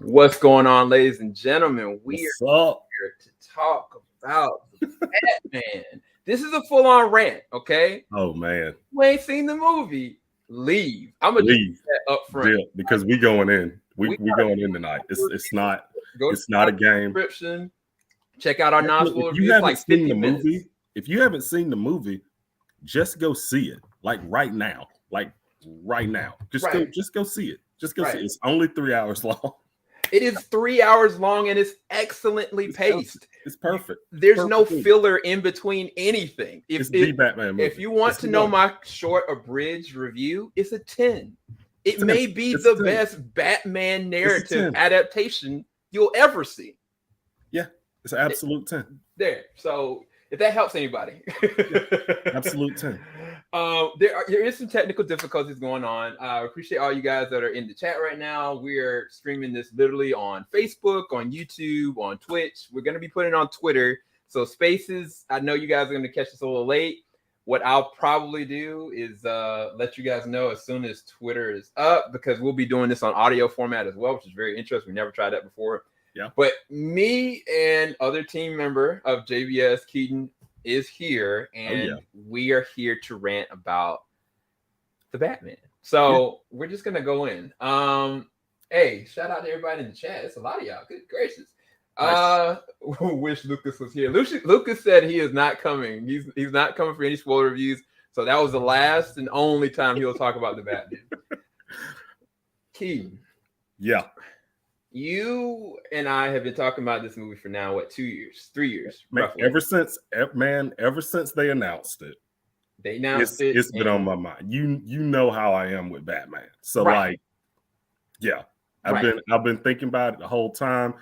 What's going on, ladies and gentlemen? We What's are up? here to talk about Batman. This is a full-on rant, okay? Oh man, You ain't seen the movie, leave. I'm gonna just leave. put that up front. Yeah, because we going in. We We going in tonight. Go It's not a game. description. Check out our non-spoiler If you review. It's haven't like seen 50 the minutes. movie, if you haven't seen the movie, just go see it. Like right now. Just go see it. Just go see it. It's only 3 hours long. It is 3 hours long and it's excellently paced. It's perfect. There's no filler in between anything. It's the Batman movie. If you want to know my short abridged review, it's a 10. It may be the best Batman narrative adaptation you'll ever see. Yeah, it's an absolute 10. There. So if that helps anybody. Absolute 10. There is some technical difficulties going on. I appreciate all you guys that are in the chat right now. We're streaming this literally on Facebook, on YouTube, on Twitch. We're going to be putting it on Twitter. So Spaces, I know you guys are going to catch this a little late. What I'll probably do is let you guys know as soon as Twitter is up, because we'll be doing this on audio format as well, which is very interesting. We never tried that before. Yeah. But me and other team member of JVS, Keeden, is here, and we are here to rant about the Batman. So we're just gonna go in. Hey, shout out to everybody in the chat. It's a lot of y'all. Good gracious. Nice. Wish Lucas was here. Lucas said he is not coming. He's not coming for any spoiler reviews. So that was the last and only time he'll talk about the Batman. Keeden. Yeah. You and I have been talking about this movie for now, 2 years, 3 years, roughly. Ever since they announced it, it's been on my mind. You know how I am with Batman, so I've been thinking about it the whole time.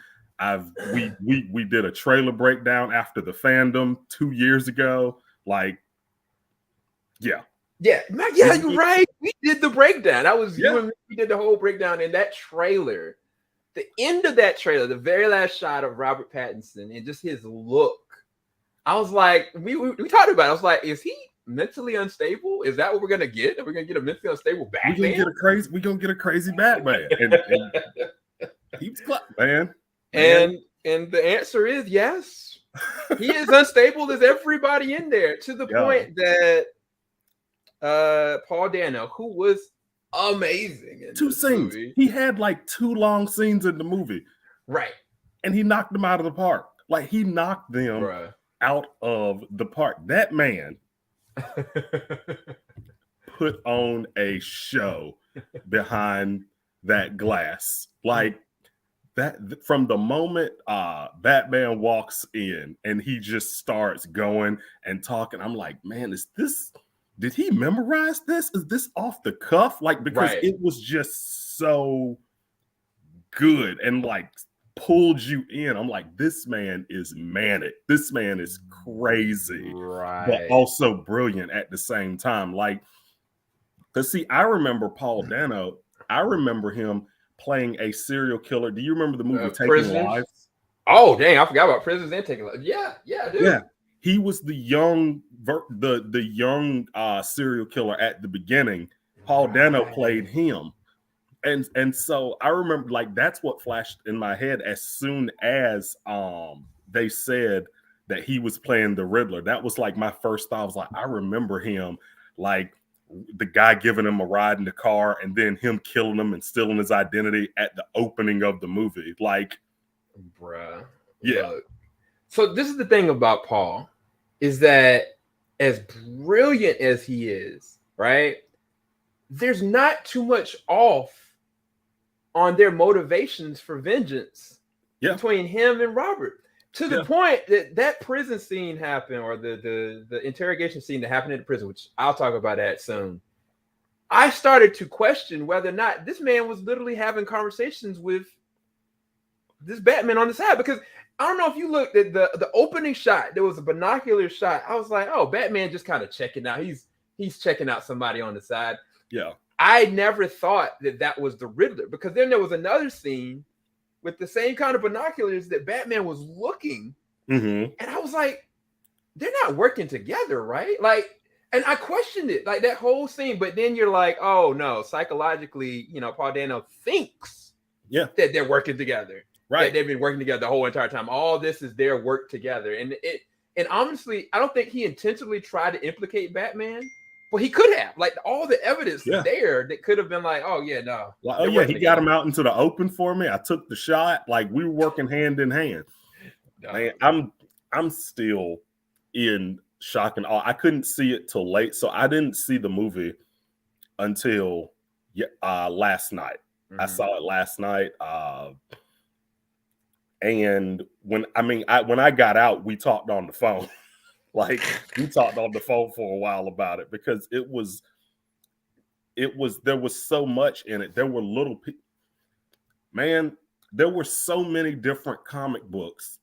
We did a trailer breakdown after the fandom 2 years ago. You're right. We did the breakdown. That was you and me. We did the whole breakdown in that trailer. The end of that trailer, the very last shot of Robert Pattinson and just his look, I was like, we talked about it. I was like, is he mentally unstable? Is that what we're gonna get? Are we gonna get a mentally unstable Batman? We're gonna get a crazy Batman. And he's man. And the answer is yes. He is unstable as everybody in there, to the point that Paul Dano, who was amazing in 2 scenes. Movie. He had 2 long scenes in the movie. Right. And he knocked them out of the park. He knocked them out of the park. That man put on a show behind that glass. That from the moment Batman walks in and he just starts going and talking, I'm like, man, did he memorize this? Is this off the cuff? Because it was just so good and pulled you in. I'm like, this man is manic. This man is crazy, but also brilliant at the same time. Because see, I remember Paul Dano. I remember him playing a serial killer. Do you remember the movie Taking Lives? Oh, dang! I forgot about Prisoners and Taking Lives. Yeah, dude. Yeah. He was the young serial killer at the beginning. Paul Dano played him. And so I remember that's what flashed in my head as soon as they said that he was playing the Riddler. That was my first thought. I was I remember him, the guy giving him a ride in the car and then him killing him and stealing his identity at the opening of the movie. Bruh. Yeah. Look. So this is the thing about Paul, is that as brilliant as he is, right, there's not too much off on their motivations for vengeance between him and Robert, to the point that prison scene happened, or the interrogation scene that happened in the prison, which I'll talk about that soon. I started to question whether or not this man was literally having conversations with this Batman on the side, because I don't know if you looked at the opening shot. There was a binocular shot. I was like, oh, Batman just kind of checking out. He's checking out somebody on the side. Yeah. I never thought that was the Riddler, because then there was another scene with the same kind of binoculars that Batman was looking. Mm-hmm. And I was like, they're not working together, right? And I questioned it, that whole scene. But then you're like, oh, no, psychologically, Paul Dano thinks that they're working together. Right. That they've been working together the whole entire time. All this is their work together. And honestly, I don't think he intentionally tried to implicate Batman, but he could have. Like, all the evidence there that could have been like, oh yeah, no. Like, oh yeah, he got him out into the open for me. I took the shot. Like, we were working hand in hand. No. Man, I'm still in shock and awe. I couldn't see it till late, so I didn't see the movie until last night. I saw it last night. And when I got out, we talked on the phone. Like, we talked on the phone for a while about it because there was so much in it. There were there were so many different comic books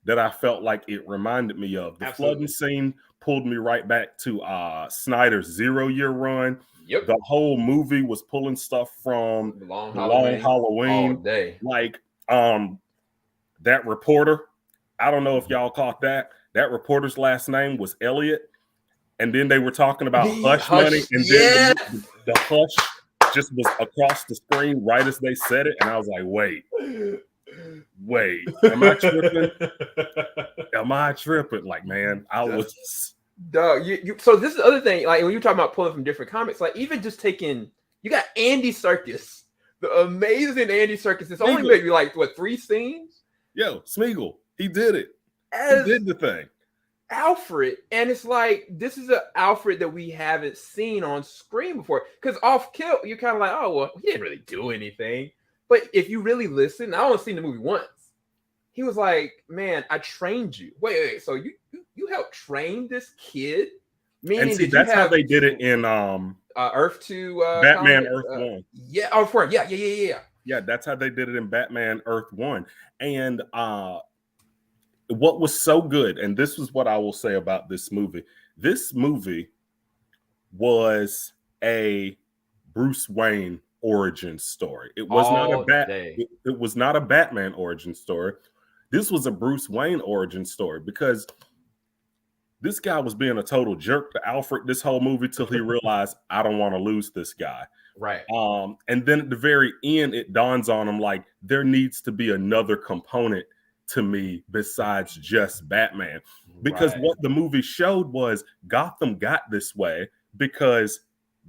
that I felt like it reminded me of. The flooding scene pulled me right back to Snyder's 0 Year run. Yep. The whole movie was pulling stuff from the Long Halloween all day. Like, that reporter, I don't know if y'all caught that. That reporter's last name was Elliot. And then they were talking about hush money. And then the hush just was across the screen right as they said it. And I was like, wait, am I tripping? Am I tripping? Like, man, I was... Dog, so this is the other thing. Like, when you're talking about pulling from different comics, like, even just taking... You got Andy Serkis. The amazing Andy Serkis. It's only maybe like, 3 scenes? Yo, Smeagol, he did it. He did the thing. Alfred, and it's like, this is an Alfred that we haven't seen on screen before. Because off kill, you're kind of like, oh, well, he didn't really do anything. But if you really listen, I only seen the movie once. He was like, man, I trained you. Wait, so you helped train this kid? Meaning, and that's how they did it in Earth 2 Batman Earth 1. Yeah, Earth 1. Yeah. Yeah, that's how they did it in Batman Earth 1. And what was so good, and this is what I will say about this movie. This movie was a Bruce Wayne origin story. It was it was not a Batman origin story. This was a Bruce Wayne origin story because this guy was being a total jerk to Alfred this whole movie till he realized, I don't want to lose this guy. Right. And then at the very end, it dawns on him like there needs to be another component to me besides just Batman. Because what the movie showed was Gotham got this way because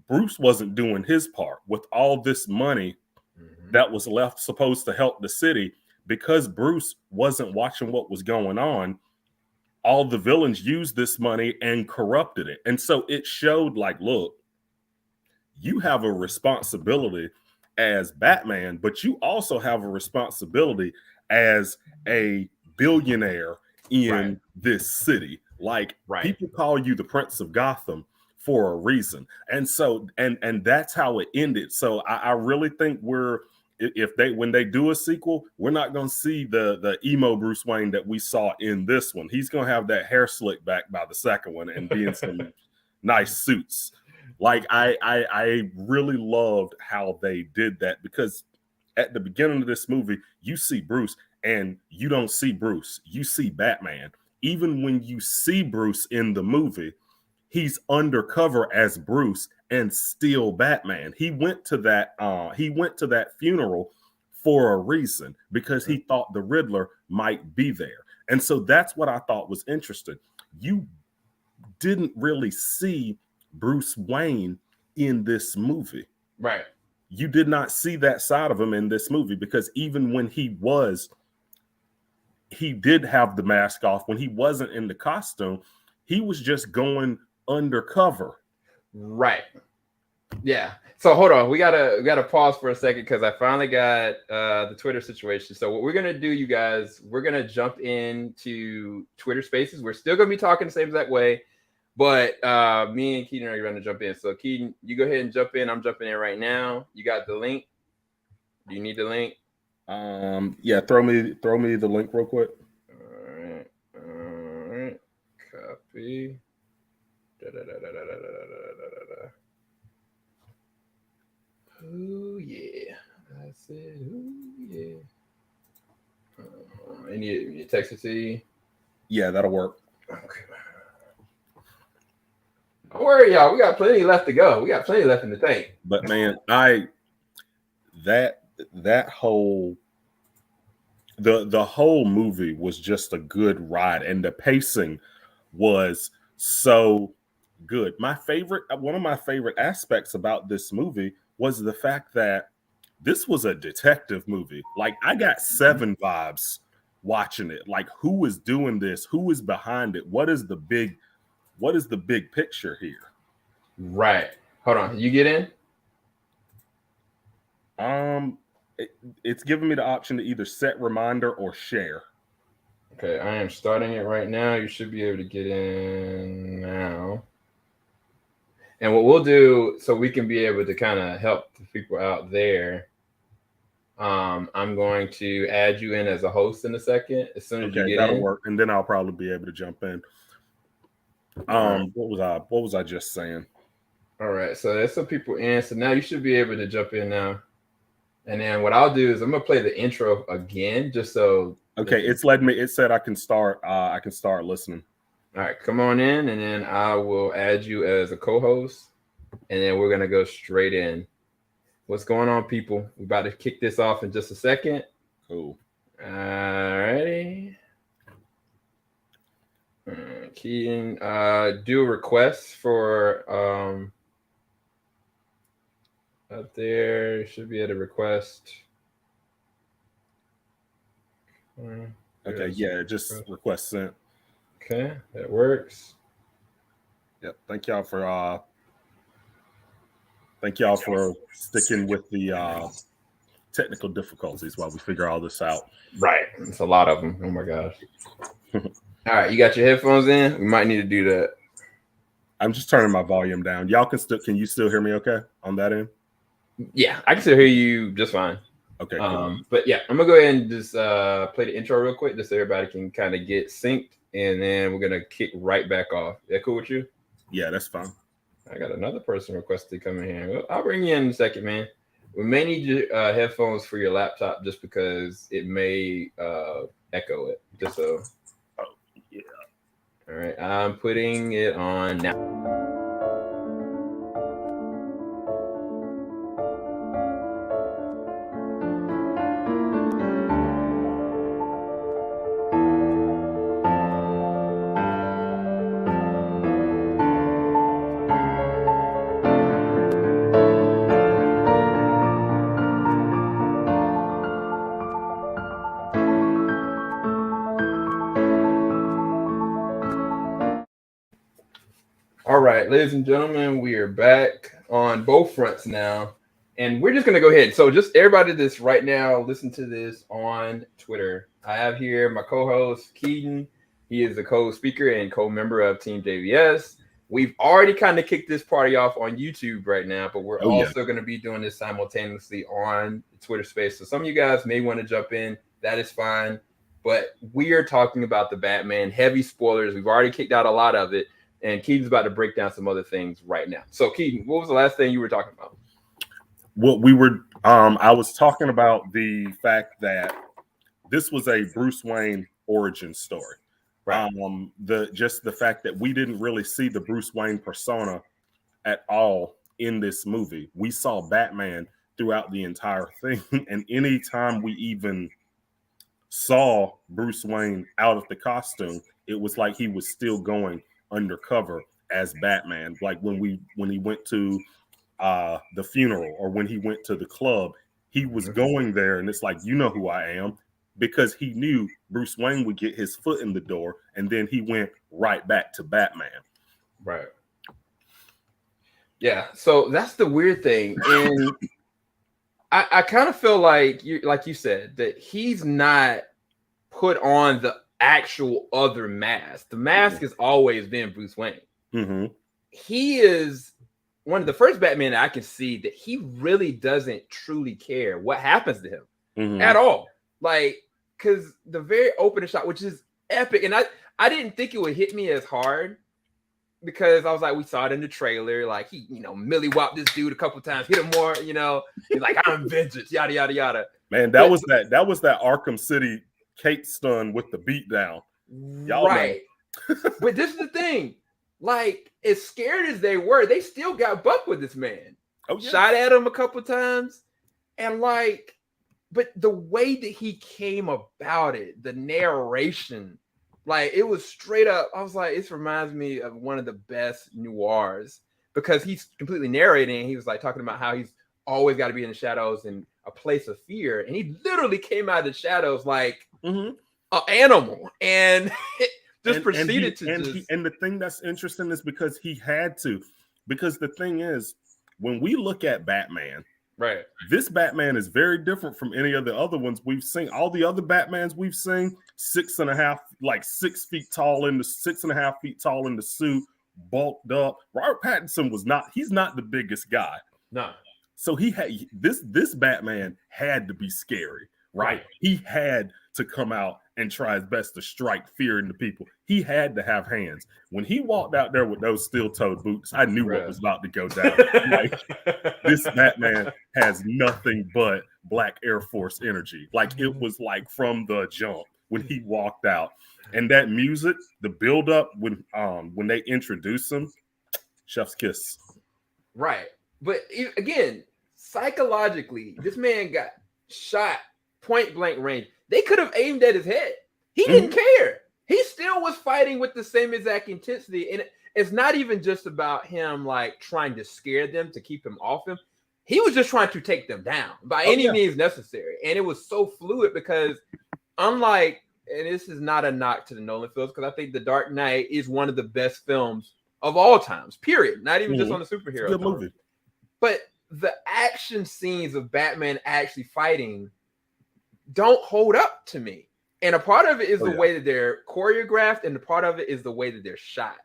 Bruce wasn't doing his part with all this money that was left supposed to help the city. Because Bruce wasn't watching what was going on, all the villains used this money and corrupted it. And so it showed like, look, you have a responsibility as Batman, but you also have a responsibility as a billionaire in this city. Like, people call you the Prince of Gotham for a reason. And so, and that's how it ended. So I really think when they do a sequel, we're not going to see the emo Bruce Wayne that we saw in this one. He's going to have that hair slicked back by the second one and be in some nice suits. Like, I really loved how they did that because at the beginning of this movie, you see Bruce and you don't see Bruce. You see Batman. Even when you see Bruce in the movie, he's undercover as Bruce and still Batman. He went to that funeral for a reason because he thought the Riddler might be there. And so that's what I thought was interesting. You didn't really see Bruce Wayne in this movie. Right. You did not see that side of him in this movie because even when he did have the mask off, when he wasn't in the costume, he was just going undercover. Right. Yeah. So hold on. We gotta pause for a second because I finally got the Twitter situation. So what we're gonna do, you guys, we're gonna jump into Twitter Spaces. We're still gonna be talking the same exact way, but me and Keeden are gonna jump in. So Keeden, you go ahead and jump in. I'm jumping in right now. You got the link? Do you need the link? Yeah. Throw me the link real quick. All right. Copy. Oh yeah, that's it. Oh yeah. Any text it to you? Yeah, that'll work. Okay. Don't worry, y'all. We got plenty left to go. We got plenty left in the tank. But man, that whole the whole movie was just a good ride, and the pacing was so good. One of my favorite aspects about this movie was the fact that this was a detective movie. Like, I got Seven vibes watching it. Like, who is doing this? Who is behind it? What is the big picture here? Right. Hold on. You get in? It's giving me the option to either set reminder or share. Okay, I am starting it right now. You should be able to get in now. And what we'll do, so we can be able to kind of help the people out there, I'm going to add you in as a host in a second. As soon as you get that'll in, work, and then I'll probably be able to jump in. What was I just saying? All right, so there's some people in. So now you should be able to jump in now. And then what I'll do is I'm gonna play the intro again, just so. Okay, it's letting me. It said I can start. I can start listening. All right, come on in, and then I will add you as a co-host, and then we're gonna go straight in. What's going on, people? We're about to kick this off in just a second. Cool. All righty. Keeden, do a request for up there. You should be able to request. Okay, yeah, just request sent. Okay, that works. Yep. Thank y'all for sticking with the technical difficulties while we figure all this out. Right. It's a lot of them. Oh my gosh. All right, you got your headphones in? We might need to do that. I'm just turning my volume down. Y'all can you still hear me okay on that end? Yeah, I can still hear you just fine. Okay, cool. But yeah, I'm gonna go ahead and just play the intro real quick, just so everybody can kind of get synced, and then we're gonna kick right back off. Is that cool with you? Yeah, that's fine. I got another person requested to come in here. Well, I'll bring you in a second, man. We may need your headphones for your laptop just because it may echo it. Just so. Oh, yeah. All right, I'm putting it on now. All right, ladies and gentlemen, we are back on both fronts now, and we're just going to go ahead. So just everybody that's right now listen to this on Twitter. I have here my co-host, Keeden. He is a co-speaker and co-member of TeamJVS. We've already kind of kicked this party off on YouTube right now, but we're also going to be doing this simultaneously on Twitter space. So some of you guys may want to jump in. That is fine. But we are talking about the Batman. Heavy spoilers. We've already kicked out a lot of it. And Keeden's about to break down some other things right now. So, Keeden, what was the last thing you were talking about? What we were, I was talking about the fact that this was a Bruce Wayne origin story. Right. The fact that we didn't really see the Bruce Wayne persona at all in this movie. We saw Batman throughout the entire thing, and anytime we even saw Bruce Wayne out of the costume, it was like he was still going undercover as Batman. Like when he went to the funeral, or when he went to the club, he was going there, and it's like, you know who I am, because he knew Bruce Wayne would get his foot in the door, and then he went right back to Batman. Right. Yeah. So that's the weird thing, and I kind of feel like you said, that he's not put on the actual other mask. The mask has always been Bruce Wayne. Mm-hmm. He is one of the first Batman that I can see that he really doesn't truly care what happens to him at all. Like, because the very opening shot, which is epic, and I didn't think it would hit me as hard, because I was like, we saw it in the trailer, like he, millie whopped this dude a couple times, hit him more, he's like, I'm vengeance, yada yada yada. Man, that was that Arkham City cape stun with the beat down. Y'all right. But this is the thing. Like, as scared as they were, they still got buck with this man. Oh, yeah. Shot at him a couple times. And like, but the way that he came about it, the narration, like it was straight up. I was like, this reminds me of one of the best noirs because he's completely narrating. He was like talking about how he's always got to be in the shadows and a place of fear, and he literally came out of the shadows like an animal, and proceeded to. And the thing that's interesting is because he had to, because the thing is, when we look at Batman. Right. This Batman is very different from any of the other ones we've seen. All the other Batmans we've seen, 6 feet tall in the 6.5 feet tall in the suit, bulked up. Robert Pattinson he's not the biggest guy. No. So he had this Batman had to be scary, right? He had to come out and try his best to strike fear into people. He had to have hands. When he walked out there with those steel-toed boots, I knew what was about to go down. Like, this Batman has nothing but Black Air Force energy. Like, it was like from the jump when he walked out. And that music, the build-up when they introduce him, chef's kiss. Right. But again, psychologically, this man got shot point blank range. They could have aimed at his head. He didn't care. He still was fighting with the same exact intensity. And it's not even just about him like trying to scare them to keep him off him. He was just trying to take them down by any means necessary. And it was so fluid because unlike, and this is not a knock to the Nolan films, because I think The Dark Knight is one of the best films of all times, period. Not even just on the superhero. Good movie. But the action scenes of Batman actually fighting don't hold up to me. And a part of it is the way that they're choreographed, and the part of it is the way that they're shot.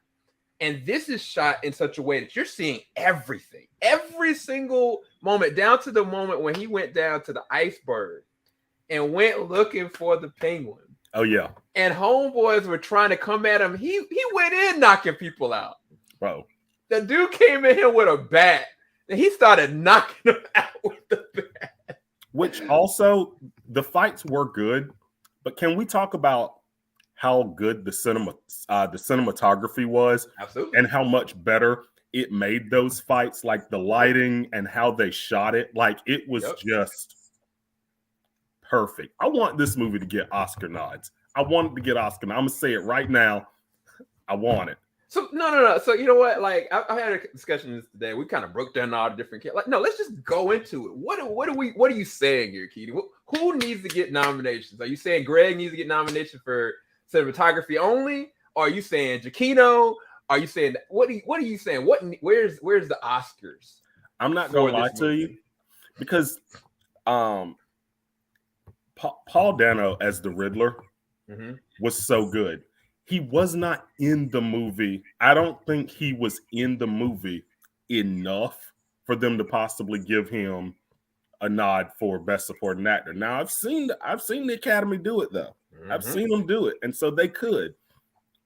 And this is shot in such a way that you're seeing everything, every single moment, down to the moment when he went down to the iceberg and went looking for the penguin. Oh, yeah. And homeboys were trying to come at him. He went in knocking people out. Bro. The dude came in here with a bat, and he started knocking them out with the bat. Which also, the fights were good, but can we talk about how good the cinematography was? Absolutely. And how much better it made those fights, like the lighting and how they shot it. Like, it was just perfect. I want this movie to get Oscar nods. I want it to get Oscar nods. I'm going to say it right now. I want it. So no. So you know what? Like I had a discussion this today. We kind of broke down all the different. Like no, let's just go into it. What are you saying here, Keeden? Who needs to get nominations? Are you saying Greg needs to get nomination for cinematography only? Or are you saying Giacchino? Are you saying what are you saying? Where's the Oscars? I'm not gonna lie to you because Paul Dano as the Riddler was so good. He was not in the movie. I don't think he was in the movie enough for them to possibly give him a nod for Best Supporting Actor. Now I've seen the Academy do it though. I've seen them do it, and so they could.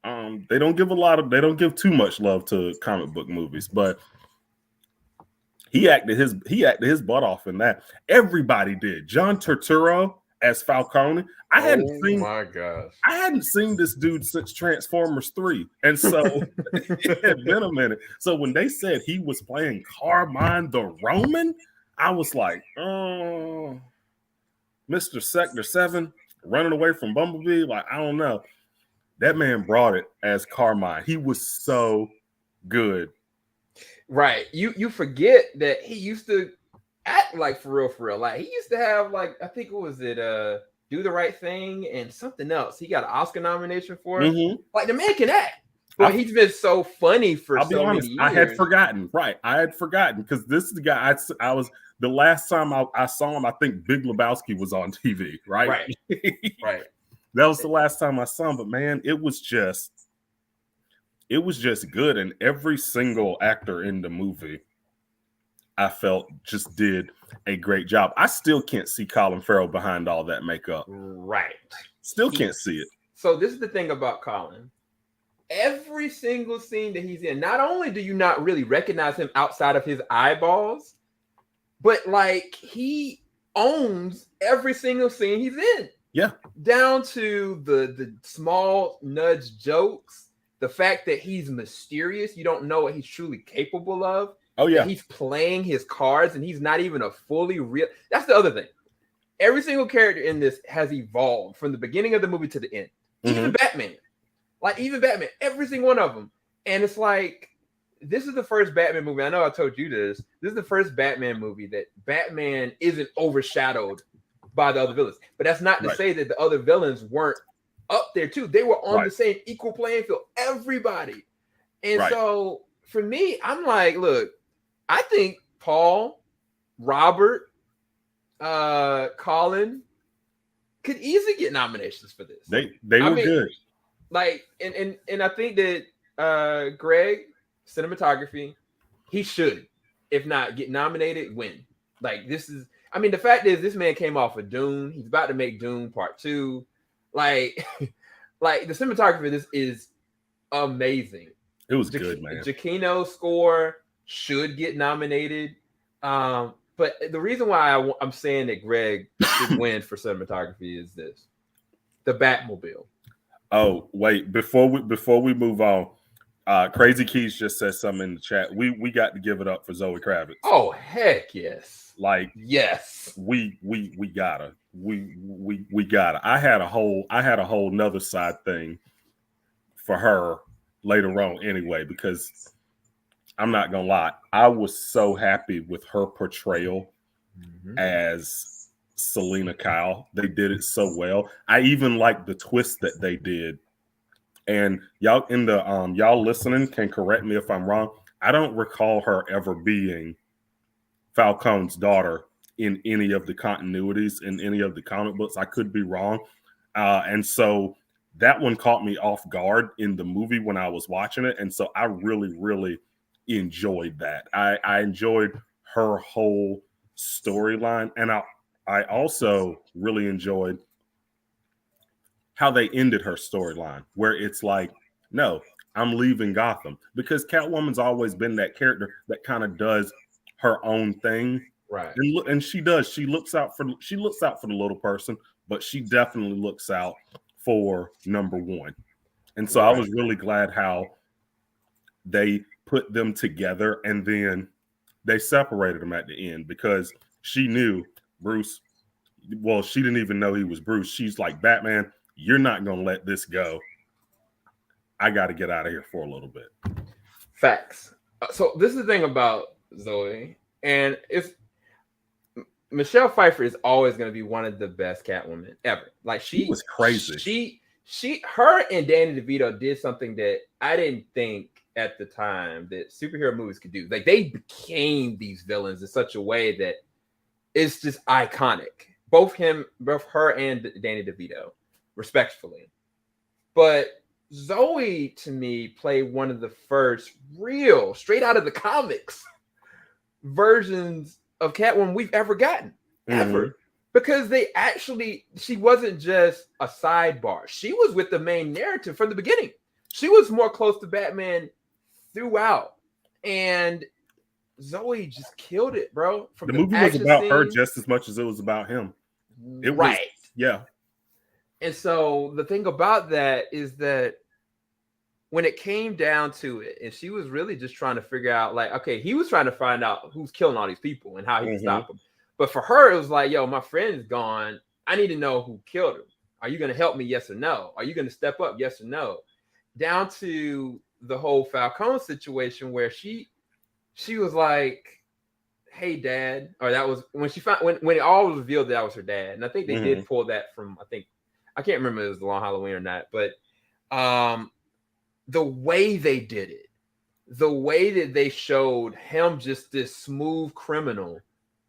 They don't give too much love to comic book movies, but he acted his butt off in that. Everybody did. John Turturro as Falcone. I hadn't seen this dude since Transformers 3. And so it had been a minute. So when they said he was playing Carmine the Roman, I was like, oh, Mr. Sector 7 running away from Bumblebee. Like, I don't know. That man brought it as Carmine. He was so good. Right. You forget that he used to act like for real. Like he used to have like, I think what was it, Do the Right Thing and something else. He got an Oscar nomination for it. Like the man can act. But he's been so funny for I'll be honest, many years. I had forgotten. Right. I had forgotten because this is the guy I was the last time I saw him, I think Big Lebowski was on TV, right? Right. That was the last time I saw him, but man, it was just good. And every single actor in the movie, I felt just did a great job. I still can't see Colin Farrell behind all that makeup. Right. Still can't see it. So this is the thing about Colin. Every single scene that he's in, not only do you not really recognize him outside of his eyeballs, but like he owns every single scene he's in. Yeah. Down to the small nudge jokes, the fact that he's mysterious, you don't know what he's truly capable of. Oh, yeah. He's playing his cards and he's not even a fully real. That's the other thing. every single character in this has evolved from the beginning of the movie to the end. Even Batman. Even Batman, every single one of them. And it's like, this is the first Batman movie. I know I told you this. This is the first Batman movie that Batman isn't overshadowed by the other villains. But that's not to say that the other villains weren't up there too. They were on the same equal playing field. Everybody. And so for me, I'm like, look, I think Paul, Robert, Collin could easily get nominations for this. They were good. Like, and I think that Greg, cinematography, he should, if not get nominated, win. Like, this is, I mean, the fact is, this man came off of Dune. He's about to make Dune Part 2. Like, like the cinematography of this is amazing. It was good, man. Giacchino's score should get nominated. But the reason why I'm saying that Greg should win for cinematography is this: the Batmobile. Oh, wait, before we move on, Crazy Keys just said something in the chat. We got to give it up for Zoe Kravitz. Oh, heck yes. Like, yes. We gotta. We gotta. I had a whole nother side thing for her later on anyway, because I'm not gonna lie, I was so happy with her portrayal as Selena Kyle. They did it so well. I even like the twist that they did. And y'all in the y'all listening can correct me if I'm wrong. I don't recall her ever being Falcone's daughter in any of the continuities in any of the comic books. I could be wrong. And so that one caught me off guard in the movie when I was watching it. And so I really, really enjoyed that. I enjoyed her whole storyline. And I also really enjoyed how they ended her storyline, where it's like, no, I'm leaving Gotham, because Catwoman's always been that character that kind of does her own thing. Right. And she does. She looks out for the little person, but she definitely looks out for number one. And so I was really glad how they put them together, and then they separated them at the end, because she knew Bruce. Well, she didn't even know he was Bruce. She's like, Batman, you're not going to let this go. I got to get out of here for a little bit. Facts. So this is the thing about Zoe, and it's Michelle Pfeiffer is always going to be one of the best Catwomen ever. Like, she was crazy. Her and Danny DeVito did something that I didn't think at the time that superhero movies could do. Like, they became these villains in such a way that it's just iconic. Both her and Danny DeVito, respectfully. But Zoe, to me, played one of the first real, straight out of the comics versions of Catwoman we've ever gotten. Ever. Because she wasn't just a sidebar. She was with the main narrative from the beginning. She was more close to Batman throughout. And Zoe just killed it, bro. The movie was about her just as much as it was about him. It was, yeah. And so the thing about that is that when it came down to it, and she was really just trying to figure out, like, okay, he was trying to find out who's killing all these people and how he can stop them. But for her, it was like, yo, my friend's gone. I need to know who killed him. Are you going to help me? Yes or no? Are you going to step up? Yes or no? Down to the whole Falcone situation where she was like, hey, Dad. Or that was when she found, when it all was revealed that was her dad. And I think they did pull that from, I can't remember if it was The Long Halloween or not. But the way they did it, the way that they showed him just this smooth criminal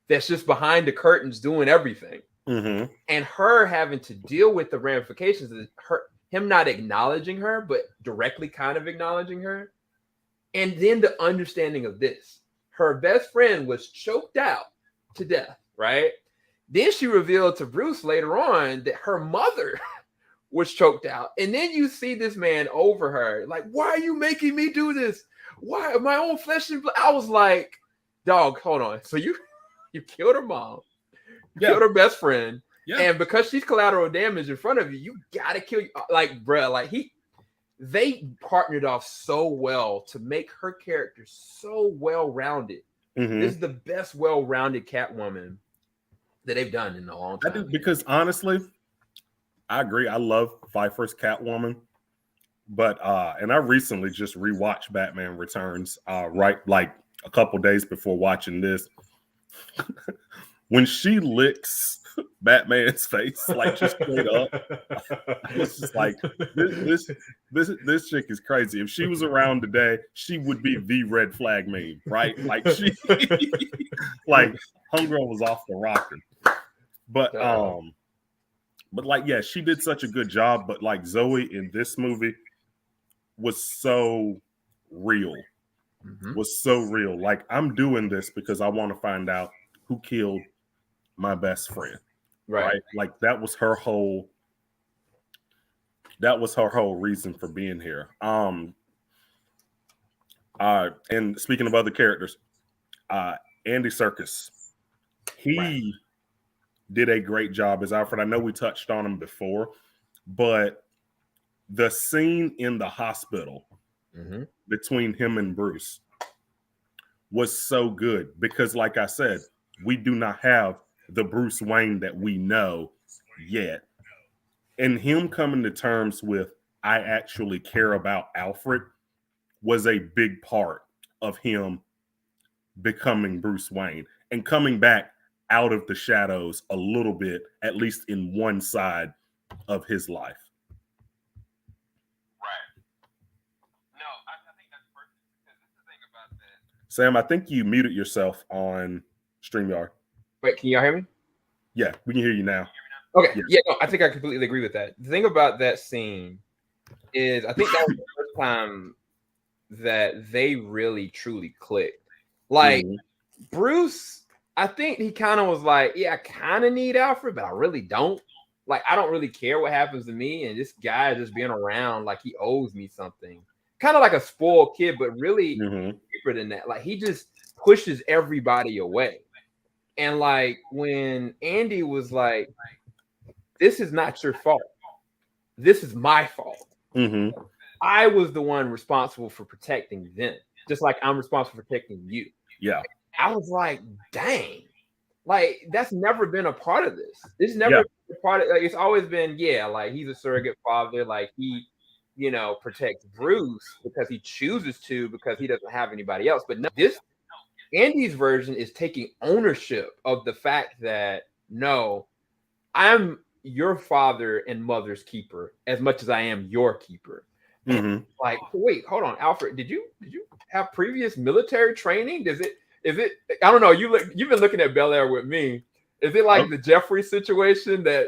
that's just behind the curtains doing everything. And her having to deal with the ramifications of him not acknowledging her, but directly kind of acknowledging her. And then the understanding of this. Her best friend was choked out to death, right? Then she revealed to Bruce later on that her mother was choked out. And then you see this man over her. Like, why are you making me do this? Why? My own flesh and blood. I was like, dog, hold on. So you killed her mom. You killed her best friend. Yeah. And because she's collateral damage in front of you, you got to kill you. Like, bruh, like they partnered off so well to make her character so well-rounded. This is the best well-rounded Catwoman that they've done in a long I time. do, because honestly, I agree. I love Pfeiffer's Catwoman, but and I recently just rewatched Batman Returns, right, like a couple days before watching this. When she licks Batman's face, like just straight up, I was just like, this chick is crazy. If she was around today, she would be the red flag meme, right? Like she, like homegirl was off the rocker. But like, yeah, she did such a good job. But like Zoe in this movie was so real, was so real. Like, I'm doing this because I want to find out who killed my best friend, right? Like that was her whole reason for being here. And speaking of other characters, Andy Serkis, he did a great job as Alfred. I know we touched on him before, but the scene in the hospital between him and Bruce was so good because, like I said, we do not have the Bruce Wayne that we know yet. And him coming to terms with, I actually care about Alfred, was a big part of him becoming Bruce Wayne and coming back out of the shadows a little bit, at least in one side of his life. Right. No, I think that's perfect because this is the thing about that. Sam, I think you muted yourself on StreamYard. Wait, can y'all hear me? Yeah, we can hear you now. Okay. Yeah, no, I think I completely agree with that. The thing about that scene is I think that was the first time that they really truly clicked. Like Bruce, I think he kind of was like, yeah, I kind of need Alfred, but I really don't. Like, I don't really care what happens to me. And this guy just being around, like he owes me something. Kind of like a spoiled kid, but really deeper than that. Like he just pushes everybody away. And like when Andy was like, this is not your fault. This is my fault. I was the one responsible for protecting them, just like I'm responsible for protecting you. Yeah. I was like, dang, like that's never been a part of this. This never been a part of, like, it's always been, yeah, like he's a surrogate father, like he, you know, protects Bruce because he chooses to, because he doesn't have anybody else. But no, this Andy's version is taking ownership of the fact that no, I'm your father and mother's keeper as much as I am your keeper. Like, wait, hold on, Alfred, did you have previous military training? Is it I don't know, you've been looking at Bel Air with me. Is it like the Jeffrey situation that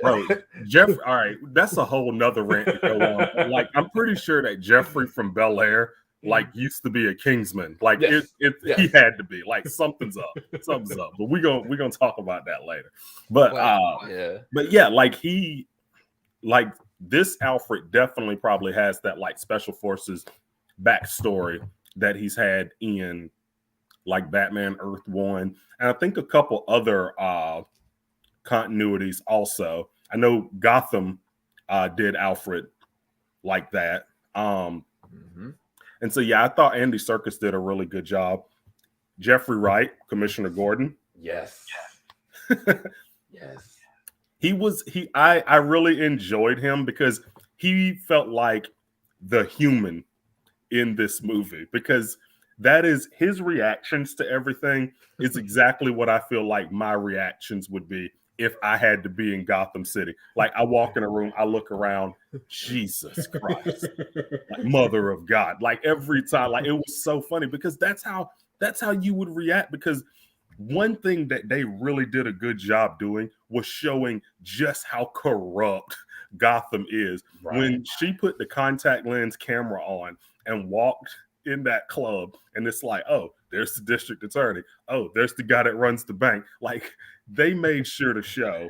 Jeffrey? All right, that's a whole nother rant to go on. Like, I'm pretty sure that Jeffrey from Bel Air like used to be a Kingsman. Like he had to be. Like something's up. But we're gonna talk about that later. But yeah, like he, like this Alfred definitely probably has that like special forces backstory that he's had in like Batman Earth One, and I think a couple other continuities also. I know Gotham did Alfred like that. And so, yeah, I thought Andy Serkis did a really good job. Jeffrey Wright, Commissioner Gordon. Yes. I really enjoyed him because he felt like the human in this movie, because that is his reactions to everything is exactly what I feel like my reactions would be if I had to be in Gotham City. Like, I walk in a room, I look around, Jesus Christ, like, Mother of God. Like, every time, like, it was so funny because that's how you would react. Because one thing that they really did a good job doing was showing just how corrupt Gotham is. When she put the contact lens camera on and walked in that club, and it's like, oh, there's the district attorney. Oh, there's the guy that runs the bank. Like, they made sure to show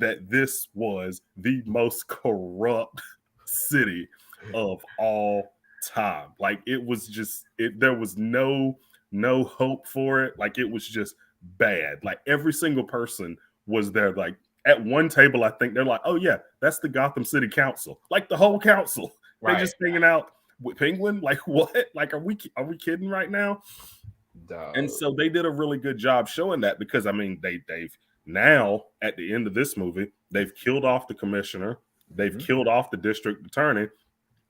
that this was the most corrupt city of all time. Like, it was just, there was no hope for it. Like, it was just bad. Like, every single person was there. Like, at one table, I think they're like, oh yeah, that's the Gotham City Council. Like, the whole council. They're just hanging out with Penguin. Like, what? Like, are we kidding right now? And so they did a really good job showing that, because I mean, they've Now, at the end of this movie, they've killed off the commissioner. They've killed off the district attorney.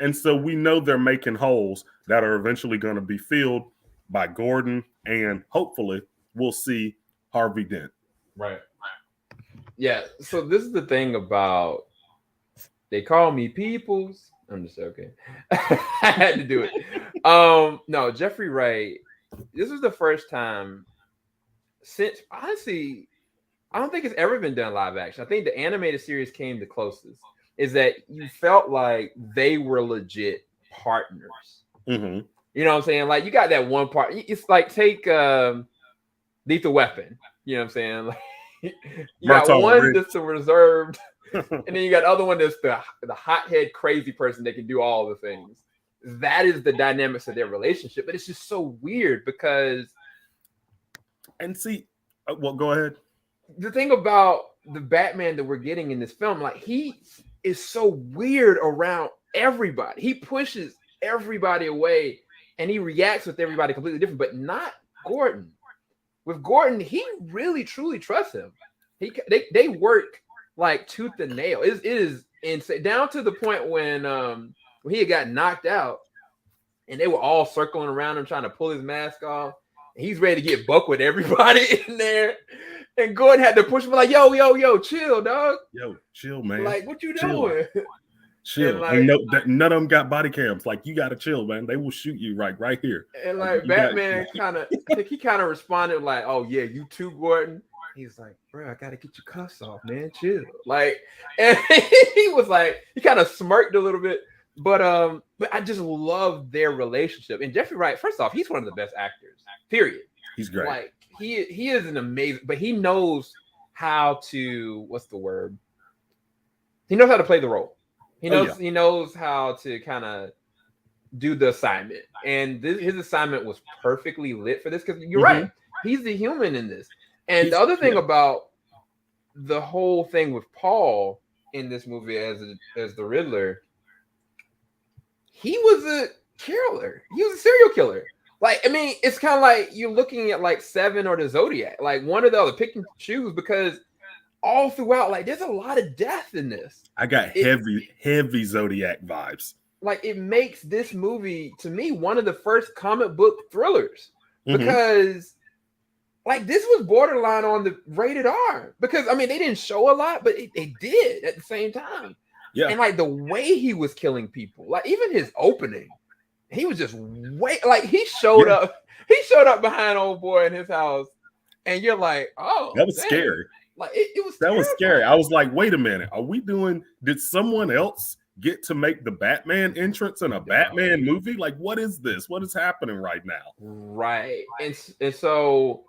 And so we know they're making holes that are eventually going to be filled by Gordon, and hopefully we'll see Harvey Dent. Right. Yeah. So this is the thing about, they call me Peoples. I'm just joking. I had to do it. No, Jeffrey Wright. This was the first time since, honestly, I don't think it's ever been done live action. I think the animated series came the closest. Is that you felt like they were legit partners. Mm-hmm. You know what I'm saying? Like, you got that one part. It's like, take Lethal Weapon. You know what I'm saying? Like, you got one that's the reserved, and then you got the other one that's the hothead crazy person that can do all the things. That is the dynamics of their relationship. But it's just so weird because... And see, well, go ahead. The thing about the Batman that we're getting in this film, like, he is so weird around everybody. He pushes everybody away, and he reacts with everybody completely different, but not Gordon. With Gordon, he really truly trusts him. They work like tooth and nail. It is insane, down to the point when he had got knocked out, and they were all circling around him trying to pull his mask off. And he's ready to get buck with everybody in there. And Gordon had to push him like, yo, chill, dog. Yo, chill, man. Like, what you doing? Chill. Like, none of them got body cams. Like, you got to chill, man. They will shoot you right here. And like, Batman I think he kind of responded like, oh, yeah, you too, Gordon. He's like, bro, I got to get your cuffs off, man. Chill. Like, and he was like, he kind of smirked a little bit. But I just love their relationship. And Jeffrey Wright, first off, he's one of the best actors, period. He's great. Like, he is an amazing, but he knows how to, what's the word? He knows how to play the role. He knows how to kind of do the assignment. And his assignment was perfectly lit for this, because you're right. He's the human in this. And the other thing about the whole thing with Paul in this movie as the Riddler, he was a killer. He was a serial killer. Like, I mean, it's kind of like you're looking at like Seven or the Zodiac, like one or the other, pick and choose, because all throughout, like, there's a lot of death in this. I got heavy Zodiac vibes. Like, it makes this movie, to me, one of the first comic book thrillers, because like, this was borderline on the rated R, because I mean, they didn't show a lot, but they did at the same time. Yeah. And like the way he was killing people, like even his opening, he was just he showed up behind old boy in his house, and you're like, oh, that was scary. Like it was terrifying. Was scary. I was like, wait a minute, did someone else get to make the Batman entrance in a Batman movie? Like, what is this? What is happening right now? Right. And so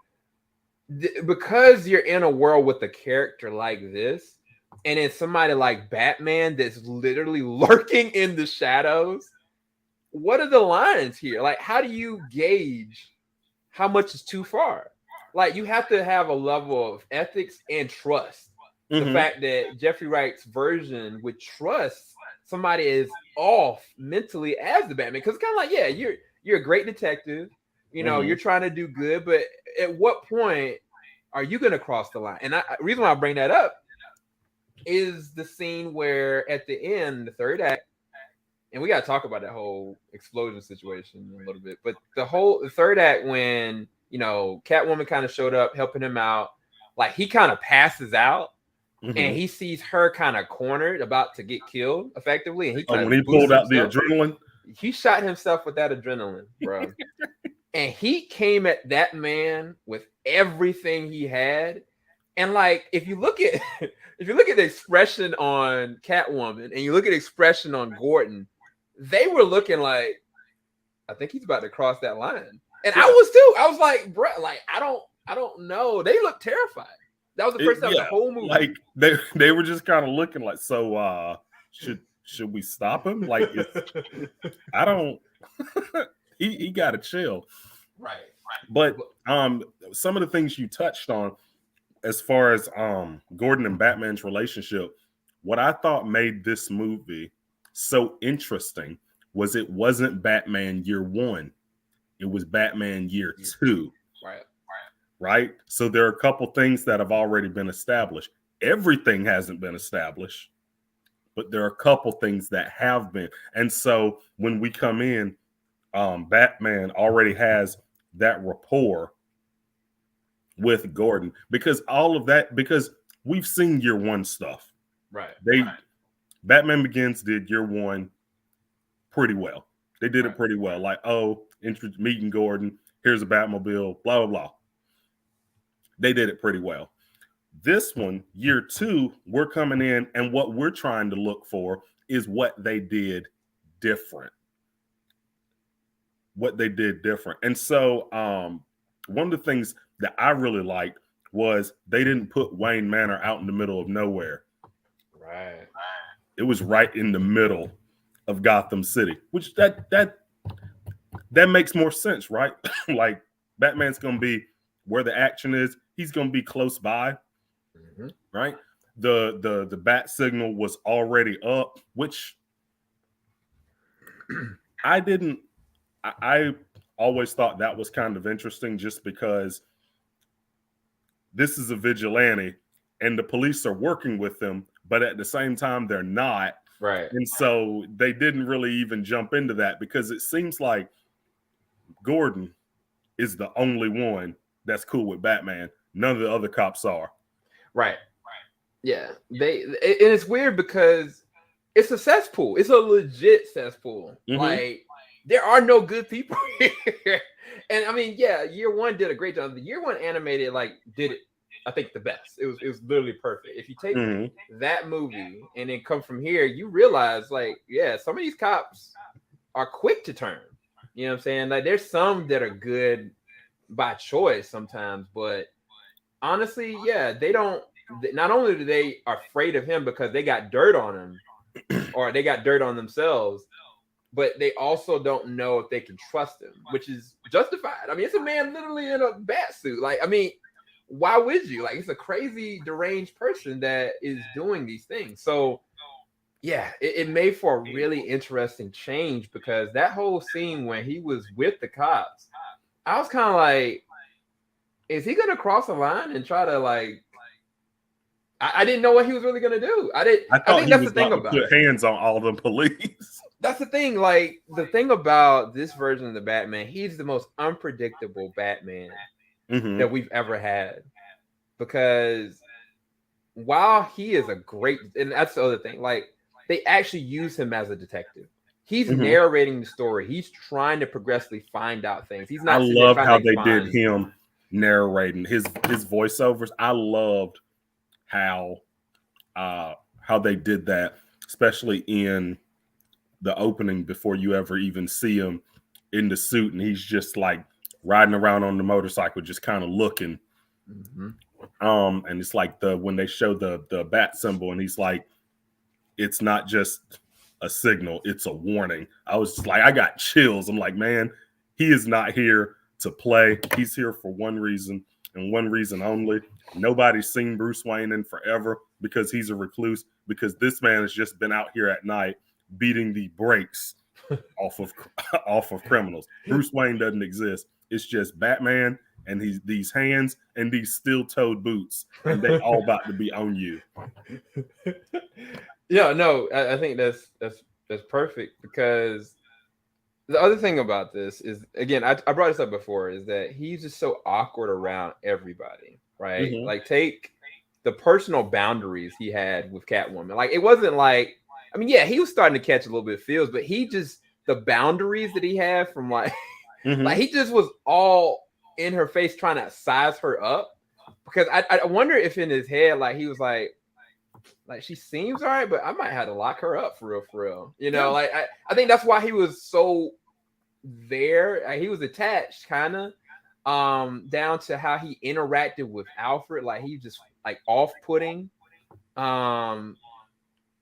because you're in a world with a character like this, and then somebody like Batman that's literally lurking in the shadows, what are the lines here? Like, how do you gauge how much is too far? Like, you have to have a level of ethics and trust. The fact that Jeffrey Wright's version would trust somebody is off mentally as the Batman. Because it's kind of like, yeah, you're a great detective. You know, you're trying to do good. But at what point are you going to cross the line? And the reason why I bring that up is the scene where at the end, the third act, and we got to talk about that whole explosion situation a little bit, but the third act, when, you know, Catwoman kind of showed up helping him out, like he kind of passes out and he sees her kind of cornered, about to get killed effectively. And when he pulled out the adrenaline, he shot himself with that adrenaline, bro. And he came at that man with everything he had. And like, if you look at the expression on Catwoman and you look at the expression on Gordon, they were looking like, I think he's about to cross that line. And I was too. I was like, bro, like, I don't know. They look terrified. That was the first time the whole movie. Like they were just kind of looking like, so should we stop him? Like, I don't. he got to chill. Right. But some of the things you touched on, as far as Gordon and Batman's relationship, what I thought made this movie so interesting was it wasn't Batman year one. It was Batman year two. Right. right? So there are a couple things that have already been established. Everything hasn't been established, but there are a couple things that have been. And so when we come in, Batman already has that rapport with Gordon because all of that, because we've seen year one stuff. Right. Batman Begins did year one pretty well. They did it pretty well. Like, meeting Gordon, here's a Batmobile, blah, blah, blah. They did it pretty well. This one, year two, we're coming in, and what we're trying to look for is what they did different. And so one of the things that I really liked was they didn't put Wayne Manor out in the middle of nowhere. Right. It was right in the middle of Gotham City, which that makes more sense, right? Like Batman's going to be where the action is. He's going to be close by, right? The bat signal was already up, which I always thought that was kind of interesting just because this is a vigilante and the police are working with them, but at the same time, they're not. Right. And so they didn't really even jump into that because it seems like Gordon is the only one that's cool with Batman. None of the other cops are. Right. Yeah. And it's weird because it's a cesspool. It's a legit cesspool. Like, there are no good people here. And I mean, yeah, year one did a great job. The year one animated, did it, I think, the best. It was literally perfect. If you take that movie and then come from here, you realize, some of these cops are quick to turn. You know what I'm saying? Like, there's some that are good by choice sometimes, but honestly, yeah, they don't. Not only do they are afraid of him because they got dirt on him, or they got dirt on themselves, but they also don't know if they can trust him, which is justified. I mean, it's a man literally in a bat suit. Like, I mean, why would you? Like, it's a crazy, deranged person that is doing these things. So, yeah, it made for a really interesting change because that whole scene when he was with the cops, I was kind of like, is he going to cross the line and try to, I didn't know what he was really going to do. I think that's the thing about it. Put hands on all the police. That's the thing. Like, the thing about this version of the Batman, he's the most unpredictable Batman that we've ever had. Because while he is a great, and that's the other thing, like, they actually use him as a detective. He's narrating the story. He's trying to progressively find out things. He's not. I love how they did him narrating his voiceovers. I loved how they did that, especially in the opening before you ever even see him in the suit, and he's just like riding around on the motorcycle, just kind of looking. And it's like when they show the bat symbol, and he's like, it's not just a signal, it's a warning. I was just like, I got chills. I'm like, man, he is not here to play. He's here for one reason and one reason only. Nobody's seen Bruce Wayne in forever because he's a recluse, because this man has just been out here at night beating the brakes off of criminals. Bruce Wayne doesn't exist. It's just Batman and these hands and these steel-toed boots, and they all about to be on you. Yeah, no, I think that's perfect, because the other thing about this is, again, I brought this up before, is that he's just so awkward around everybody, right? Like, take the personal boundaries he had with Catwoman. Like, it wasn't like, I mean, yeah, he was starting to catch a little bit of feels, but the boundaries that he had from like he just was all in her face trying to size her up. Because I wonder if in his head, like, he was like she seems all right, but I might have to lock her up for real. You know, like, I think that's why he was so there. He was attached kind of down to how he interacted with Alfred. Like, he just like off-putting.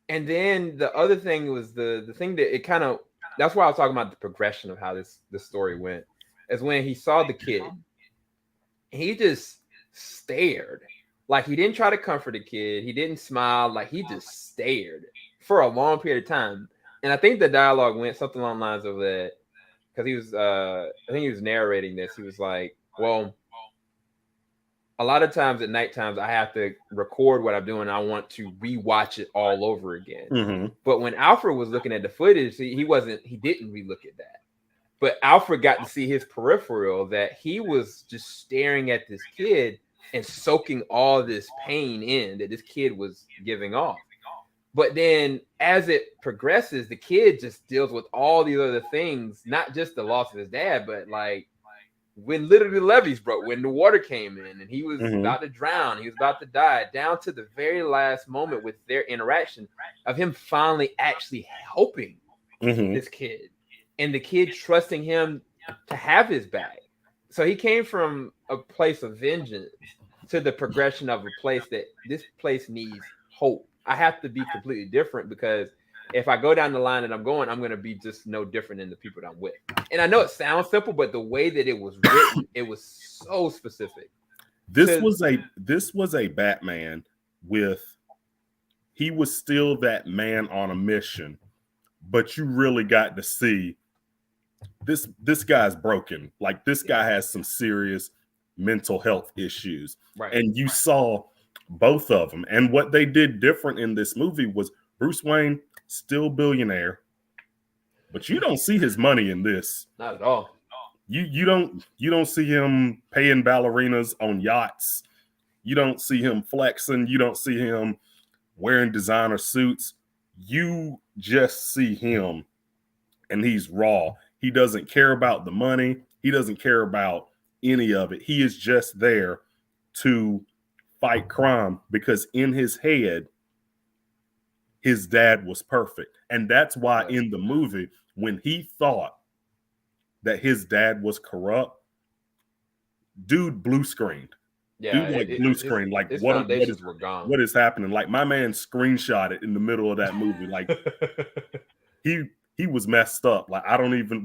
And then the other thing was the thing that it kind of, that's why I was talking about the progression of how this story went, is when he saw the kid, he just stared. Like, he didn't try to comfort the kid. He didn't smile. Like, he just stared for a long period of time. And I think the dialogue went something along the lines of that, because he was, I think he was narrating this. He was like, well, a lot of times at night times I have to record what I'm doing. I want to rewatch it all over again. Mm-hmm. But when Alfred was looking at the footage, he didn't relook at that. But Alfred got to see his peripheral, that he was just staring at this kid and soaking all this pain in that this kid was giving off. But then as it progresses, the kid just deals with all these other things, not just the loss of his dad, but like when literally the levees broke, when the water came in and he was about to drown, he was about to die, down to the very last moment with their interaction of him finally actually helping this kid and the kid trusting him to have his back. So he came from a place of vengeance to the progression of a place that this place needs hope. I have to be completely different, because if I go down the line that I'm going to be just no different than the people that I'm with. And I know it sounds simple, but the way that it was written, it was so specific. This was a Batman he was still that man on a mission, but you really got to see this guy's broken. Like, this guy has some serious mental health issues. Right. And you saw both of them. And what they did different in this movie was Bruce Wayne, still billionaire, but you don't see his money in this. Not at all. You don't see him paying ballerinas on yachts. You don't see him flexing. You don't see him wearing designer suits. You just see him, and he's raw. He doesn't care about the money. He doesn't care about any of it. He is just there to fight crime, because in his head, his dad was perfect. And that's why in the movie, when he thought that his dad was corrupt, dude blue screened. Yeah, dude, like blue screen. Like, what is happening? Like, my man screenshot it in the middle of that movie. Like, he was messed up. Like,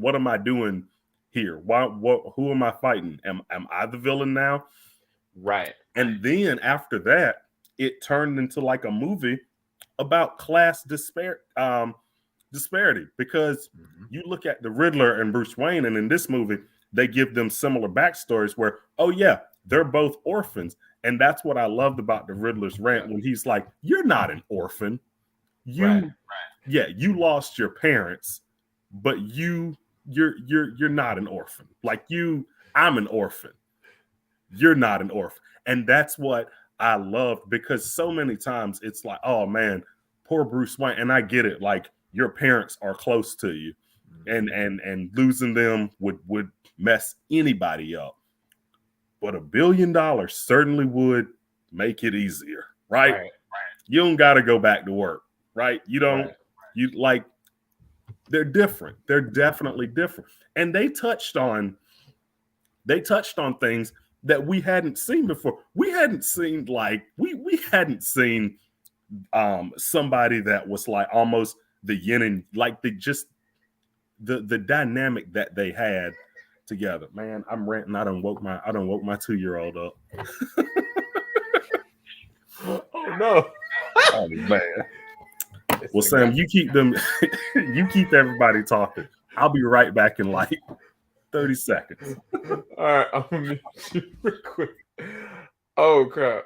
what am I doing here? Who am I fighting? Am I the villain now? Right. And then after that, it turned into like a movie about class disparity, because you look at the Riddler and Bruce Wayne, and in this movie, they give them similar backstories where, oh yeah, they're both orphans. And that's what I loved about the Riddler's rant, when he's like, you're not an orphan. You lost your parents, but you're not an orphan. Like, I'm an orphan. You're not an orphan. And that's what I love, because so many times it's like, oh man, poor Bruce Wayne. And I get it. Like, your parents are close to you, and losing them would mess anybody up. But $1 billion certainly would make it easier, right? You don't got to go back to work, right? You don't, they're different. They're definitely different. And they touched on things that we hadn't seen before. We hadn't seen, like, we hadn't seen somebody that was like almost the yin and, like, the dynamic that they had together. Man, I'm ranting. I done woke my 2-year-old up. Oh no. Oh man. Well, Sam, you keep everybody talking. I'll be right back in like 30 seconds. All right, I'm gonna mute you real quick. Oh crap.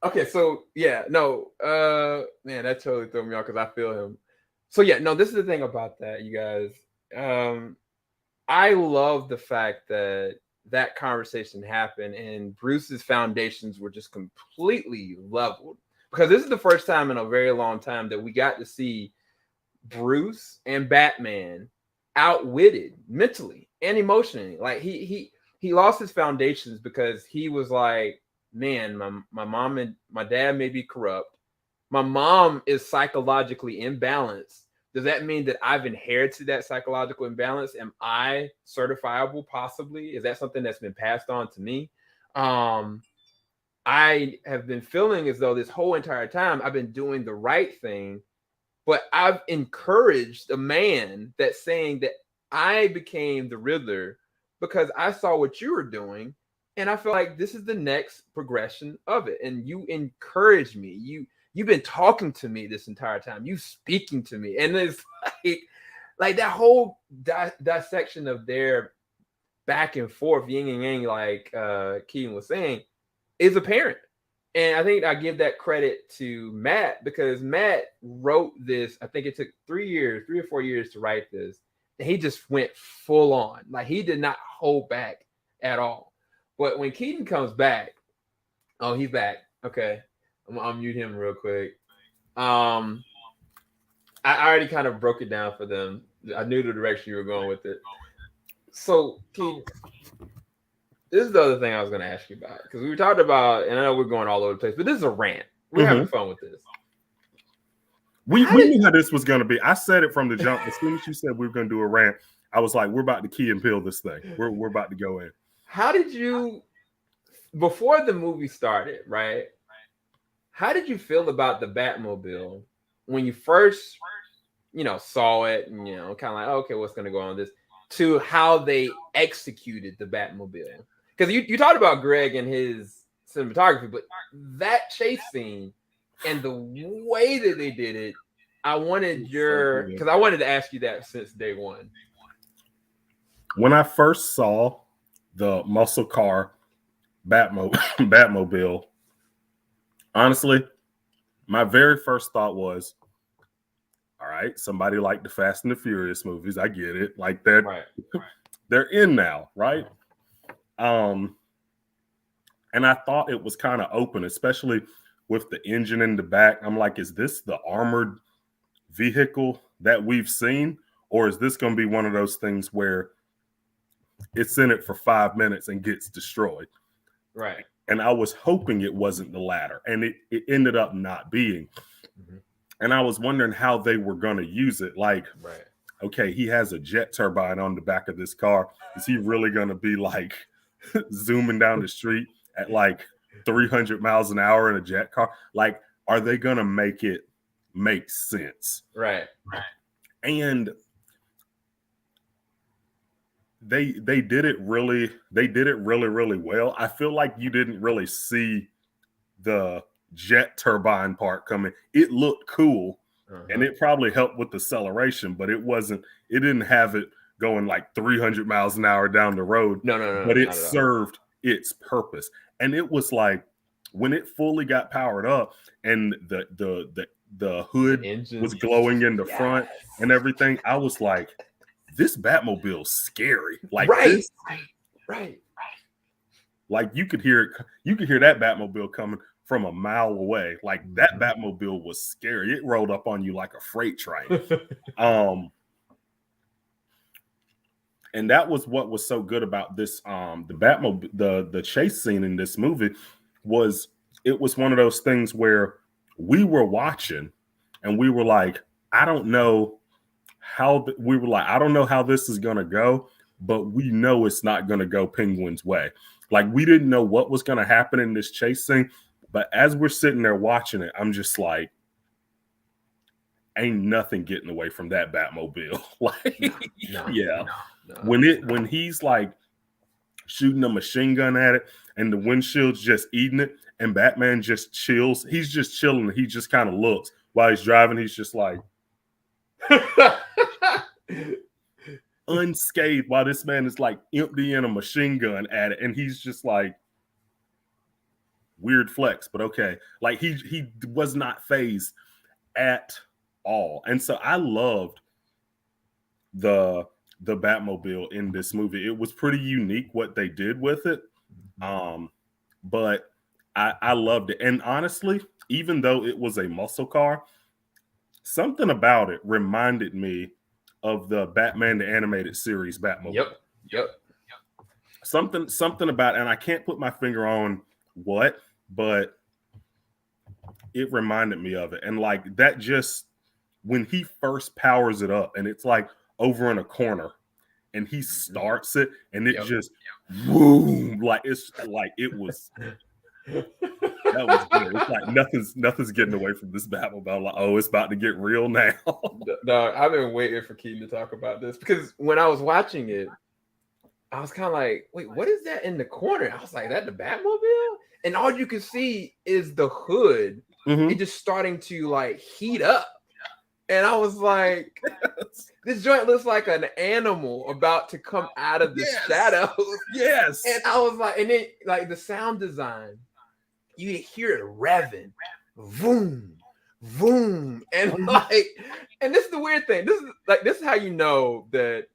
Okay, so yeah, no, man, that totally threw me off, because I feel him. So yeah, no, this is the thing about that, you guys. I love the fact that conversation happened and Bruce's foundations were just completely leveled, because this is the first time in a very long time that we got to see Bruce and Batman outwitted mentally and emotionally. Like, he lost his foundations because he was like, man, my mom and my dad may be corrupt. My mom is psychologically imbalanced. Does that mean that I've inherited that psychological imbalance? Am I certifiable? Possibly. Is that something that's been passed on to me? I have been feeling as though this whole entire time I've been doing the right thing, but I've encouraged a man that's saying that I became the Riddler because I saw what you were doing, and I feel like this is the next progression of it. And you encouraged me. You've been talking to me this entire time. You speaking to me. And it's like that whole dissection of their back and forth, yin and yang, like Keeden was saying, is apparent. And I think I give that credit to Matt because Matt wrote this. I think it took 3 or 4 years to write this. And he just went full on. Like he did not hold back at all. But when Keeden comes back, oh, he's back. Okay. I'm gonna unmute him real quick. I already kind of broke it down for them. I knew the direction you were going with it. So, Keeden, this is the other thing I was going to ask you about because we talked about, and I know we're going all over the place, but this is a rant. We're having fun with this. We knew how this was going to be. I said it from the jump. As soon as you said we were going to do a rant, I was like, we're about to key and peel this thing. We're about to go in. How did you, before the movie started, right? How did you feel about the Batmobile when you first, saw it and, kind of like, okay, what's going to go on with this, to how they executed the Batmobile? Because you talked about Greg and his cinematography, but that chase scene and the way that they did it, I wanted to ask you that since day one. When I first saw the muscle car Batmobile, honestly, my very first thought was, all right, somebody liked the Fast and the Furious movies. I get it. Like that, right. They're in now, right? And I thought it was kind of open, especially with the engine in the back. I'm like, is this the armored vehicle that we've seen? Or is this going to be one of those things where it's in it for 5 minutes and gets destroyed? Right. And I was hoping it wasn't the latter. And it ended up not being. Mm-hmm. And I was wondering how they were going to use it. Like, right. Okay, he has a jet turbine on the back of this car. Is he really going to be like zooming down the street at like 300 miles an hour in a jet car? Like, are they going to make it make sense? Right. And they did it really well. I feel like you didn't really see the jet turbine part coming. It looked cool, and it probably helped with the acceleration, but it didn't have it going like 300 miles an hour down the road. No. But it served its purpose. And it was like when it fully got powered up and the hood was glowing in the front and everything, I was like, this Batmobile's scary. Like this, right. Like you could hear that Batmobile coming from a mile away. Like that Batmobile was scary. It rolled up on you like a freight train. And that was what was so good about this. The Batmobile, the chase scene in this movie was one of those things where we were watching and we were like, I don't know how this is going to go, but we know it's not going to go Penguin's way. Like we didn't know what was going to happen in this chase scene, but as we're sitting there watching it, I'm just like, ain't nothing getting away from that Batmobile. Like, no. When he's like shooting a machine gun at it and the windshield's just eating it and Batman just chills, he's just chilling. He just kind of looks while he's driving. He's just like unscathed while this man is like emptying a machine gun at it. And he's just like, weird flex, but okay. Like he was not phased at all. And so I loved the Batmobile in this movie. It was pretty unique what they did with it. But I loved it. And honestly, even though it was a muscle car, something about it reminded me of the Batman the Animated Series Batmobile. Yep. Something about, and I can't put my finger on what, but it reminded me of it. And like that, just when he first powers it up and it's like over in a corner and he starts it and it just boom, like it's like it was that was good. It's like nothing's getting away from this Batmobile. Like, oh, it's about to get real now. No, I've been waiting for Keeden to talk about this because when I was watching it, I was kind of like, wait, what is that in the corner? I was like, that the Batmobile? And all you can see is the hood. It just starting to like heat up. And I was like, this joint looks like an animal about to come out of the shadows. Yes. And I was like, and then like the sound design you hear it revving, boom, boom, and like, and this is the weird thing. This is how you know that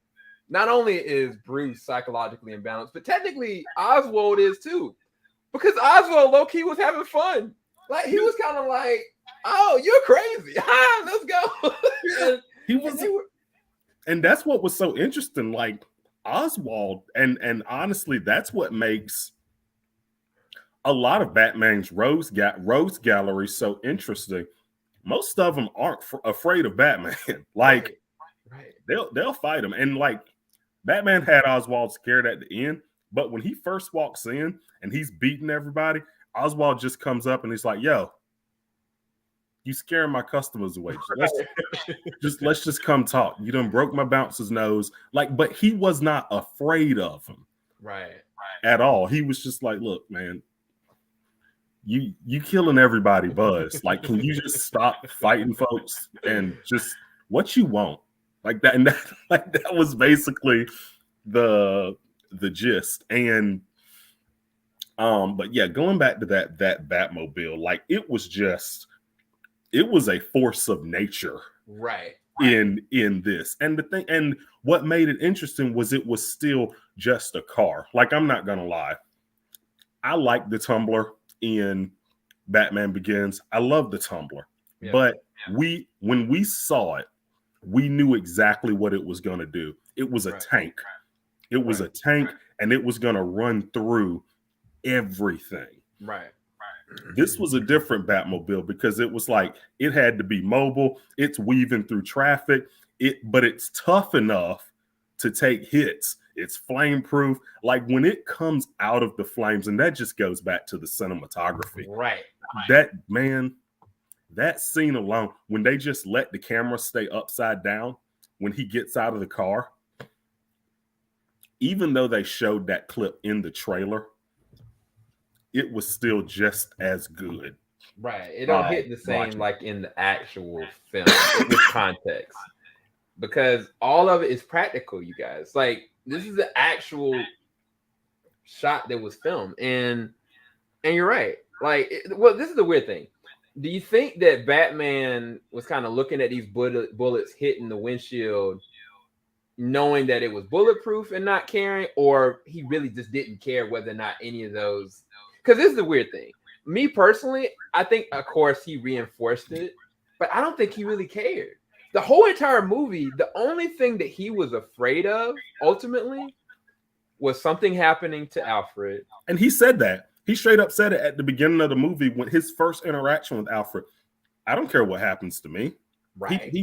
not only is Bruce psychologically imbalanced, but technically Oswald is too, because Oswald low key was having fun. Like he was kind of like, "Oh, you're crazy! Let's go." And he was, and that's what was so interesting. Like Oswald, and honestly, that's what makes a lot of Batman's Rose Gallery so interesting. Most of them aren't afraid of Batman. Like right. they'll fight him, and like Batman had Oswald scared at the end, but when he first walks in and he's beating everybody, Oswald just comes up and he's like, "Yo, you scaring my customers away. Let's just come talk. You done broke my bouncer's nose." Like, but he was not afraid of him. Right. At all. He was just like, "Look, man, you killing everybody, Buzz. Like, can you just stop fighting folks and just what you want?" Like that, and that was basically the gist. And but yeah, going back to that Batmobile, like it was a force of nature, right? In this, and the thing, and what made it interesting was it was still just a car. Like, I'm not gonna lie, I like the Tumbler in Batman Begins. I love the Tumbler, but when we saw it, we knew exactly what it was gonna do. It was a tank. It was a tank, and it was gonna run through everything. Right. This was a different Batmobile because it was like it had to be mobile. It's weaving through traffic. But it's tough enough to take hits. It's flame proof. Like when it comes out of the flames, and that just goes back to the cinematography. Right. That scene alone, when they just let the camera stay upside down when he gets out of the car, even though they showed that clip in the trailer, it was still just as good. Right. It don't hit the same like in the actual film with context, because all of it is practical, you guys. Like this is the actual shot that was filmed, and you're right. Like, this is the weird thing. Do you think that Batman was kind of looking at these bullets hitting the windshield, knowing that it was bulletproof and not caring, or he really just didn't care whether or not any of those? Because this is the weird thing. Me personally, I think, of course, he reinforced it, but I don't think he really cared. The whole entire movie, the only thing that he was afraid of, ultimately, was something happening to Alfred. And he said that. He straight up said it at the beginning of the movie when his first interaction with Alfred. I don't care what happens to me. Right.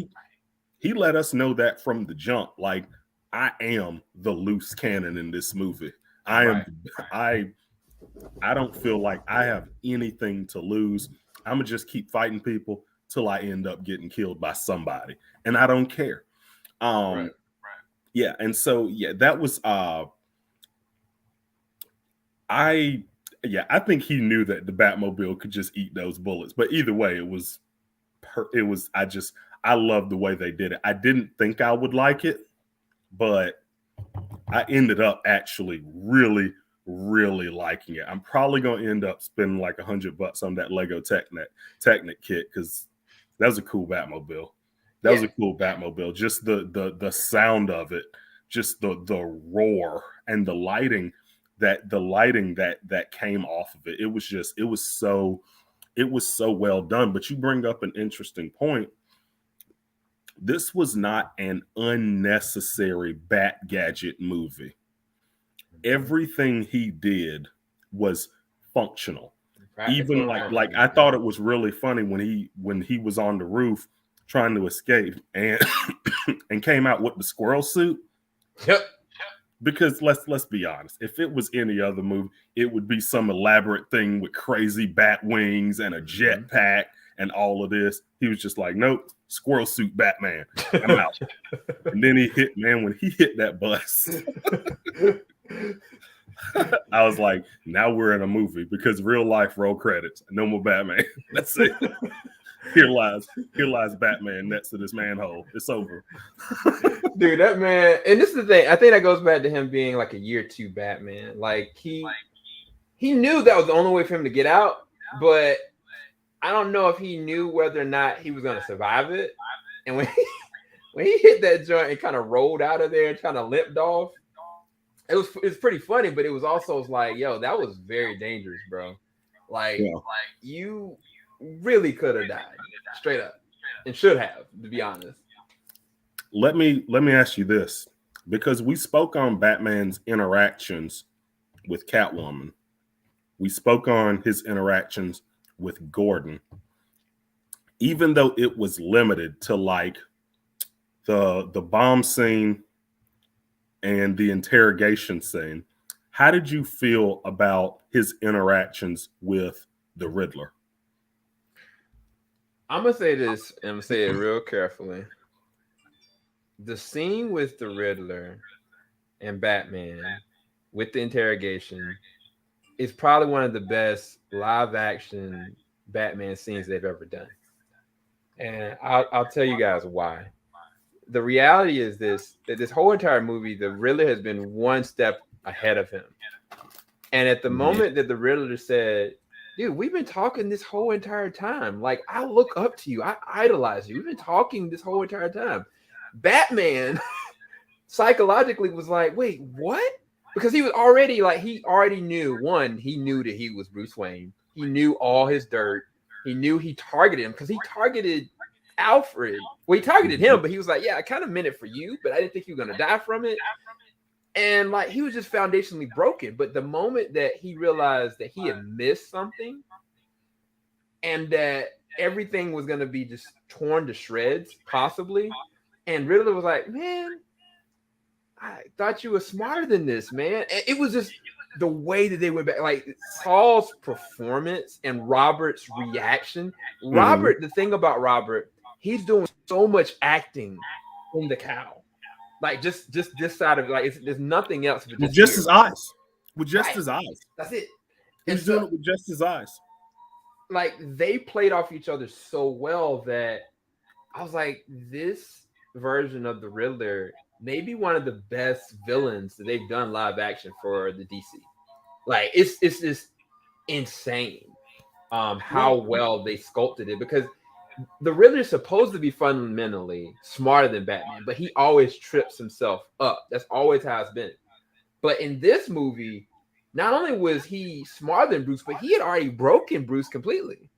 He let us know that from the jump. Like, I am the loose cannon in this movie. I don't feel like I have anything to lose. I'm gonna just keep fighting people till I end up getting killed by somebody, and I don't care. Yeah, and so that was I think he knew that the Batmobile could just eat those bullets. But either way, I love the way they did it. I didn't think I would like it, but I ended up actually really, really liking it. I'm probably going to end up spending like $100 on that Lego Technic kit, because that was a cool Batmobile. That was a cool Batmobile. Just the sound of it, just the roar and the lighting that came off of it. It was so well done. But you bring up an interesting point. This was not an unnecessary Bat Gadget movie. Everything he did was functional. Even like I thought it was really funny when he was on the roof trying to escape and and came out with the squirrel suit. Yep. Because let's be honest, if it was any other movie, it would be some elaborate thing with crazy bat wings and a jetpack and all of this. He was just like, nope, squirrel suit Batman. I'm out. And then when he hit that bus, I was like, now we're in a movie, because real life roll credits. No more Batman. That's it. Here lies Batman next to this manhole. It's over. Dude, that man, and this is the thing. I think that goes back to him being like a year 2 Batman. Like he knew that was the only way for him to get out, but I don't know if he knew whether or not he was going to survive it. And when he hit that joint and kind of rolled out of there and kind of limped off, it's pretty funny, but it was also like, yo, that was very dangerous, bro. Like, you really could have died straight up and should have, to be honest. Let me ask you this, because we spoke on Batman's interactions with Catwoman. We spoke on his interactions with Gordon. Even though it was limited to like the bomb scene and the interrogation scene, how did you feel about his interactions with the Riddler? I'm going to say this, and I'm going to say it real carefully. The scene with the Riddler and Batman with the interrogation is probably one of the best live action Batman scenes they've ever done. And I'll tell you guys why. The reality is that this whole entire movie, the Riddler has been one step ahead of him. And at the moment that the Riddler said, dude, we've been talking this whole entire time. Like, I look up to you. I idolize you. We've been talking this whole entire time. Batman psychologically was like, wait, what? Because he was already like, he already knew, one, he knew that he was Bruce Wayne. He knew all his dirt. He knew he targeted him because he targeted Alfred. Well, he targeted him, but he was like, yeah, I kind of meant it for you, but I didn't think you were going to die from it. And like, he was just foundationally broken. But the moment that he realized that he had missed something and that everything was going to be just torn to shreds, possibly, and Riddler was like, man, I thought you were smarter than this, man. And it was just the way that they went back, like Saul's performance and Robert's reaction. Robert, the thing about Robert, he's doing so much acting in the cow. Like just this side of like, there's nothing else. But just his eyes. With just his eyes. That's it. He's doing it with just his eyes. Like they played off each other so well that I was like, this version of the Riddler may be one of the best villains that they've done live action for the DC. Like it's just insane how well they sculpted it, because the Riddler is supposed to be fundamentally smarter than Batman, but he always trips himself up. That's always how it's been. But in this movie, not only was he smarter than Bruce, but he had already broken Bruce completely.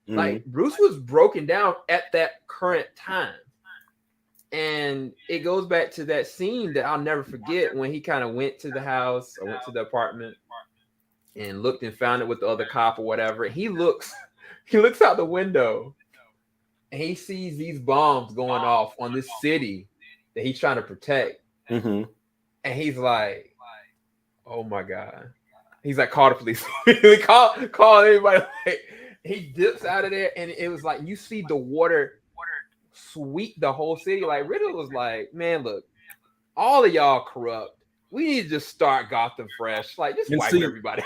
Like Bruce was broken down at that current time. And it goes back to that scene that I'll never forget when he kind of went to the house or went to the apartment and looked and found it with the other cop or whatever. He looks out the window and he sees these bombs going off on this city that he's trying to protect. And he's like, oh my God. He's like, call the police. call everybody. Like, he dips out of there and it was like, you see the water sweep the whole city. Like Riddler was like, man, look, all of y'all corrupt. We need to just start Gotham fresh. Like, just wipe everybody.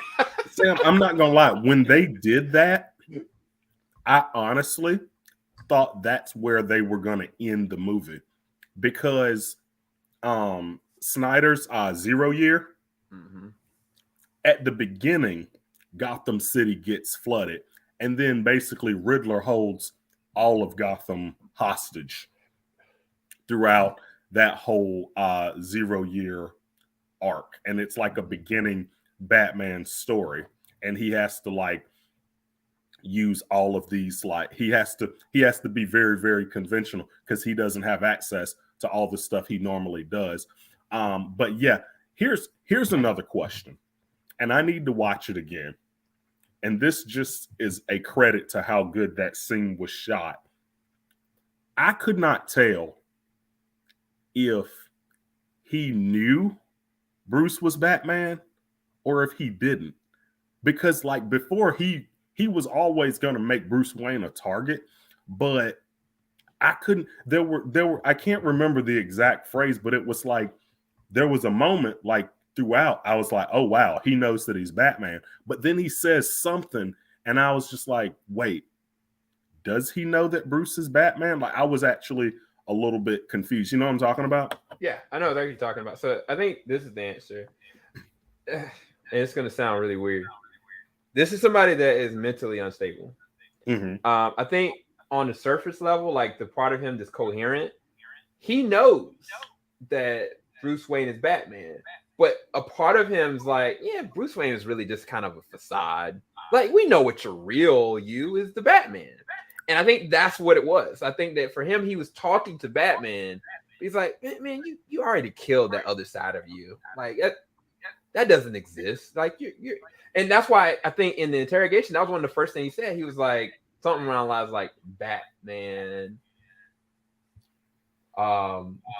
Sam, I'm not gonna lie. When they did that, I honestly thought that's where they were gonna end the movie, because Snyder's 0 year, at the beginning, Gotham City gets flooded, and then basically Riddler holds all of Gotham hostage throughout that whole 0 year arc. And it's like a beginning Batman story. And he has to like use all of these, like he has to be very, very conventional because he doesn't have access to all the stuff he normally does. But yeah, here's another question. And I need to watch it again. And this just is a credit to how good that scene was shot. I could not tell if he knew Bruce was Batman or if he didn't. Because like before, he was always going to make Bruce Wayne a target, but I couldn't, there were, I can't remember the exact phrase, but it was like, there was a moment like throughout, I was like, oh wow, he knows that he's Batman. But then he says something and I was just like, wait, does he know that Bruce is Batman? Like I was actually a little bit confused. You know what I'm talking about? Yeah, I know what you're talking about. So I think this is the answer. And it's going to sound really weird. This is somebody that is mentally unstable. Mm-hmm. I think on the surface level, like the part of him that's coherent, he knows that Bruce Wayne is Batman. But a part of him's like, yeah, Bruce Wayne is really just kind of a facade. Like, we know what your real you is, the Batman. And I think that's what it was. I think that for him, he was talking to Batman. He's like, man, you already killed that other side of you. Like, that doesn't exist. Like, you're and that's why I think in the interrogation, that was one of the first things he said. He was like, something around the lines like Batman,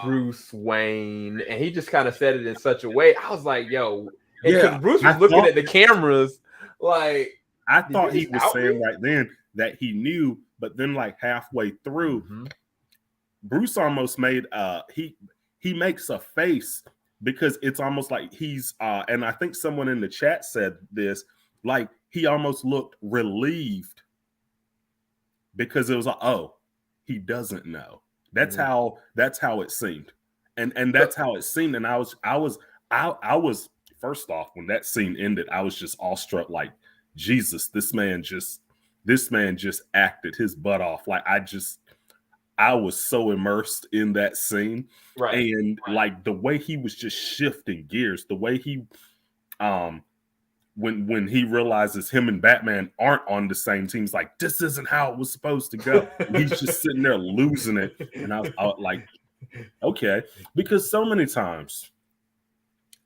Bruce Wayne, and he just kind of said it in such a way. I was like, yo, because Bruce was looking at the cameras, like, I thought he was saying right then that he knew, but then like halfway through, Bruce almost made he makes a face because it's almost like he's and I think someone in the chat said this, like he almost looked relieved because it was like, oh, he doesn't know. That's how it seemed. And that's how it seemed. And I was first off, when that scene ended, I was just awestruck, like, Jesus, this man just acted his butt off. Like I was so immersed in that scene. Right. And like the way he was just shifting gears, the way he when he realizes him and Batman aren't on the same team, he's like, this isn't how it was supposed to go. And he's just sitting there losing it. And I was like, okay. Because so many times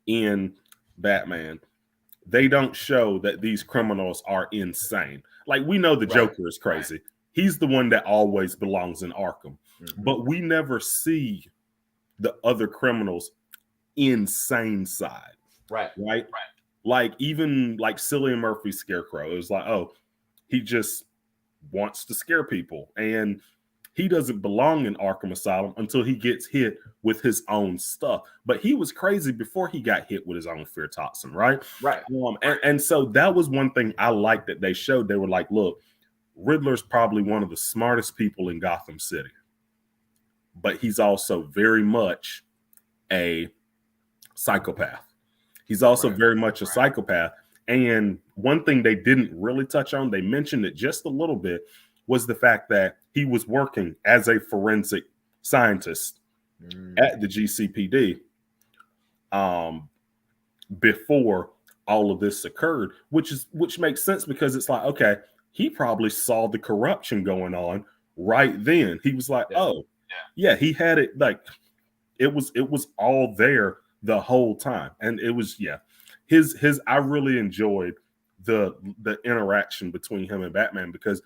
in Batman, they don't show that these criminals are insane. Like, we know the Joker is crazy. He's the one that always belongs in Arkham. But we never see the other criminals' insane side. Right. Like, even like Cillian Murphy's Scarecrow, it was like, oh, he just wants to scare people. And he doesn't belong in Arkham Asylum until he gets hit with his own stuff. But he was crazy before he got hit with his own fear toxin, right? Right. And so that was one thing I liked that they showed. They were like, look, Riddler's probably one of the smartest people in Gotham City. But he's also very much a psychopath. He's also very much a psychopath. And one thing they didn't really touch on, they mentioned it just a little bit, was the fact that he was working as a forensic scientist at the GCPD before all of this occurred, which makes sense because it's like, okay, he probably saw the corruption going on right then. He was like, yeah, he had it, like it was all there the whole time. And it was, his I really enjoyed the interaction between him and Batman, because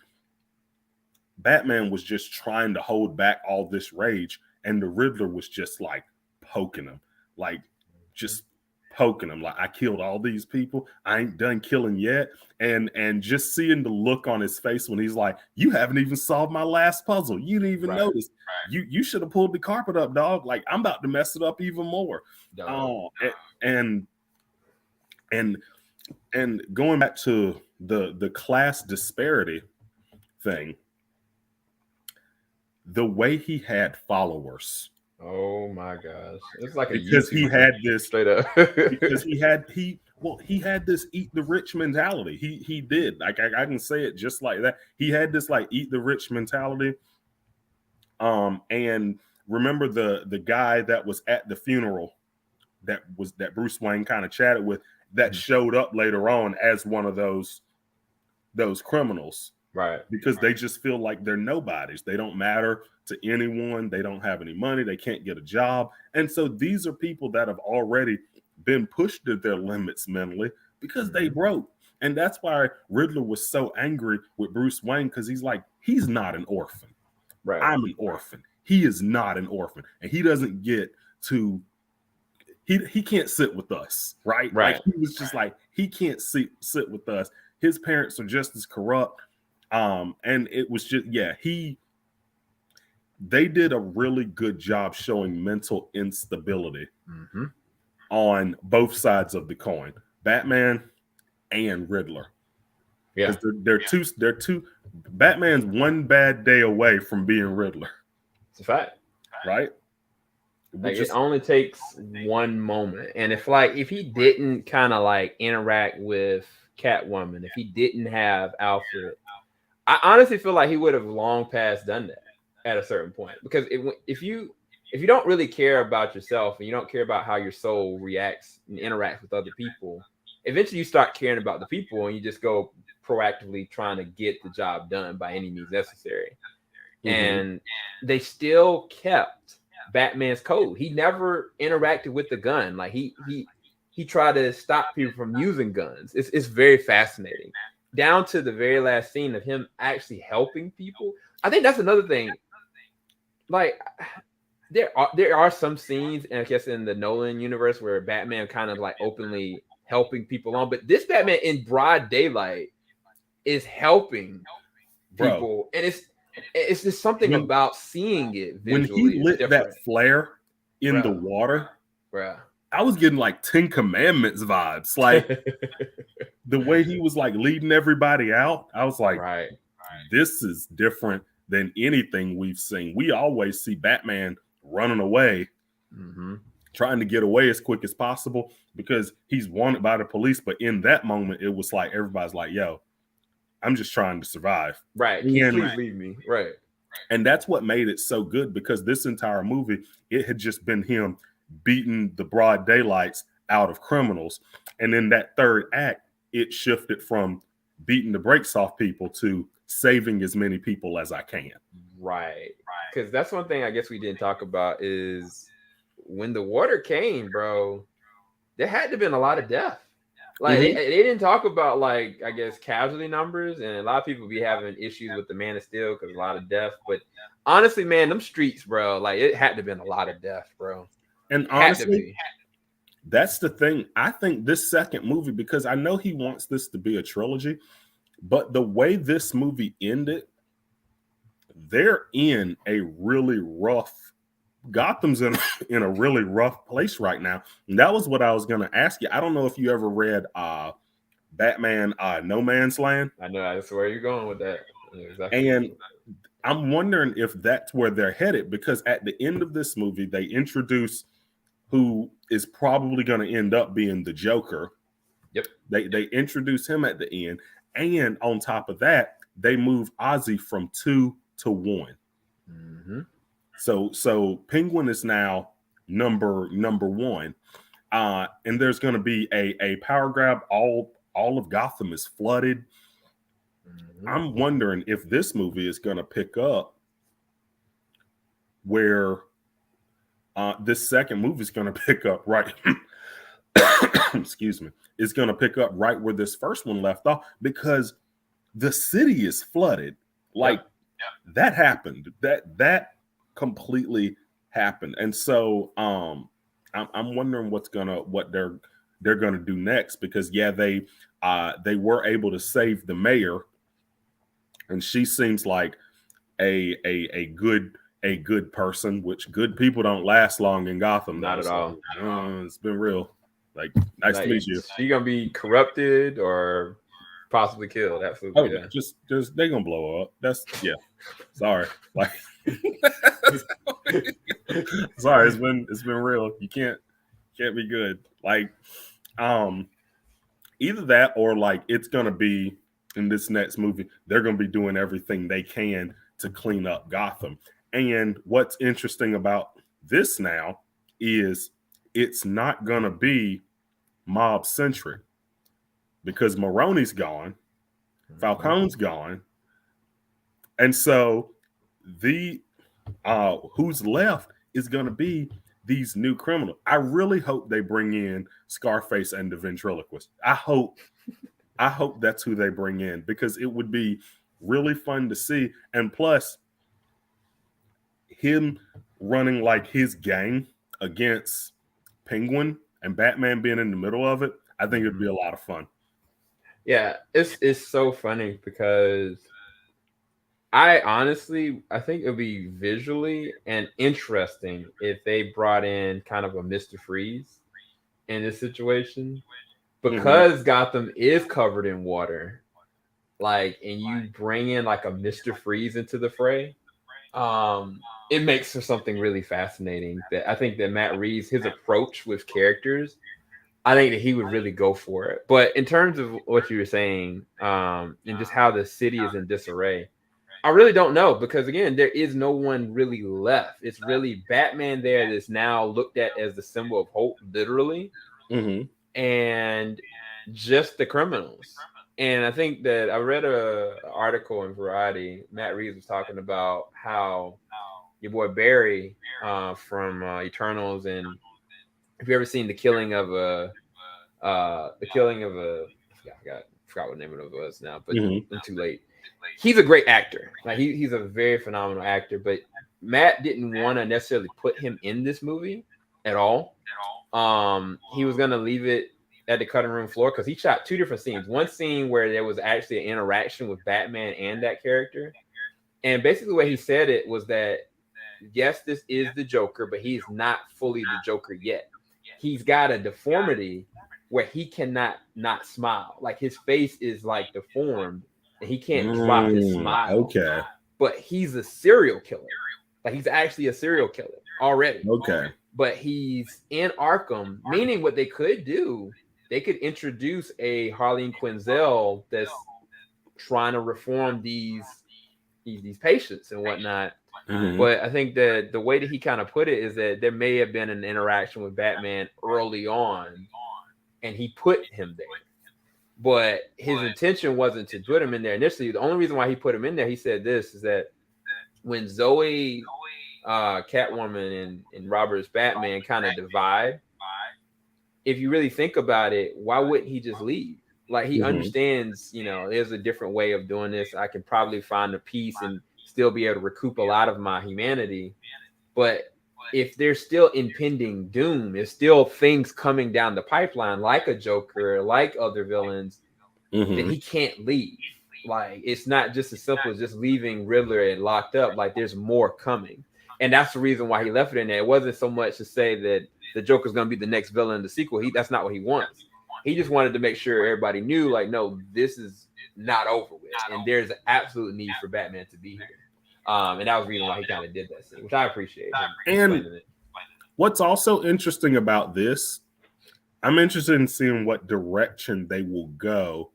Batman was just trying to hold back all this rage, and the Riddler was just like poking him, like just poking him, like, I killed all these people, I ain't done killing yet. And just seeing the look on his face when he's like, you haven't even solved my last puzzle, you didn't even notice. You should have pulled the carpet up, dog. Like, I'm about to mess it up even more. And going back to the class disparity thing, the way he had followers. Oh my gosh. It's like because he had this straight up. because he had this eat the rich mentality. He did. Like, I can say it just like that. He had this like eat the rich mentality. And remember the guy that was at the funeral that Bruce Wayne kind of chatted with, that showed up later on as one of those criminals. Right. Because they just feel like they're nobodies. They don't matter to anyone. They don't have any money. They can't get a job. And so these are people that have already been pushed to their limits mentally because they broke. And that's why Riddler was so angry with Bruce Wayne, because he's like, he's not an orphan. Right. I'm an orphan. He is not an orphan. And he doesn't get to, he can't sit with us. Right. Like, he was just like, he can't sit with us. His parents are just as corrupt. And it was just, they did a really good job showing mental instability on both sides of the coin, Batman and Riddler. Yeah, they're two. Batman's one bad day away from being Riddler. It's a fact, right? Like, it only takes one moment, and if he didn't kind of like interact with Catwoman, if he didn't have Alfred, I honestly feel like he would have long past done that at a certain point. Because if you don't really care about yourself and you don't care about how your soul reacts and interacts with other people, eventually you start caring about the people and you just go proactively trying to get the job done by any means necessary. And they still kept Batman's code. He never interacted with the gun. Like he tried to stop people from using guns. It's very fascinating. Down to the very last scene of him actually helping people. I think that's another thing. Like there are some scenes, and I guess in the Nolan universe, where Batman kind of like openly helping people on, but this Batman in broad daylight is helping people, and it's just something about seeing it visually. When he lit that flare in the water, I was getting like 10 Commandments vibes. Like the way he was like leading everybody out, I was like, this is different than anything we've seen. We always see Batman running away, trying to get away as quick as possible because he's wanted by the police. But in that moment, it was like everybody's like, yo, I'm just trying to survive. Right. Please leave me. Right. And that's what made it so good, because this entire movie, it had just been him beating the broad daylights out of criminals. And in that third act, it shifted from beating the brakes off people to saving as many people as I can. Right. Because that's one thing I guess we didn't talk about is when the water came, bro, there had to have been a lot of death. Like they didn't talk about, like, I guess, casualty numbers, and a lot of people be having issues with the Man of Steel because a lot of death. But honestly, man, them streets, bro, like it had to have been a lot of death, bro. And honestly, that's the thing. I think this second movie, because I know he wants this to be a trilogy, but the way this movie ended, they're in a really rough. Gotham's in a really rough place right now. And that was what I was going to ask you. I don't know if you ever read Batman No Man's Land. I know. That's where you're going with that. Exactly. And I'm wondering if that's where they're headed, because at the end of this movie, they introduce who is probably going to end up being the Joker. Yep. They introduce him at the end. And on top of that, they move Ozzy from 2 to 1. So Penguin is now number 1, and there's going to be a power grab. All of Gotham is flooded. I'm wondering if this movie is going to pick up where this second movie is going to pick up right. Excuse me. Is going to pick up right where this first one left off, because the city is flooded. Like that happened. That completely happened. And so I'm wondering what they're gonna do next, because they were able to save the mayor, and she seems like a good person, which good people don't last long in Gotham. Not at all. It's been real. Like, nice to meet you. She gonna be corrupted or possibly killed. Absolutely. Just they gonna blow up. Sorry. Like sorry, it's been real. You can't be good. Like either that, or like it's gonna be in this next movie, they're gonna be doing everything they can to clean up Gotham. And what's interesting about this now is it's not gonna be mob centric, because Maroni's gone, Falcone's gone, and so the who's left is going to be these new criminals. I really hope they bring in Scarface and the ventriloquist. I hope that's who they bring in, because it would be really fun to see. And plus, him running like his gang against Penguin and Batman being in the middle of it, I think it'd be a lot of fun. Yeah, it's so funny, because I think it would be visually and interesting if they brought in kind of a Mr. Freeze in this situation, because Gotham is covered in water, like, and you bring in like a Mr. Freeze into the fray. It makes for something really fascinating. That I think that Matt Reeves, his approach with characters I think that he would really go for it. But in terms of what you were saying, and just how the city is in disarray, I really don't know because again, there is no one really left. It's really Batman there that's now looked at as the symbol of hope, literally, and just the criminals. And I think that I read a article in Variety. Matt Reeves was talking about how your boy Barry from Eternals, and if you ever seen the killing of a I forgot what name it was now, but I'm too late. He's a great actor. Like he's a very phenomenal actor, but Matt didn't want to necessarily put him in this movie at all. He was gonna leave it at the cutting room floor because he shot two different scenes. One scene where there was actually an interaction with Batman and that character, and basically what he said it was that yes, this is the Joker, but he's not fully the Joker yet. He's got a deformity where he cannot not smile. Like his face is like deformed and he can't drop his smile. Okay. But he's a serial killer. Like he's actually a serial killer already. Okay. But he's in Arkham, meaning what they could do, they could introduce a Harleen Quinzel that's trying to reform these patients and whatnot. But I think that the way that he kind of put it is that there may have been an interaction with Batman early on and he put him there. But his intention wasn't to put him in there initially. The only reason why he put him in there, he said this, is that when Zoe, Catwoman, and Robert's Batman kind of divide, if you really think about it, why wouldn't he just leave? Like he understands, there's a different way of doing this. I can probably find a peace and still be able to recoup a lot of my humanity. But if there's still impending doom, there's still things coming down the pipeline, like a Joker, like other villains, then he can't leave. Like it's not just as simple as just leaving Riddler and locked up. Like there's more coming. And that's the reason why he left it in there. It wasn't so much to say that the Joker's going to be the next villain in the sequel. That's not what he wants. He just wanted to make sure everybody knew, like, no, this is not over with. And there's an absolute need for Batman to be here. And that was the reason why he kind of did that scene, which I appreciate. And what's also interesting about this, I'm interested in seeing what direction they will go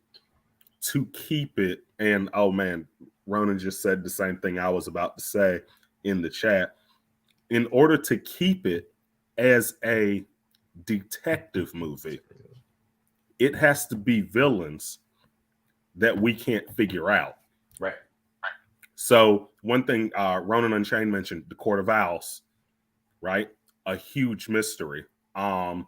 to keep it. And oh man, Ronan just said the same thing I was about to say in the chat. In order to keep it as a detective movie, it has to be villains that we can't figure out. Right. So one thing Ronan Unchained mentioned, the Court of Owls, right? A huge mystery. Hush,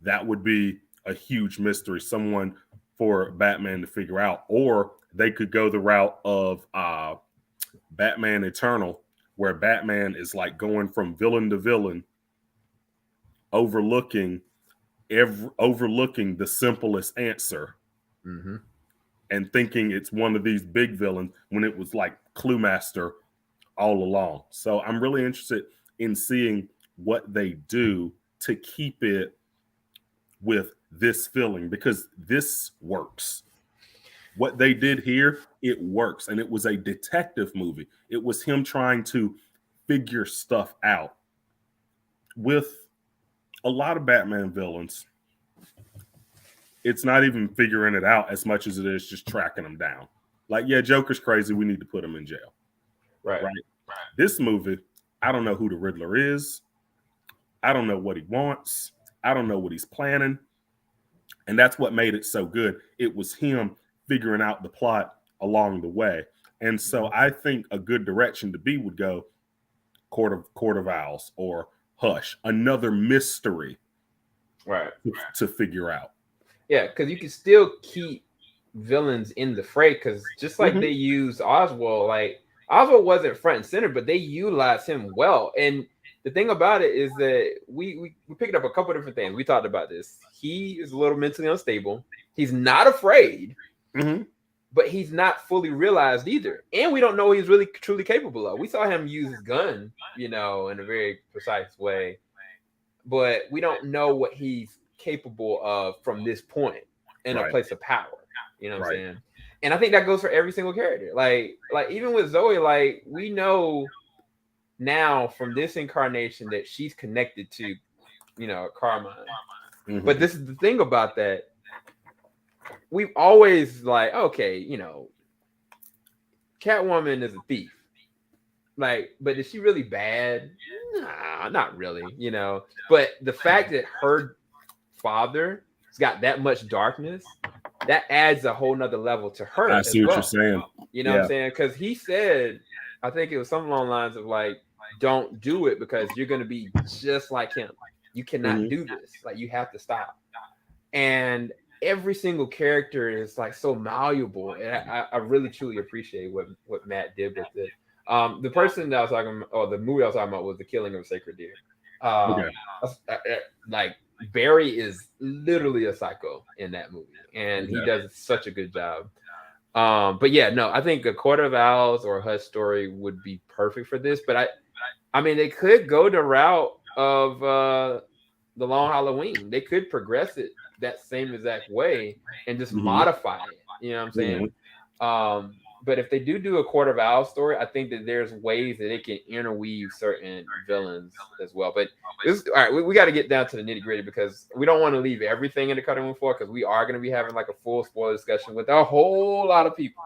that would be a huge mystery. Someone for Batman to figure out. Or they could go the route of Batman Eternal, where Batman is like going from villain to villain, overlooking the simplest answer. And thinking it's one of these big villains when it was like Clue Master all along. So I'm really interested in seeing what they do to keep it with this feeling, because this works. What they did here, it works. And it was a detective movie. It was him trying to figure stuff out. With a lot of Batman villains, it's not even figuring it out as much as it is just tracking them down. Like, yeah, Joker's crazy. We need to put him in jail. Right. This movie, I don't know who the Riddler is. I don't know what he wants. I don't know what he's planning. And that's what made it so good. It was him figuring out the plot along the way. And so I think a good direction to be would go Court of Owls or Hush, another mystery, right, to figure out. Yeah, because you can still keep villains in the fray, because just like they used Oswald, like Oswald wasn't front and center, but they utilized him well. And the thing about it is that we picked up a couple different things. We talked about this. He is a little mentally unstable. He's not afraid, but he's not fully realized either. And we don't know what he's really truly capable of. We saw him use his gun, in a very precise way, but we don't know what he's capable of from this point in a place of power. You know what I'm saying? And I think that goes for every single character. Like even with Zoe, like we know now from this incarnation that she's connected to Carmine. Mhm. But this is the thing about that. We've always like, okay, Catwoman is a thief. Like, but is she really bad? Nah, not really, But the fact that her father's got that much darkness, that adds a whole nother level to I her as see what you're well. saying. You know what I'm saying? Because he said, I think it was something along the lines of like, don't do it because you're gonna be just like him. You cannot Mhm. do this. Like, you have to stop. And every single character is like so malleable, and I really truly appreciate what Matt did with it. The person that I was talking about, or the movie I was talking about, was The Killing of a Sacred Deer. Okay. Like, Barry is literally a psycho in that movie, and he Okay. does such a good job. But yeah, no, I think A Court of Owls or Hush Story would be perfect for this. But I mean, they could go the route of The Long Halloween. They could progress it that same exact way and just Mhm. modify it. You know what I'm saying? But if they do A Court of Owls story, I think that there's ways that they can interweave certain villains as well. But this, all right, we got to get down to the nitty gritty because we don't want to leave everything in the cutting room floor because we are going to be having like a full spoiler discussion with a whole lot of people.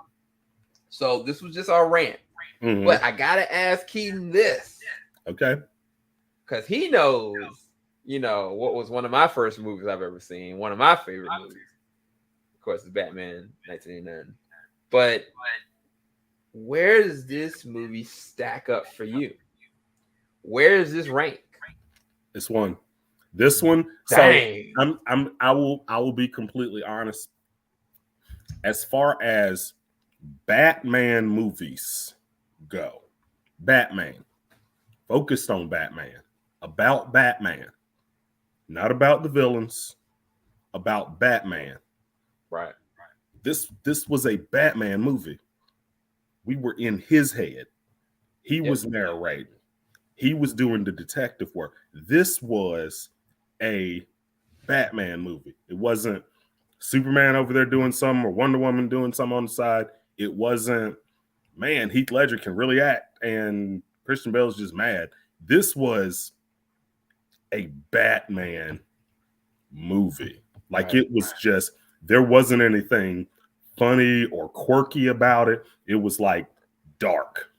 So this was just our rant. Mhm. But I got to ask Keeden this. Okay. Because he knows, what was one of my first movies I've ever seen. One of my favorite movies. Of course, is Batman 1989. But where does this movie stack up for you? Where is this rank? This one. So Dang. I will be completely honest. As far as Batman movies go, Batman, focused on Batman, about Batman, not about the villains, about Batman. Right. This was a Batman movie. We were in his head. He was narrating. He was doing the detective work. This was a Batman movie. It wasn't Superman over there doing something or Wonder Woman doing something on the side. It wasn't, man, Heath Ledger can really act and Christian Bale's just mad. This was a Batman movie. Like, it was just, there wasn't anything funny or quirky about it. It was like dark.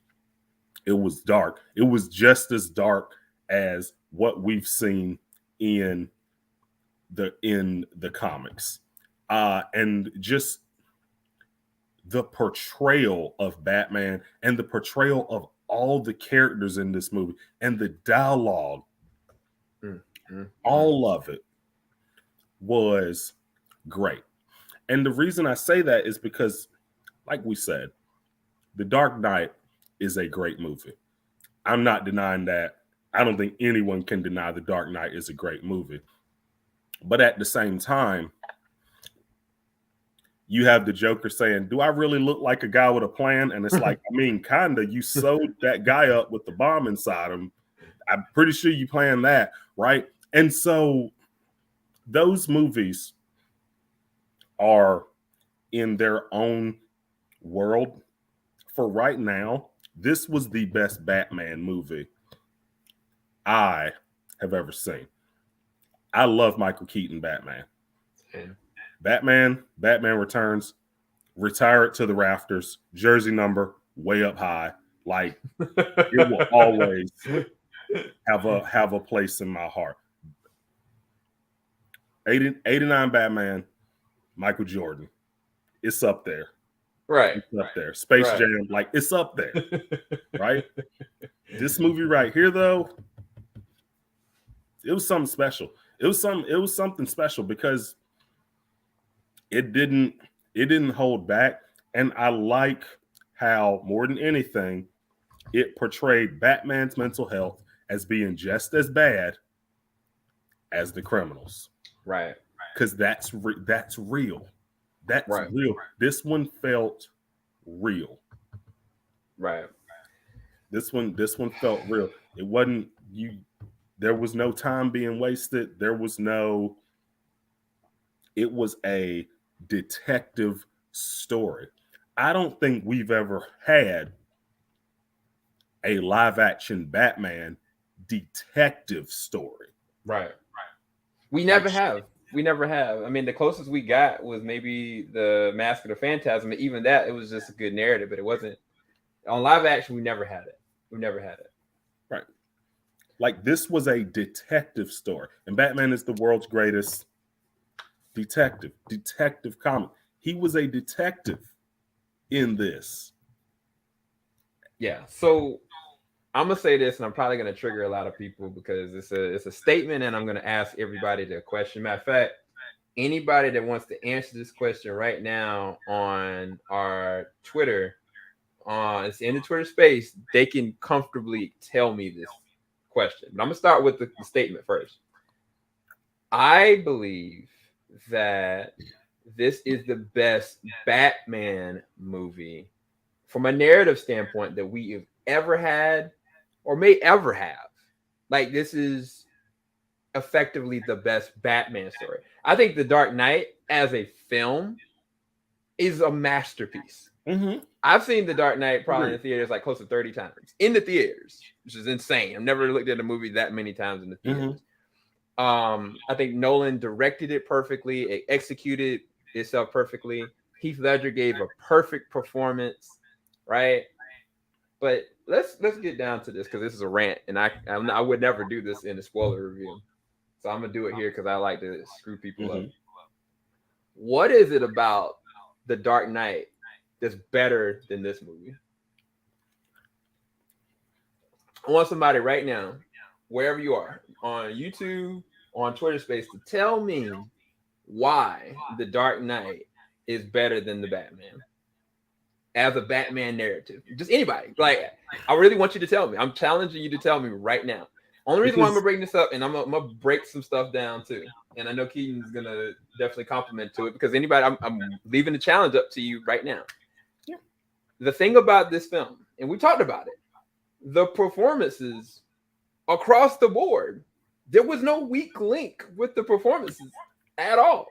It was dark. It was just as dark as what we've seen in the comics. And just the portrayal of Batman and the portrayal of all the characters in this movie and the dialogue, all of it was great. And the reason I say that is because, like we said, The Dark Knight is a great movie. I'm not denying that. I don't think anyone can deny The Dark Knight is a great movie. But at the same time, you have the Joker saying, do I really look like a guy with a plan? And it's like, I mean, kind of. You sewed that guy up with the bomb inside him. I'm pretty sure you planned that, right? And so those movies are in their own world. For right now, this was the best Batman movie I have ever seen. I love Michael Keaton Batman. Batman Returns, retire it to the rafters, jersey number way up high. Like, it will always have a place in my heart. 89 Batman, Michael Jordan. It's up there. Right. It's up there. Space Jam, like, it's up there. Right? This movie right here, though, it was something special. It was something special because it didn't hold back. And I like how, more than anything, it portrayed Batman's mental health as being just as bad as the criminals. Right. Because that's real. That's real. This one felt real. Right. This one felt real. It wasn't there was no time being wasted. It was a detective story. I don't think we've ever had a live action Batman detective story. Right. We never have. We never have. I mean, the closest we got was maybe the Mask of the Phantasm. Even that, it was just a good narrative, but it wasn't on live action. We never had it. We never had it. Right. Like this was a detective story, and Batman is the world's greatest detective comic. He was a detective in this. Yeah. So I'm gonna say this, and I'm probably gonna trigger a lot of people because it's a statement, and I'm gonna ask everybody the question. Matter of fact, anybody that wants to answer this question right now on our Twitter, it's in the Twitter space, they can comfortably tell me this question. But I'm gonna start with the statement first. I believe that this is the best Batman movie from a narrative standpoint that we have ever had or may ever have. Like, this is effectively the best Batman story. I think The Dark Knight as a film is a masterpiece. Mm-hmm. I've seen The Dark Knight probably in the theaters like close to 30 times in the theaters, which is insane. I've never looked at a movie that many times in the theaters. I think Nolan directed it perfectly. It executed itself perfectly. Heath Ledger gave a perfect performance, right? But let's get down to this because this is a rant, and I would never do this in a spoiler review, so I'm gonna do it here because I like to screw people up. What is it about The Dark Knight that's better than this movie? I want somebody right now, wherever you are, on YouTube, on Twitter Space, to tell me why The Dark Knight is better than the Batman as a Batman narrative. Just anybody. Like, I really want you to tell me. I'm challenging you to tell me right now. Only reason why I'm gonna bring this up, and I'm gonna break some stuff down too. And I know Keeden's gonna definitely compliment to it because anybody, I'm leaving the challenge up to you right now. Yeah. The thing about this film, and we talked about it, the performances across the board, there was no weak link with the performances at all.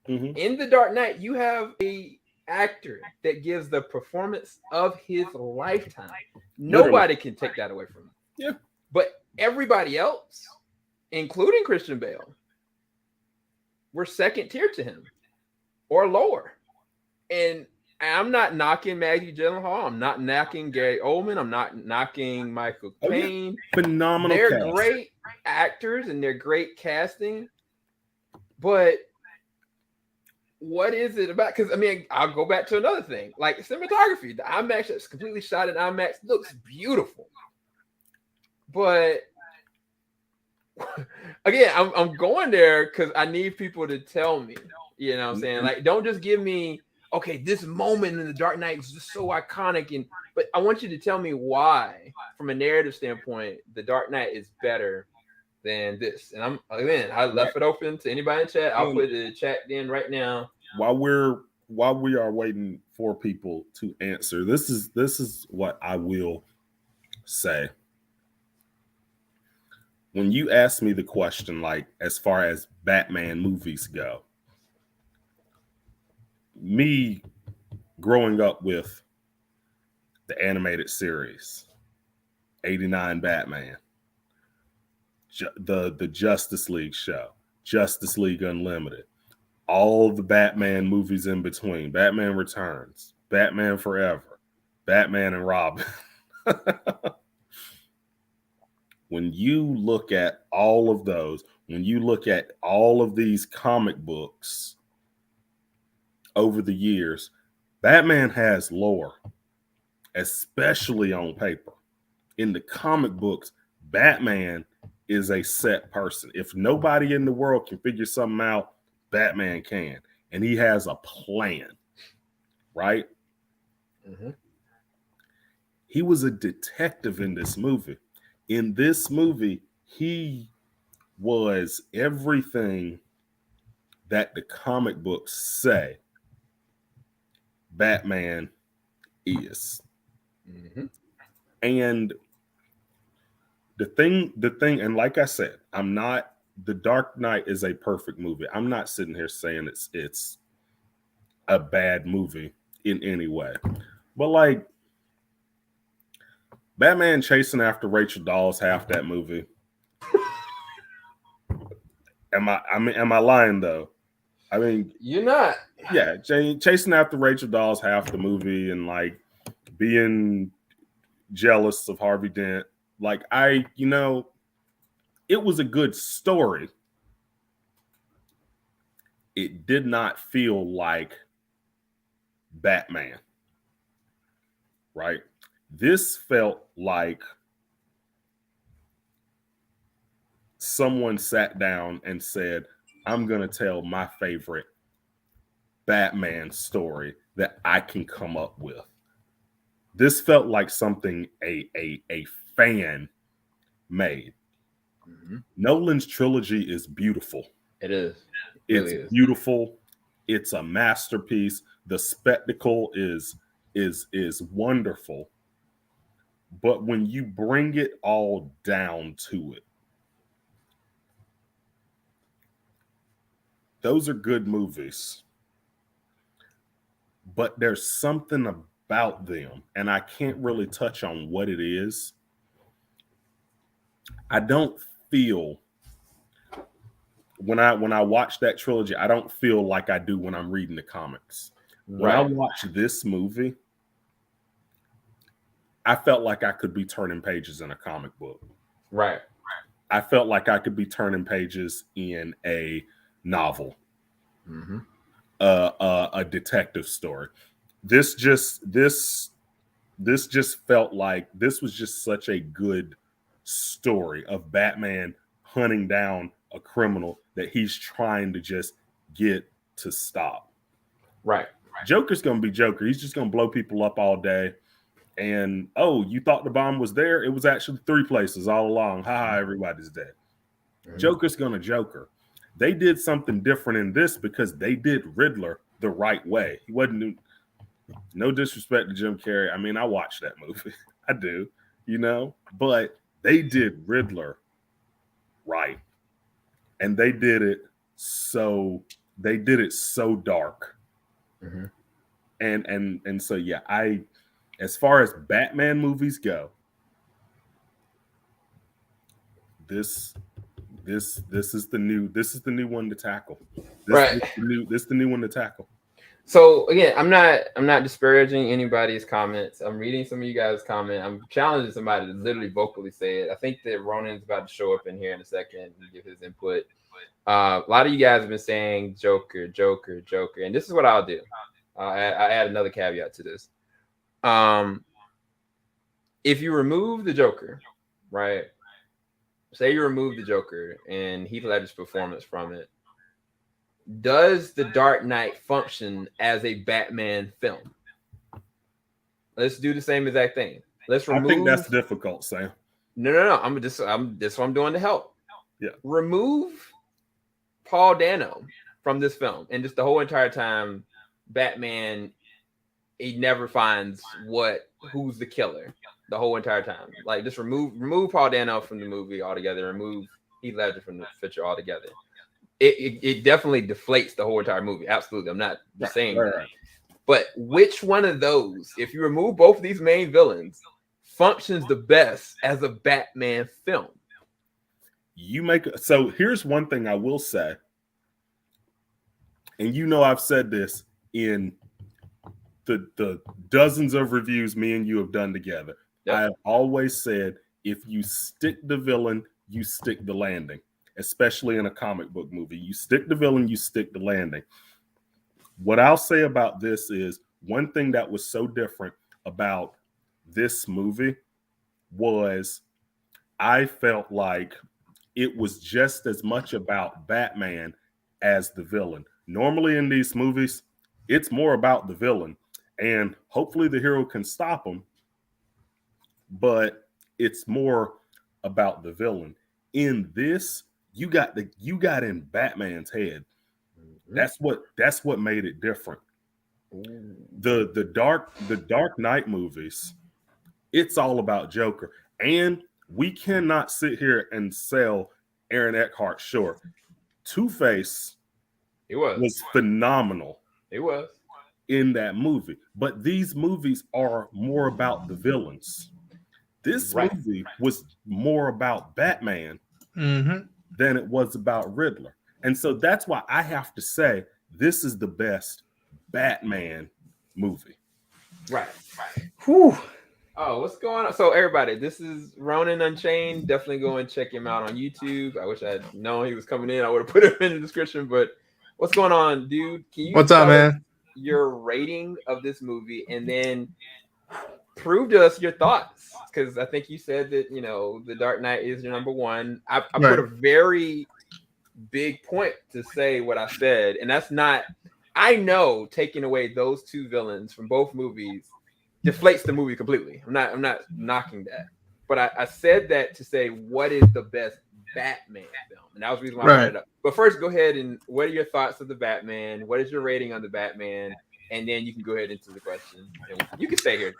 In The Dark Knight, you have a actor that gives the performance of his lifetime. Nobody can take that away from him. Yeah. But everybody else, including Christian Bale, were second tier to him or lower. And I'm not knocking Maggie Gyllenhaal. I'm not knocking Gary Oldman. I'm not knocking Michael Caine. Yeah. Phenomenal. They're great actors and they're great casting. But what is it about? Because I mean, I'll go back to another thing, like cinematography. The IMAX that's completely shot in IMAX looks beautiful. But again, I'm going there because I need people to tell me. You know what I'm saying? Like, don't just give me, okay, this moment in The Dark Knight is just so iconic, but I want you to tell me why, from a narrative standpoint, The Dark Knight is better than this. And I left it open to anybody in chat. I'll put the chat in right now. While we are waiting for people to answer, this is what I will say. When you ask me the question, like, as far as Batman movies go, me growing up with the animated series, 89 Batman, the Justice League show, Justice League Unlimited, all the Batman movies in between, Batman Returns, Batman Forever, Batman and Robin. When you look at all of those, when you look at all of these comic books over the years, Batman has lore, especially on paper. In the comic books, Batman is a set person. If nobody in the world can figure something out, Batman can. And he has a plan, right? He was a detective in this movie. In this movie, he was everything that the comic books say Batman is. And the thing, and like I said, The Dark Knight is a perfect movie. I'm not sitting here saying it's a bad movie in any way. But like, Batman chasing after Rachel Dawes, half that movie. Am I lying though? I mean, you're not. Yeah, chasing after Rachel Dawes half the movie and like being jealous of Harvey Dent. Like it was a good story. It did not feel like Batman, right? This felt like someone sat down and said, I'm going to tell my favorite Batman story that I can come up with. This felt like something a fan made. Mm-hmm. Nolan's trilogy is beautiful. It is. It's beautiful. It's a masterpiece. The spectacle is wonderful. But when you bring it all down to it, those are good movies. But there's something about them, and I can't really touch on what it is. I don't feel when I watch that trilogy, I don't feel like I do when I'm reading the comics. Right. When I watch this movie, I felt like I could be turning pages in a comic book. Right. I felt like I could be turning pages in a novel, a detective story. This just felt like this was just such a good story of Batman hunting down a criminal that he's trying to just get to stop. Right. Joker's gonna be Joker. He's just gonna blow people up all day. And you thought the bomb was there? It was actually 3 places all along. Ha, everybody's dead. Mm-hmm. Joker's gonna Joker. They did something different in this because they did Riddler the right way. He wasn't. No disrespect to Jim Carrey. I mean, I watched that movie. I do, but they did Riddler right. And they did it so dark. Mm-hmm. And so yeah, as far as Batman movies go, this is the new one to tackle. This is the new one to tackle. So again, I'm not disparaging anybody's comments. I'm reading some of you guys' comment. I'm challenging somebody to literally vocally say it. I think that Ronan's about to show up in here in a second and give his input. A lot of you guys have been saying Joker, Joker, Joker, and this is what I'll do. I add another caveat to this. If you remove the Joker, right? Say you remove the Joker and Heath Ledger's performance from it. Does The Dark Knight function as a Batman film? Let's do the same exact thing. Let's remove. I think that's difficult, Sam. No. This is what I'm doing to help. Yeah. Remove Paul Dano from this film, and just the whole entire time, Batman, he never finds who's the killer. The whole entire time, like just remove Paul Dano from the movie altogether. Remove Heath Ledger from the picture altogether. It definitely deflates the whole entire movie. Absolutely. I'm not saying that. But which one of those, if you remove both of these main villains, functions the best as a Batman film? So here's one thing I will say. And I've said this in the dozens of reviews me and you have done together. Yep. I have always said, if you stick the villain, you stick the landing. Especially in a comic book movie. You stick the villain, you stick the landing. What I'll say about this is one thing that was so different about this movie was I felt like it was just as much about Batman as the villain. Normally in these movies, it's more about the villain, and hopefully the hero can stop him, but it's more about the villain. In this, you got in Batman's head. Mm-hmm. That's what made it different. Ooh. The Dark Knight movies, it's all about Joker. And we cannot sit here and sell Aaron Eckhart short. Two-Face was phenomenal. It was in that movie. But these movies are more about the villains. This movie was more about Batman. Mm-hmm. Than it was about Riddler. And so that's why I have to say this is the best Batman movie. Right. Whew. Oh, what's going on? So everybody, this is Ronin Unchained. Definitely go and check him out on YouTube. I wish I had known he was coming in. I would have put him in the description. But what's going on, dude? Can you What's up, man? Your rating of this movie, and then prove to us your thoughts? Because I think you said that The Dark Knight is your number one. I put a very big point to say what I said, and that's not. I know taking away those two villains from both movies deflates the movie completely. I'm not knocking that, but I said that to say what is the best Batman film, and that was the reason why I brought it up. But first, go ahead and what are your thoughts of the Batman? What is your rating on the Batman? And then you can go ahead into the question. And you can stay here.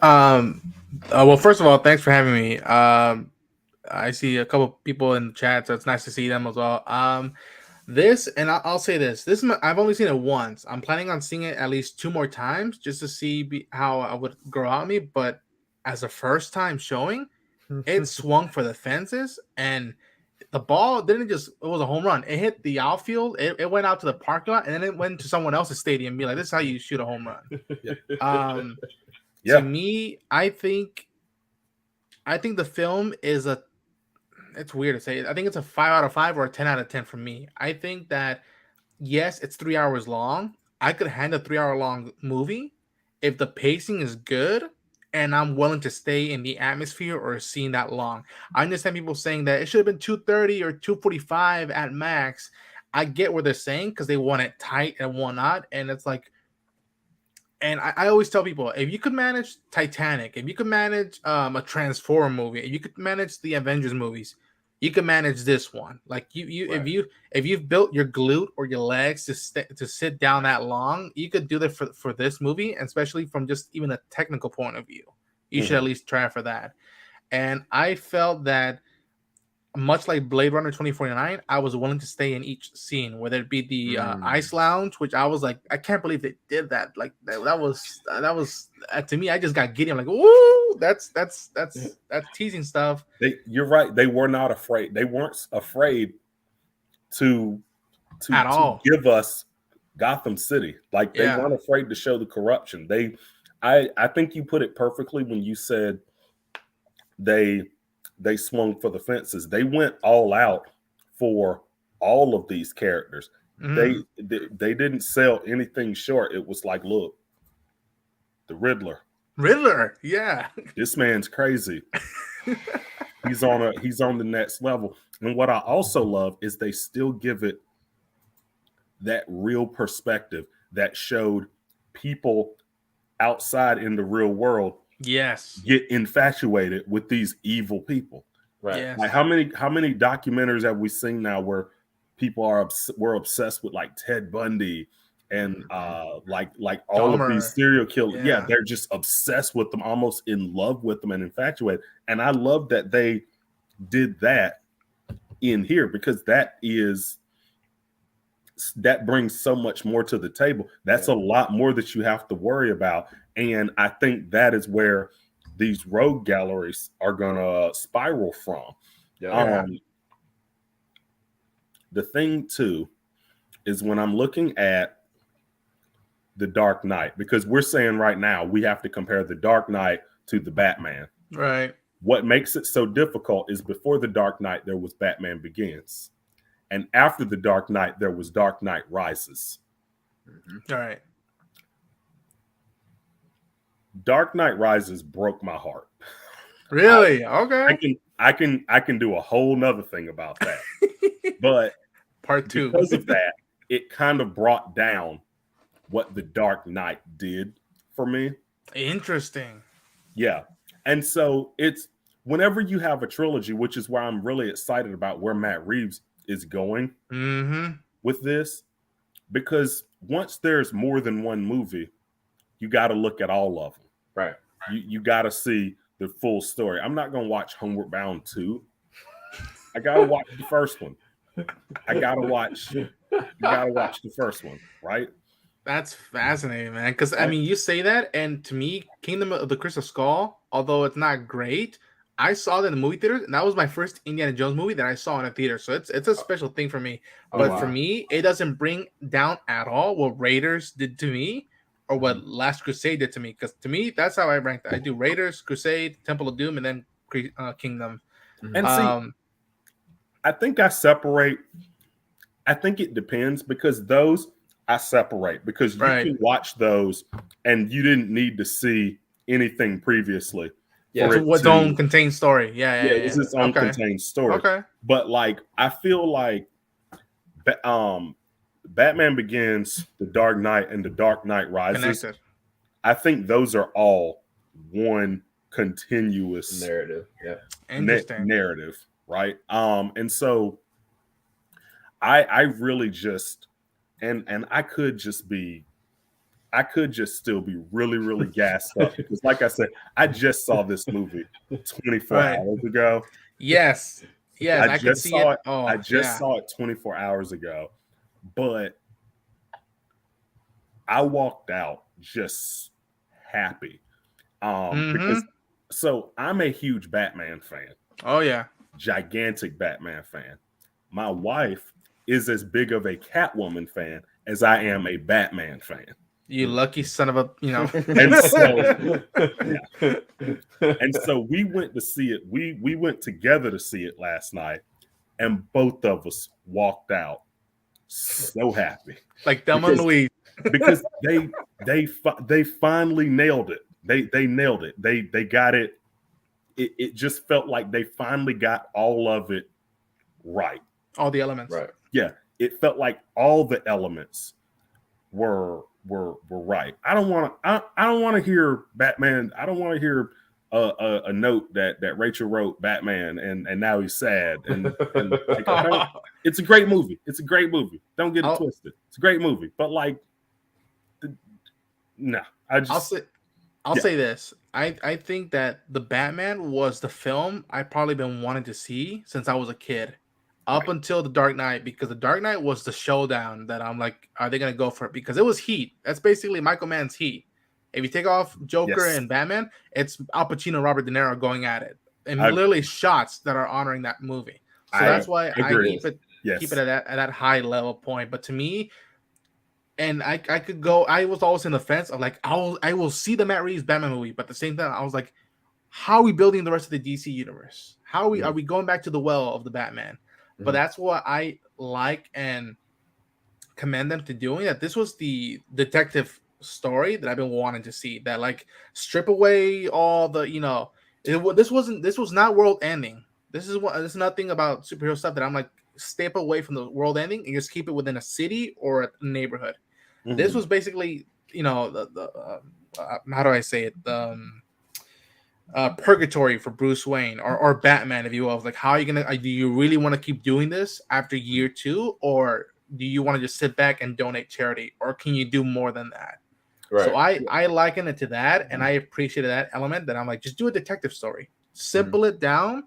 Well, first of all, thanks for having me. I see a couple people in the chat, so it's nice to see them as well. This, and I'll say this I've only seen it once. I'm planning on seeing it at least 2 more times just to see how I would grow on me. But as a first time showing, it swung for the fences, and the ball didn't just, it was a home run. It hit the outfield, it went out to the parking lot, and then it went to someone else's stadium and be like, this is how you shoot a home run. To me, I think the film is it's weird to say. I think it's a 5 out of 5 or a 10 out of 10 for me. I think that, yes, it's 3 hours long. I could handle a 3-hour long movie if the pacing is good and I'm willing to stay in the atmosphere or scene that long. I understand people saying that it should have been 2:30 or 2:45 at max. I get what they're saying because they want it tight and whatnot. And it's like, and I always tell people, if you could manage Titanic, if you could manage a Transformer movie, if you could manage the Avengers movies, you can manage this one. Like if you've built your glute or your legs to sit down that long, you could do that for this movie, and especially from just even a technical point of view. You should at least try for that. And I felt that, much like Blade Runner 2049, I was willing to stay in each scene, whether it be the ice lounge, which I was like, I can't believe they did that. Like that was to me, I just got giddy. I'm like, ooh, that's teasing stuff. You're right. They were not afraid. They weren't afraid to give us Gotham City. Like they weren't afraid to show the corruption. I think you put it perfectly when you said they swung for the fences. They went all out for all of these characters. They didn't sell anything short. It was like, look, the Riddler, yeah, this man's crazy. he's on the next level. And what I also love is they still give it that real perspective that showed people outside in the real world get infatuated with these evil people. Right. Yes. Like how many documentaries have we seen now where people were obsessed with like Ted Bundy and like all Dahmer. of these serial killers. Yeah, they're just obsessed with them, almost in love with them and infatuated. And I love that they did that in here, because that brings so much more to the table. That's a lot more that you have to worry about. And I think that is where these rogue galleries are going to spiral from. The thing, too, is when I'm looking at The Dark Knight, because we're saying right now we have to compare The Dark Knight to the Batman. Right. What makes it so difficult is before The Dark Knight, there was Batman Begins. And after The Dark Knight, there was Dark Knight Rises. All right. Dark Knight Rises broke my heart. Really? Okay. I can do a whole nother thing about that. But part 2. Because of that, it kind of brought down what The Dark Knight did for me. Interesting. Yeah. And so it's whenever you have a trilogy, which is why I'm really excited about where Matt Reeves is going with this, because once there's more than one movie, you got to look at all of them. Right. You got to see the full story. I'm not going to watch Homeward Bound 2. I got to watch the first one. You got to watch the first one, right? That's fascinating, man. Because I mean, you say that, and to me, Kingdom of the Crystal Skull, although it's not great, I saw it in the movie theater, and that was my first Indiana Jones movie that I saw in a theater. So it's a special thing for me. Oh, But wow. for me, it doesn't bring down at all what Raiders did to me or what Last Crusade did to me. Because to me, that's how I rank that. I do Raiders, Crusade, Temple of Doom, and then Kingdom. And see, I think I separate. I think it depends because those I separate because you can watch those and you didn't need to see anything previously. Yeah, it's its own contained story. Yeah, it's its own contained story. Okay, but like I feel like, Batman Begins, The Dark Knight, and The Dark Knight Rises. Connected. I think those are all one continuous narrative. Yeah, narrative, right? And so I really just and I could just still be really, really gassed up because, like I said, I just saw this movie 24 hours ago. Yes, I just saw it. Oh, I just saw it 24 hours ago, but I walked out just happy because so I'm a huge Batman fan. Oh yeah, gigantic Batman fan. My wife is as big of a Catwoman fan as I am a Batman fan. You lucky son of a, And so we went to see it. We went together to see it last night, and both of us walked out so happy, like Thelma and Louise, because they finally nailed it. They nailed it. They got it. It just felt like they finally got all of it right. All the elements, right? Yeah, it felt like all the elements were right. I don't want to hear Batman. I don't want to hear a note that Rachel wrote Batman and now he's sad. And like, it's a great movie. It's a great movie. Don't get it twisted. It's a great movie. But like, no, I'll say this. I think that the Batman was the film I've probably been wanting to see since I was a kid. Up until The Dark Knight, because The Dark Knight was the showdown that I'm like, are they going to go for it? Because it was Heat. That's basically Michael Mann's Heat. If you take off Joker and Batman, it's Al Pacino, Robert De Niro going at it. And literally shots that are honoring that movie. So that's why I keep it at that high level point. But to me, and I could go, I was always in the fence of like, I will see the Matt Reeves Batman movie. But at the same time, I was like, how are we building the rest of the DC universe? How are we going back to the well of the Batman? But that's what I like and commend them to doing. That this was the detective story that I've been wanting to see. That like strip away all the this was not world ending. This is nothing about superhero stuff that I'm like step away from the world ending and just keep it within a city or a neighborhood. This was basically the how do I say it purgatory for Bruce Wayne or Batman, if you will. Like, how are you gonna? Do you really want to keep doing this after year 2, or do you want to just sit back and donate charity, or can you do more than that? Right. So I liken it to that, and I appreciated that element. That I'm like, just do a detective story, simple it down,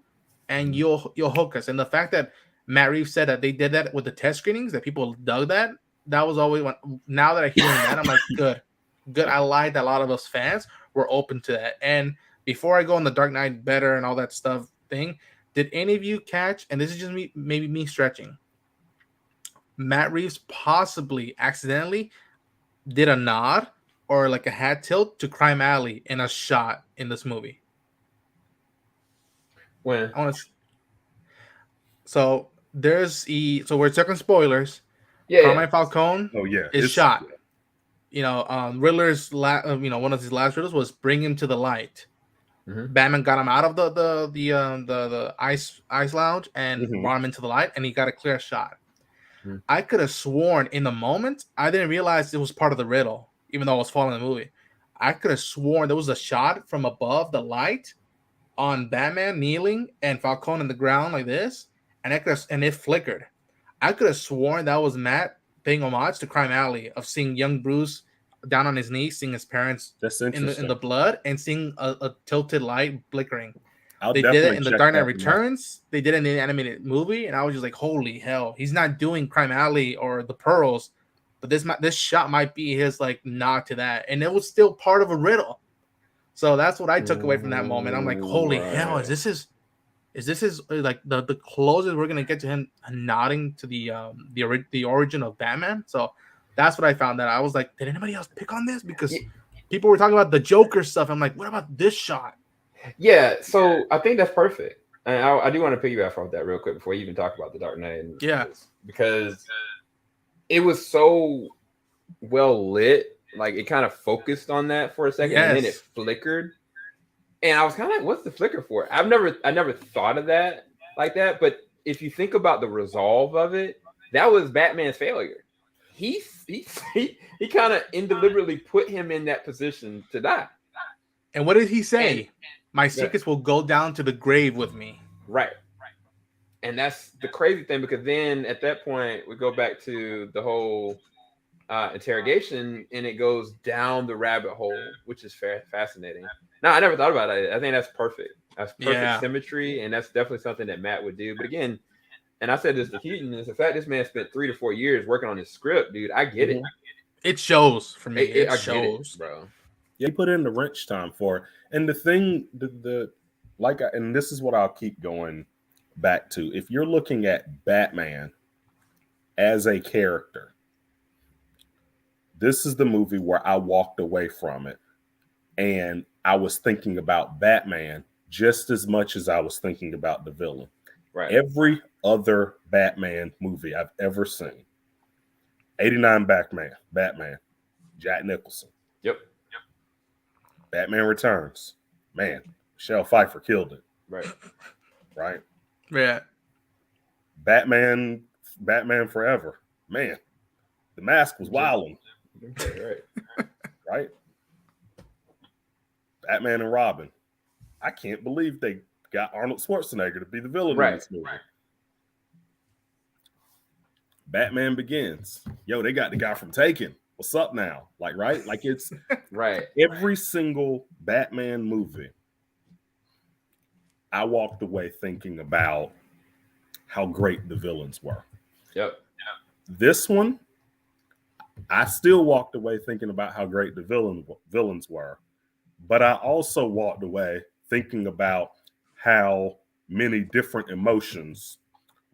and you'll hook us. And the fact that Matt Reeves said that they did that with the test screenings, that people dug that was always one. Now that I'm hearing that, I'm like, good. I like that a lot of us fans were open to that. And before I go on The Dark Knight better and all that stuff thing, did any of you catch, and this is just maybe me stretching, Matt Reeves possibly accidentally did a nod or like a hat tilt to Crime Alley in a shot in this movie? When? So we're talking spoilers. Yeah. Carmine Falcone is shot. Yeah. Riddler's one of his last riddles was bring him to the light. Batman got him out of the ice lounge and brought him into the light, and he got a clear shot. I could have sworn in the moment I didn't realize it was part of the riddle, even though I was following the movie. I could have sworn there was a shot from above the light on Batman kneeling and Falcone on the ground like this, and it flickered. I could have sworn that was Matt paying homage to Crime Alley of seeing young Bruce down on his knees, seeing his parents in the blood, and seeing a tilted light flickering. They did it in The Dark Knight Returns. They did it in the animated movie, and I was just like, "Holy hell!" He's not doing Crime Alley or the Pearls, but this shot might be his like nod to that, and it was still part of a riddle. So that's what I took away from that moment. I'm like, holy hell, Right. is this his like the closest we're gonna get to him nodding to the origin of Batman? So that's what I found out. I was like, did anybody else pick on this? Because people were talking about the Joker stuff. I'm like, what about this shot? Yeah, so I think that's perfect. And I do want to piggyback off that real quick before you even talk about the Dark Knight. Yeah. Because it was so well lit. Like, it kind of focused on that for a second, and then it flickered. And I was kind of like, what's the flicker for? I never thought of that like that. But if you think about the resolve of it, that was Batman's failure. He kind of indeliberately put him in that position to die. And what did he say? My secrets will go down to the grave with me. Right. And that's the crazy thing, because then at that point we go back to the whole interrogation, and it goes down the rabbit hole, which is fascinating. No, I never thought about it. I think that's perfect. That's perfect symmetry, and that's definitely something that Matt would do. But again, and I said this to Keeden, is the fact this man spent 3 to 4 years working on this script, dude. I get it. It shows for me. It shows, get it, bro. Yeah, he put in the wrench time for it. And the thing, and this is what I'll keep going back to. If you're looking at Batman as a character, this is the movie where I walked away from it, and I was thinking about Batman just as much as I was thinking about the villain. Right. Every other Batman movie I've ever seen, 89 Batman, Jack Nicholson. Yep. Batman Returns, man, Michelle Pfeiffer killed it. Right. Yeah. Batman Forever, man, the Mask was wilding. Right. Batman and Robin. I can't believe they got Arnold Schwarzenegger to be the villain in this movie. Batman Begins. Yo, they got the guy from Taken. What's up now? Like it's right. Every single Batman movie, I walked away thinking about how great the villains were. Yep. This one, I still walked away thinking about how great the villains were, but I also walked away thinking about how many different emotions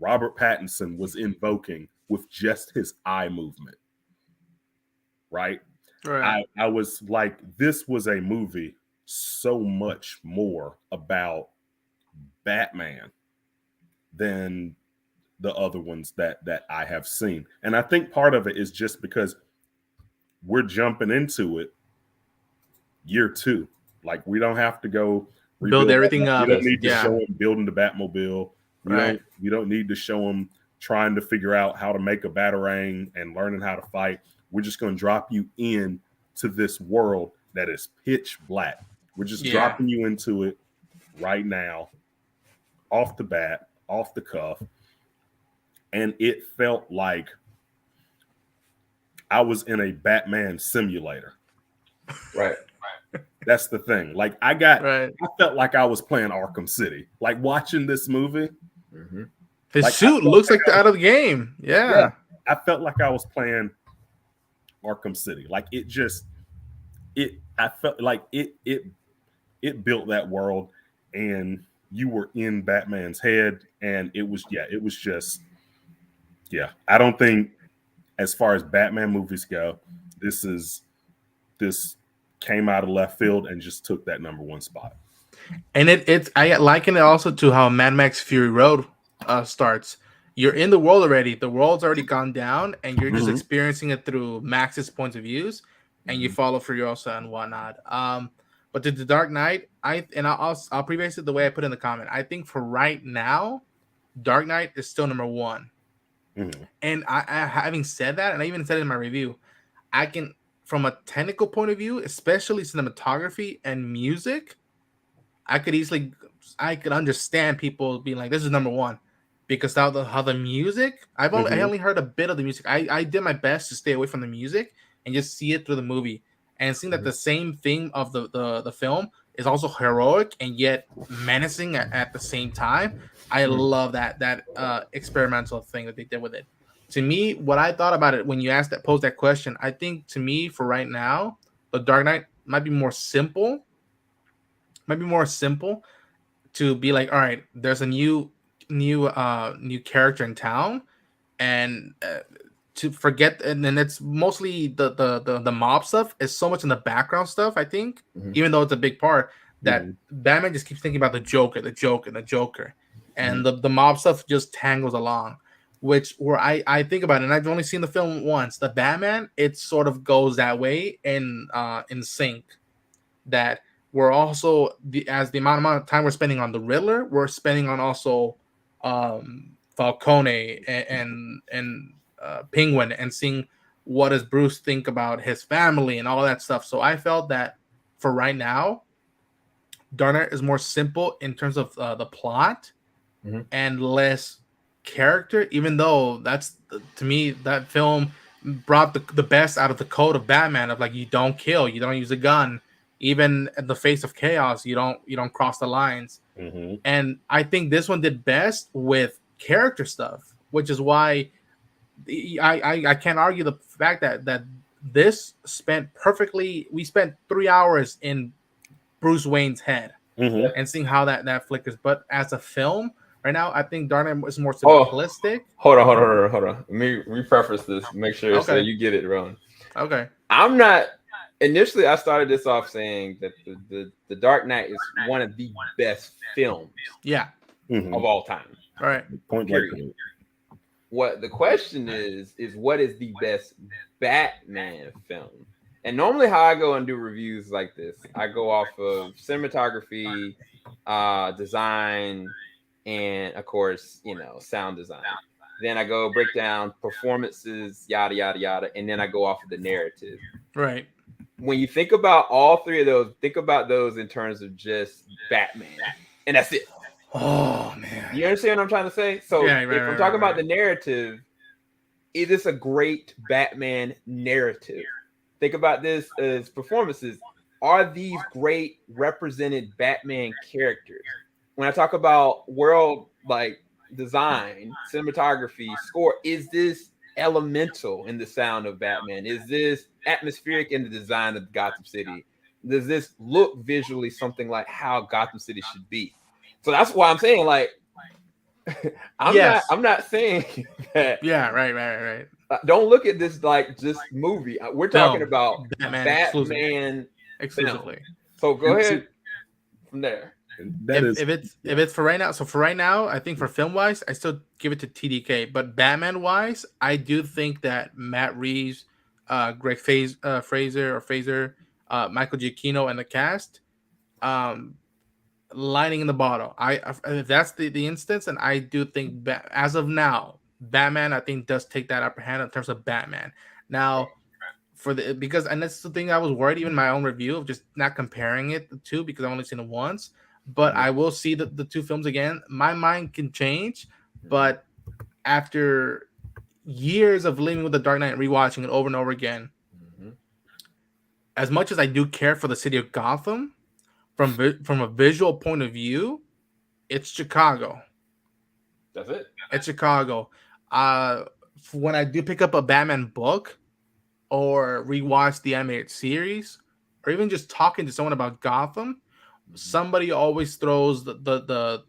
Robert Pattinson was invoking with just his eye movement. Right. I was like, this was a movie so much more about Batman than the other ones that I have seen. And I think part of it is just because we're jumping into it year 2. Like, we don't have to go build everything up. We don't need to show him building the Batmobile. We don't need to show him trying to figure out how to make a Batarang and learning how to fight. We're just going to drop you in to this world that is pitch black. We're just dropping you into it right now, off the bat, off the cuff. And it felt like I was in a Batman simulator. Right. That's the thing. Like, I felt like I was playing Arkham City. Like, watching this movie. Mm-hmm. His suit looks like out of the game. Yeah. I felt like I was playing Arkham City. Like, I felt like it built that world, and you were in Batman's head, and it was just I don't think, as far as Batman movies go, this came out of left field and just took that number 1 spot. And I liken it also to how Mad Max Fury Road starts. You're in the world already. The world's already gone down, and you're just experiencing it through Max's points of views, and you follow Furiosa and whatnot. But to the Dark Knight, I'll preface it the way I put in the comment. I think for right now, Dark Knight is still number 1. Mm-hmm. And I having said that, and I even said it in my review, I can, from a technical point of view, especially cinematography and music, I could understand people being like, this is number 1. Because how the music, I only heard a bit of the music. I did my best to stay away from the music and just see it through the movie, and seeing that the same theme of the film is also heroic and yet menacing at the same time. I love that experimental thing that they did with it. To me, what I thought about it when you posed that question, I think, to me, for right now, The Dark Knight might be more simple might be more simple to be like, all right, there's a new character in town, and to forget, and then it's mostly the mob stuff is so much in the background stuff. I think, even though it's a big part, that Batman just keeps thinking about the Joker, and the mob stuff just tangles along. Which where I think about it, and I've only seen the film once. The Batman, it sort of goes that way in Sync. That we're also as the amount of time we're spending on the Riddler, we're spending on also Falcone and Penguin, and seeing what does Bruce think about his family and all that stuff. So I felt that for right now, Dark Knight is more simple in terms of the plot and less character, even though that's, to me, that film brought the best out of the code of Batman, of like, you don't kill, you don't use a gun, even in the face of chaos, you don't cross the lines. And I think this one did best with character stuff, which is why I can't argue the fact that this spent perfectly. We spent 3 hours in Bruce Wayne's head and seeing how that flickers. But as a film, right now, I think Dark Knight is more simplistic. Hold on. Let me repreface this. Make sure so you get it wrong. Okay. I'm not. Initially, I started this off saying that the Dark Knight is one of the best films, of all time. All right. Point period. What the question is what is the best Batman film? And normally, how I go and do reviews like this, I go off of cinematography, design, and of course, sound design. Then I go break down performances, yada yada yada, and then I go off of the narrative. Right. When you think about all three of those, think about those in terms of just Batman, and that's it. Oh man, you understand what I'm trying to say? So if we're talking about the narrative, it is a great Batman narrative. Think about this as performances. Are these great represented Batman characters? When I talk about world like design, cinematography, score, is this elemental in the sound of Batman? Is this atmospheric in the design of Gotham City? Does this look visually something like how Gotham City should be? So that's why I'm saying, like, I'm not saying that. Yeah, right. Don't look at this like just movie. We're talking about Batman exclusively. So go ahead from there. If it's for right now, so for right now, I think for film wise, I still give it to TDK. But Batman wise, I do think that Matt Reeves, Greg Fraser, Michael Giacchino, and the cast, lining in the bottle. If that's the instance, and I do think as of now, Batman, I think, does take that upper hand in terms of Batman. Now, because that's the thing I was worried, even in my own review, of just not comparing it the two, because I've only seen it once. But I will see the two films again. My mind can change, but after years of living with the Dark Knight and rewatching it over and over again, as much as I do care for the city of Gotham, from a visual point of view, it's Chicago. That's it. It's Chicago. When I do pick up a Batman book or rewatch the animated series, or even just talking to someone about Gotham, somebody always throws the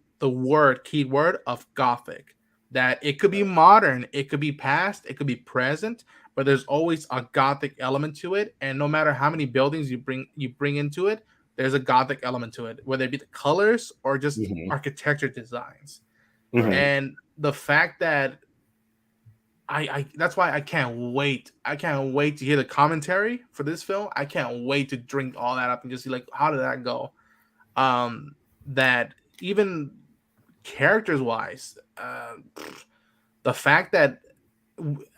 key word of Gothic. That it could be modern, it could be past, it could be present, but there's always a Gothic element to it. And no matter how many buildings you bring into it, there's a Gothic element to it, whether it be the colors or just architecture designs. And the fact that I that's why I can't wait. I can't wait to hear the commentary for this film. I can't wait to drink all that up and just see, like, how did that go? That even characters wise, the fact that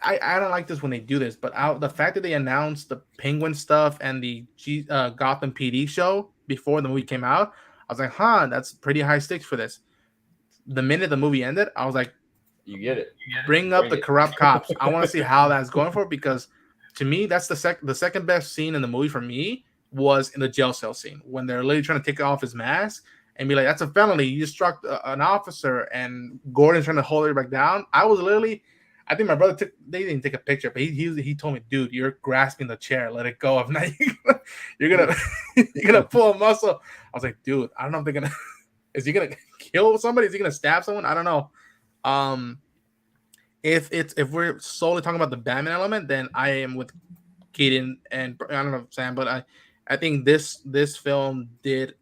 I don't like this when they do this, but the fact that they announced the Penguin stuff and the Gotham PD show before the movie came out, I was like, that's pretty high stakes for this. The minute the movie ended, I was like, you get it. Bring up the corrupt cops. I want to see how that's going for, because to me, that's the second best scene in the movie for me was in the jail cell scene when they're literally trying to take off his mask and be like, that's a felony. You struck an officer, and Gordon's trying to hold it back down. I I think my brother they didn't take a picture, but he told me, dude, you're grasping the chair, let it go. If not, you're gonna you're gonna pull a muscle. I was like, dude, I don't know if they're gonna is he gonna kill somebody? Is he gonna stab someone? I don't know. If we're solely talking about the Batman element, then I am with Keeden and I don't know Sam, but I think this film did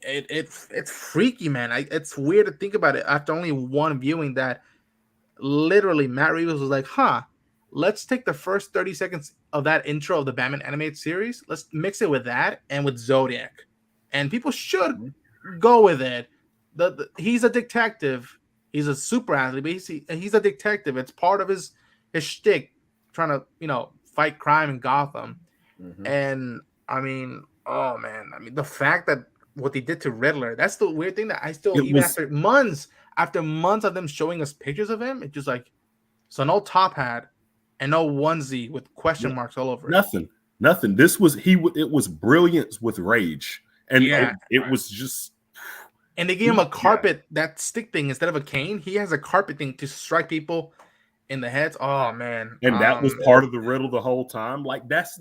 it's freaky, man. It's weird to think about it after only one viewing that literally Matt Reeves was like, let's take the first 30 seconds of that intro of the Batman animated series, let's mix it with that and with Zodiac, and people should go with it. He's a detective, he's a super athlete, but he's a detective. It's part of his shtick, trying to fight crime in Gotham. And I mean, oh man, I mean the fact that what they did to Riddler, that's the weird thing that I still after months of them showing us pictures of him, it's just like, so no top hat and no onesie with question marks all over it. Nothing. This was it was brilliance with rage, and it was just. And they gave him a carpet, that stick thing instead of a cane. He has a carpet thing to strike people in the heads. Oh man! And that was part of the riddle the whole time. Like that's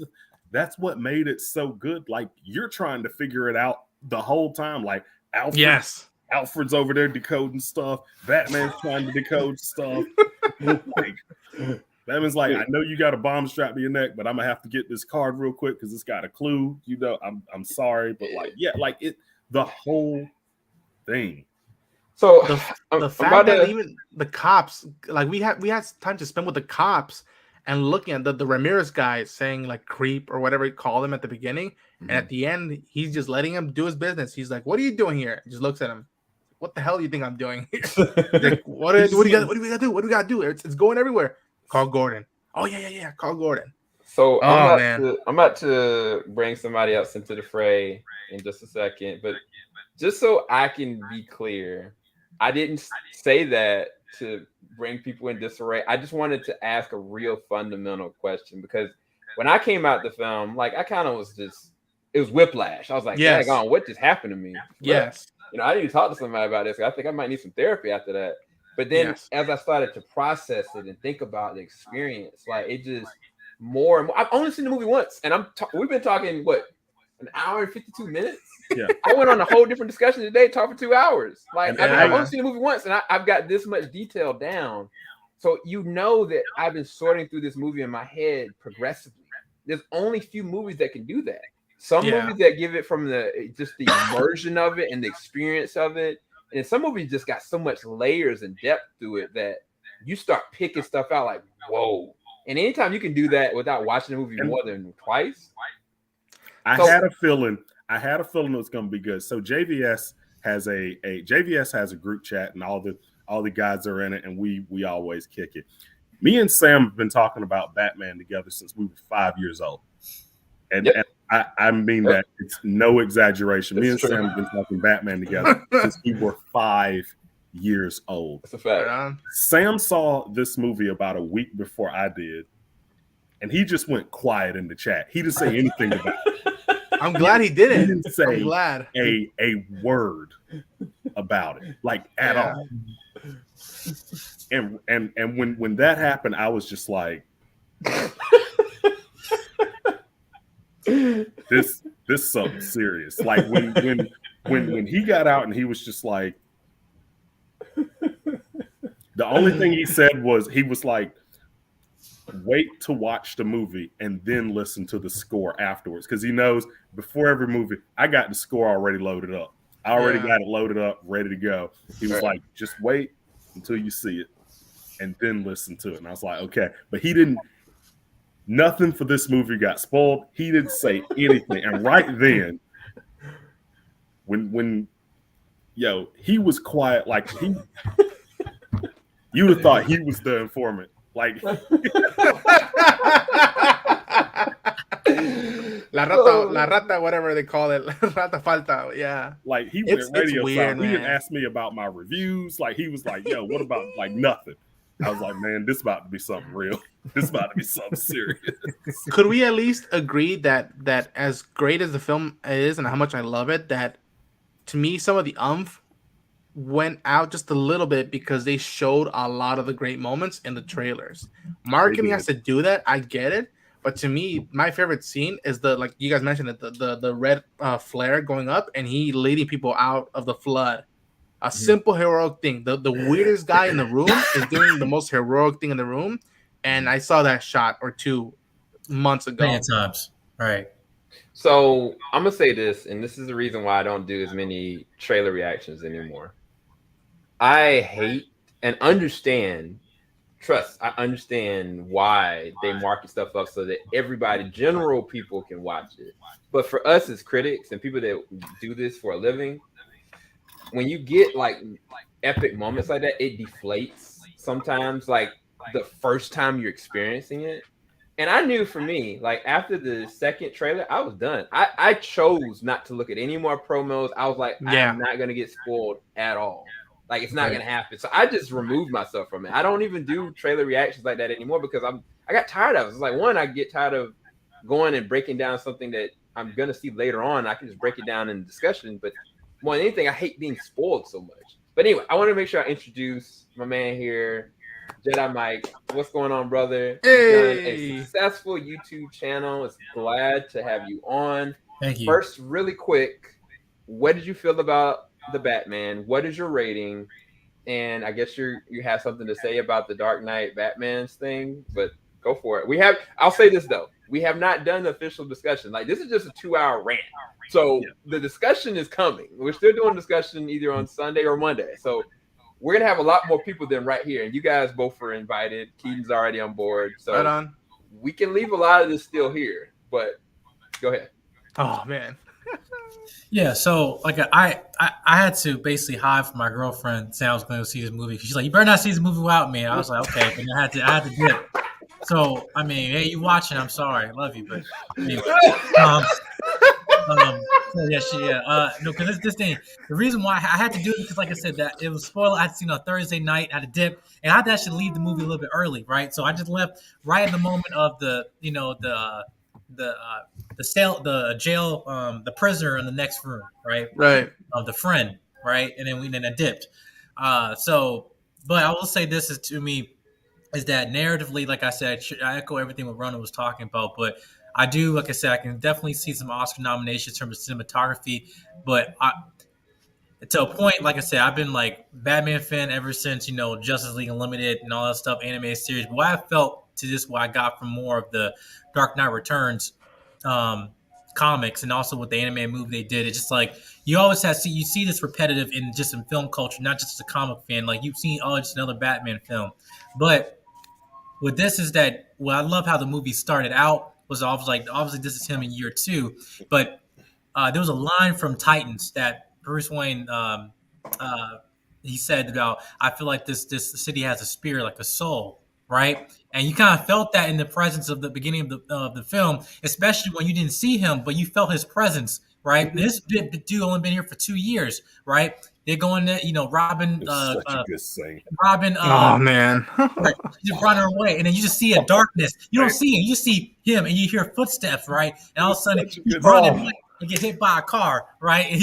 what made it so good. Like you're trying to figure it out the whole time. Like Alfred's over there decoding stuff. Batman's trying to decode stuff. Like, Batman's like, I know you got a bomb strapped to your neck, but I'm gonna have to get this card real quick because it's got a clue. I'm sorry, but the whole thing. So the fact that even the cops, like we had time to spend with the cops and looking at the Ramirez guy saying like creep or whatever he called him at the beginning. And at the end, he's just letting him do his business. He's like, what are you doing here? He just looks at him. What the hell do you think I'm doing here? Like, what do we got to do? It's going everywhere. Call Gordon. Oh, yeah. Call Gordon. So I'm about to bring somebody else into the fray in just a second. But just so I can be clear, I didn't say that to bring people in disarray. I just wanted to ask a real fundamental question, because when I came out the film, like I kind of was just, it was whiplash. I was like, daggone, what just happened to me? Yes. I need to talk to somebody about this. I think I might need some therapy after that. But then as I started to process it and think about the experience, like it just more and more. I've only seen the movie once, and we've been talking, an hour and 52 minutes? Yeah. I went on a whole different discussion today, talked for 2 hours. Like I've only seen the movie once, and I've got this much detail down. So that I've been sorting through this movie in my head progressively. There's only few movies that can do that. Some movies that give it from the immersion of it and the experience of it. And some movies just got so much layers and depth to it that you start picking stuff out like, whoa. And anytime you can do that without watching the movie more than twice. I had a feeling it was going to be good. So JVS has a group chat, and all the guys are in it, and we always kick it. Me and Sam have been talking about Batman together since we were 5 years old. And I mean that it's no exaggeration. Me and Sam have been talking Batman together since we were 5 years old. That's a fact. Sam saw this movie about a week before I did, and he just went quiet in the chat. He didn't say anything about it. I'm glad he didn't. He didn't say a word about it, like at all. And when that happened, I was just like, this something serious. Like when he got out and he was just like, the only thing he said was, he was like, wait to watch the movie and then listen to the score afterwards, because he knows before every movie I got the score already loaded up. I already got it loaded up, ready to go. He was like, just wait until you see it and then listen to it. And I was like, okay. But he didn't, nothing for this movie got spoiled. He didn't say anything. And right then, when he was quiet, like you would have thought he was the informant. Like La rata, whatever they call it. Rata falta, yeah. Like he went radio silent. He didn't ask me about my reviews. Like he was like, yo, what about like nothing? I was like, man, this about to be something real. This about to be something serious. Could we at least agree that as great as the film is and how much I love it, that to me some of the went out just a little bit because they showed a lot of the great moments in the trailers. Marketing has to do that. I get it. But to me, my favorite scene is the, like you guys mentioned it, the red flare going up and he leading people out of the flood. A simple heroic thing. The weirdest guy in the room is doing the most heroic thing in the room. And I saw that shot or two months ago. Plenty of times. Right. So I'm gonna say this, and this is the reason why I don't do as many trailer reactions anymore. I hate and understand, I understand why they market stuff up so that everybody, general people, can watch it. But for us as critics and people that do this for a living, when you get like epic moments like that, it deflates sometimes, like the first time you're experiencing it. And I knew for me, like after the second trailer, I was done. I chose not to look at any more promos. I was like, I'm not gonna get spoiled at all. Like it's not gonna happen. So I just removed myself from it. I don't even do trailer reactions like that anymore because I got tired of it. It's like, one, I get tired of going and breaking down something that I'm gonna see later on. I can just break it down in discussion. But more than anything, I hate being spoiled so much. But anyway, I want to make sure I introduce my man here, Jedi Mike. What's going on, brother? Hey. A successful YouTube channel. It's glad to have you on. Thank you. First, really quick, what did you feel about the Batman? What is your rating? And I guess you have something to say about the Dark Knight Batman's thing, but go for it. I'll say this though, we have not done the official discussion. Like this is just a 2-hour rant. So the discussion is coming. We're still doing discussion either on Sunday or Monday. So we're gonna have a lot more people than right here. And you guys both are invited. Keeden's already on board. So right on. We can leave a lot of this still here, but go ahead. Oh man. Yeah, so like I had to basically hide from my girlfriend saying I was going to see this movie. She's like, "You better not see this movie without me." And I was like, "Okay," but I had to dip. So I mean, hey, you watching? I'm sorry, I love you, but anyway, no, because this thing. The reason why I had to do it because, like I said, that it was spoiled. I'd seen on Thursday night, I had to dip, and I had to actually leave the movie a little bit early, right? So I just left right at the moment of the jail, the prisoner in the next room, right? Right. Of the friend, right? And then I dipped. But I will say this is to me is that narratively, like I said, I echo everything what Ronan was talking about, but I do, like I said, I can definitely see some Oscar nominations in terms of cinematography, but to a point, like I said, I've been like Batman fan ever since, Justice League Unlimited and all that stuff, animated series. But what I felt to this, what I got from more of the Dark Knight Returns comics and also with the animated movie they did, it's just like you always you see this repetitive in film culture, not just as a comic fan. Like you've seen, just another Batman film. But with this is that, I love how the movie started out was obviously this is him in year 2, but there was a line from Titans that Bruce Wayne he said about, I feel like this city has a spirit, like a soul, right? And you kind of felt that in the presence of the beginning of the film, especially when you didn't see him, but you felt his presence, right? This dude only been here for 2 years, right? They're going there, Robin. Such a good scene. Robin. Oh man, right, just running away, and then you just see a darkness. You don't see him. You see him, and you hear footsteps, right? And all of a sudden, he's running and get hit by a car, right? And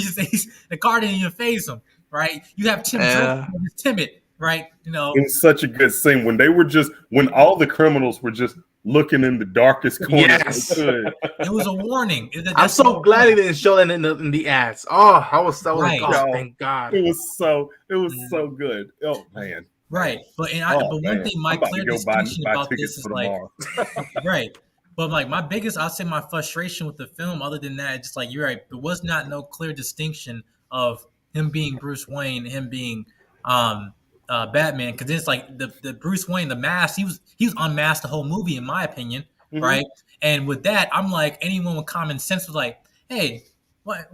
the car didn't even phase him, right? You have Tim Jones, who's timid, right? It's such a good scene when all the criminals were just looking in the darkest corner. Yes. It was a warning. I'm so glad he didn't show that in the ads. Oh, I was right. like, oh, thank God. It was so good. Oh man. Right. But one thing, my clear distinction about this is like right. But like I'll say my frustration with the film, other than that, just like you're right, there was no clear distinction of him being Bruce Wayne, him being Batman, because it's like the Bruce Wayne, the mask, he was unmasked the whole movie, in my opinion, right? And with that, I'm like, anyone with common sense was like, hey, what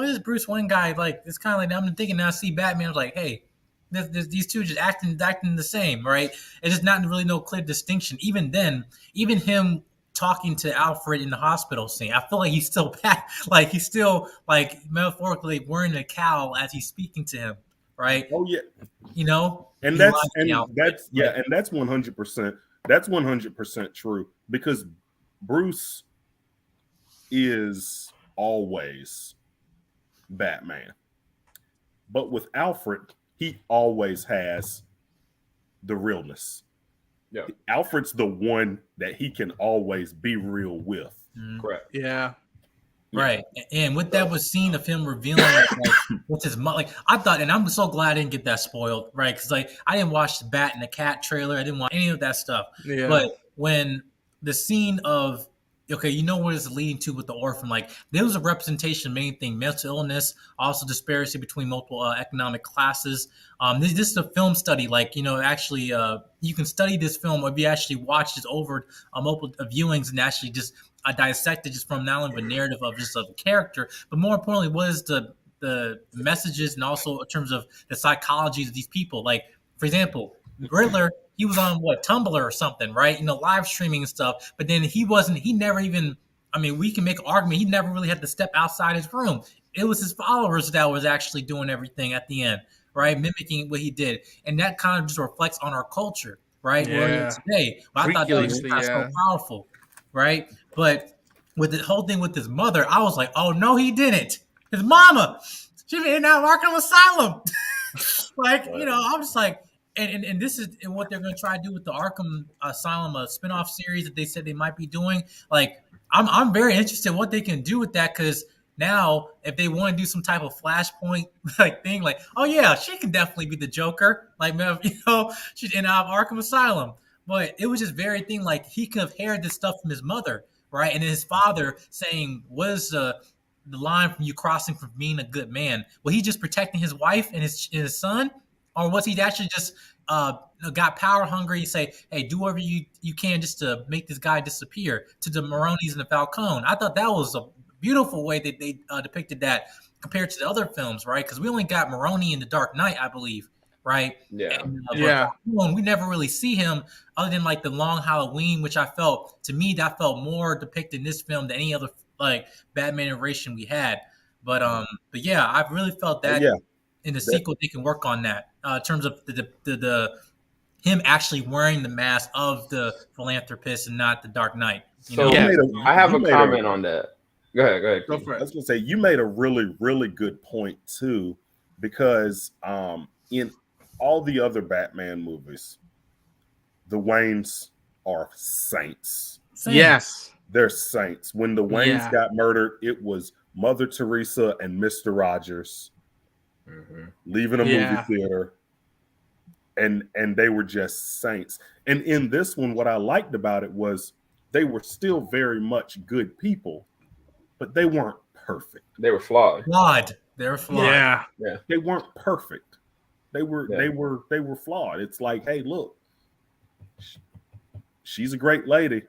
is Bruce Wayne guy like? It's kind of like I'm thinking now. I see Batman, I was like, hey, these two just acting the same, right? It's just not really no clear distinction. Even then, even him talking to Alfred in the hospital scene, I feel like he's still metaphorically wearing a cowl as he's speaking to him. Right. Oh yeah. And that's 100%. That's 100% true, because Bruce is always Batman. But with Alfred, he always has the realness. Yeah. Alfred's the one that he can always be real with. Correct. Yeah. Right, and with that was scene of him revealing like with his mom. Like I thought, and I'm so glad I didn't get that spoiled, right? Because like I didn't watch the Bat and the Cat trailer, I didn't watch any of that stuff. Yeah. But when the scene of okay, you know what it's leading to with the orphan, like there was a representation of main thing, mental illness, also disparity between multiple economic classes. This is a film study, like actually, you can study this film if you actually watch this over multiple viewings and actually just. I dissected just from not only the narrative of just of the character, but more importantly, what is the messages and also in terms of the psychologies of these people. Like, for example, Riddler, he was on Tumblr or something, right? Live streaming and stuff. But then he never even. I mean, we can make an argument. He never really had to step outside his room. It was his followers that was actually doing everything at the end, right? Mimicking what he did, and that kind of just reflects on our culture, right? Yeah. Where we are today. But I thought that was kind of so powerful, right? But with the whole thing with his mother, I was like, oh, no, he didn't. His mama, she been in Arkham Asylum. I'm just like, and this is what they're going to try to do with the Arkham Asylum spinoff series that they said they might be doing. Like, I'm very interested in what they can do with that because now if they want to do some type of Flashpoint like thing, like, oh, yeah, she can definitely be the Joker. Like, she's in Arkham Asylum. But it was just very thing like he could have inherited this stuff from his mother. Right, and his father saying, "What is the line from you crossing from being a good man?" Was he just protecting his wife and his son, or was he actually just got power hungry? You say, "Hey, do whatever you can just to make this guy disappear." To the Maronis and the Falcone, I thought that was a beautiful way that they depicted that compared to the other films, right? Because we only got Maroni in The Dark Knight, I believe. Right. Yeah. And, yeah. We never really see him other than like the Long Halloween, which I felt that felt more depicted in this film than any other like Batman iteration we had. But yeah, I really felt that in the sequel they can work on that in terms of the him actually wearing the mask of the philanthropist and not the Dark Knight. I have a comment on that. Go ahead. Go for it. I was going to say you made a really, really good point too, because in all the other Batman movies, the Waynes are saints. Yes. They're saints. When the Waynes got murdered, it was Mother Teresa and Mr. Rogers leaving a movie theater, and they were just saints. And in this one, what I liked about it was they were still very much good people, but they weren't perfect. They were flawed. They were flawed. Yeah. They weren't perfect. They were flawed. It's like, hey, look, she's a great lady,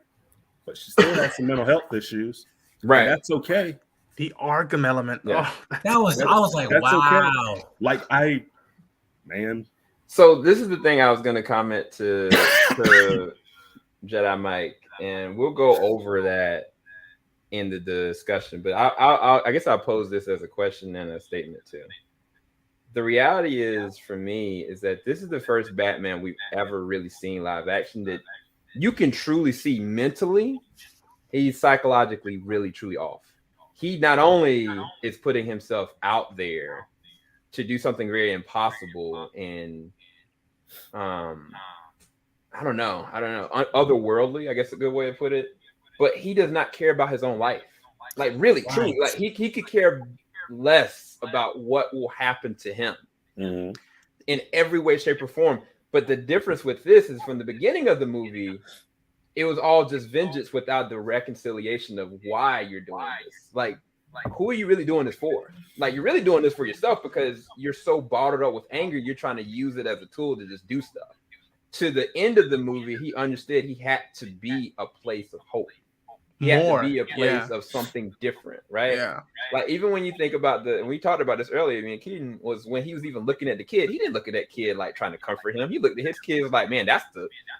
but she still has some mental health issues. Right. That's okay. The Arkham element. Yeah. I was like, wow. Okay. Like man. So this is the thing I was going to comment to Jedi Mike, and we'll go over that in the discussion. But I guess I'll pose this as a question and a statement too. The reality is, for me, is that this is the first Batman we've ever really seen live action that you can truly see mentally. He's psychologically really, truly off. He not only is putting himself out there to do something very impossible and, I don't know, otherworldly, I guess a good way to put it, but he does not care about his own life. Like, really, truly, like he could care less about what will happen to him in every way, shape, or form. But the difference with this is from the beginning of the movie, it was all just vengeance without the reconciliation of why you're doing this. Like, who are you really doing this for? Like, you're really doing this for yourself because you're so bottled up with anger, you're trying to use it as a tool to just do stuff. To the end of the movie, he understood he had to be a place of hope. He had to be a place of something different, right? Yeah. Like, even when you think about and we talked about this earlier, I mean, Keeden was, when he was even looking at the kid, he didn't look at that kid like trying to comfort him. He looked at his kid like, man, that's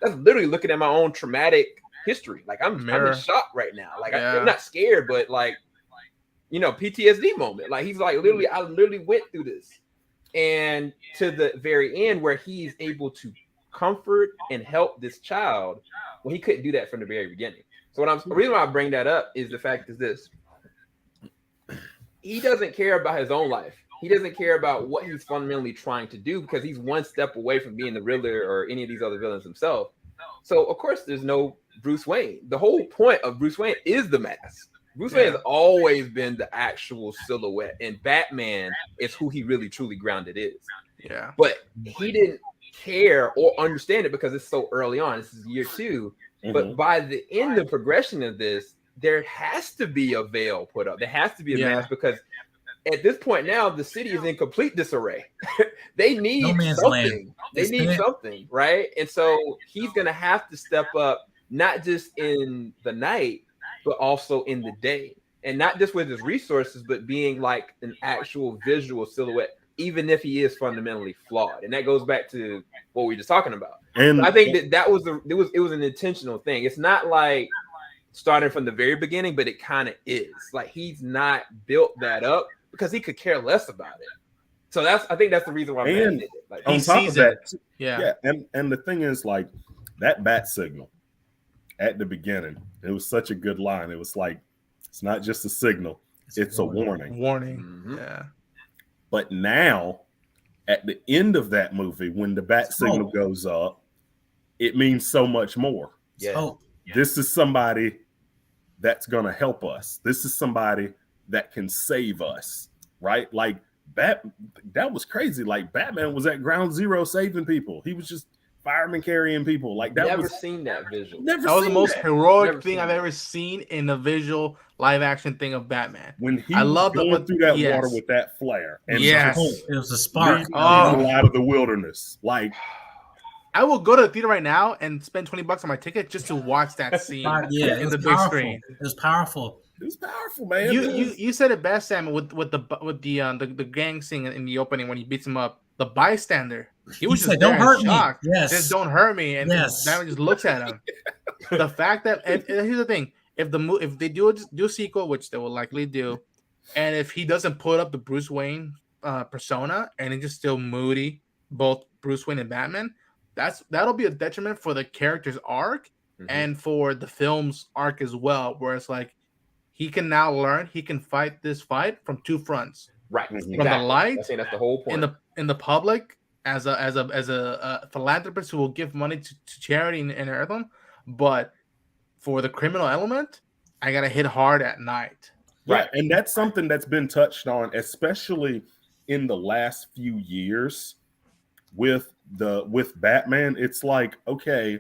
literally looking at my own traumatic history. Like, I'm in shock right now. Like, I'm not scared, but like, PTSD moment. Like, he's like, I literally went through this. And to the very end where he's able to comfort and help this child, well, he couldn't do that from the very beginning. So the reason why I bring that up is the fact is this: he doesn't care about his own life. He doesn't care about what he's fundamentally trying to do because he's one step away from being the Riddler or any of these other villains himself. So of course there's no Bruce Wayne. The whole point of Bruce Wayne is the mask. Bruce Wayne has always been the actual silhouette, and Batman is who he really truly grounded is. Yeah. But he didn't care or understand it because it's so early on. This is year 2. But by the end of progression of this, there has to be a veil put up. There has to be a mask because at this point now, the city is in complete disarray. They need something. Land. They need something, right? And so he's going to have to step up, not just in the night, but also in the day. And not just with his resources, but being like an actual visual silhouette, even if he is fundamentally flawed. And that goes back to what we were just talking about. And I think that was it was an intentional thing. It's not like starting from the very beginning, but it kind of is. Like he's not built that up because he could care less about it. So I think that's the reason why man did it. Like, on top of that, yeah. And the thing is, like, that bat signal at the beginning, it was such a good line. It was like, it's not just a signal, it's a warning. Warning. Yeah. But now, at the end of that movie, when the bat signal goes up, it means so much more. Yeah. This is somebody that's going to help us. This is somebody that can save us, right? Like, that was crazy. Like, Batman was at ground zero saving people. He was just fireman carrying people. Like, that never seen that visual. That was the most heroic thing I've ever seen in a visual live action thing of Batman. When he was going through that water with that flare, and it was a spark out of the wilderness. Like, I will go to the theater right now and spend $20 on my ticket just to watch that scene. In the big screen. It was powerful. It was powerful, man. You said it best, Sam, with the gang scene in the opening when he beats him up. The bystander, he was just don't hurt me. Yes, just don't hurt me, and Batman just looks at him. The fact that and here's the thing: if they do a sequel, which they will likely do, and if he doesn't put up the Bruce Wayne persona and it's just still moody, both Bruce Wayne and Batman, that'll be a detriment for the character's arc and for the film's arc as well. Where it's like he can now learn he can fight this fight from two fronts. Right, from the light. That's the whole point. In the public, as a philanthropist who will give money to charity and everything, but for the criminal element, I gotta hit hard at night. Right, and that's something that's been touched on, especially in the last few years with Batman. It's like, okay,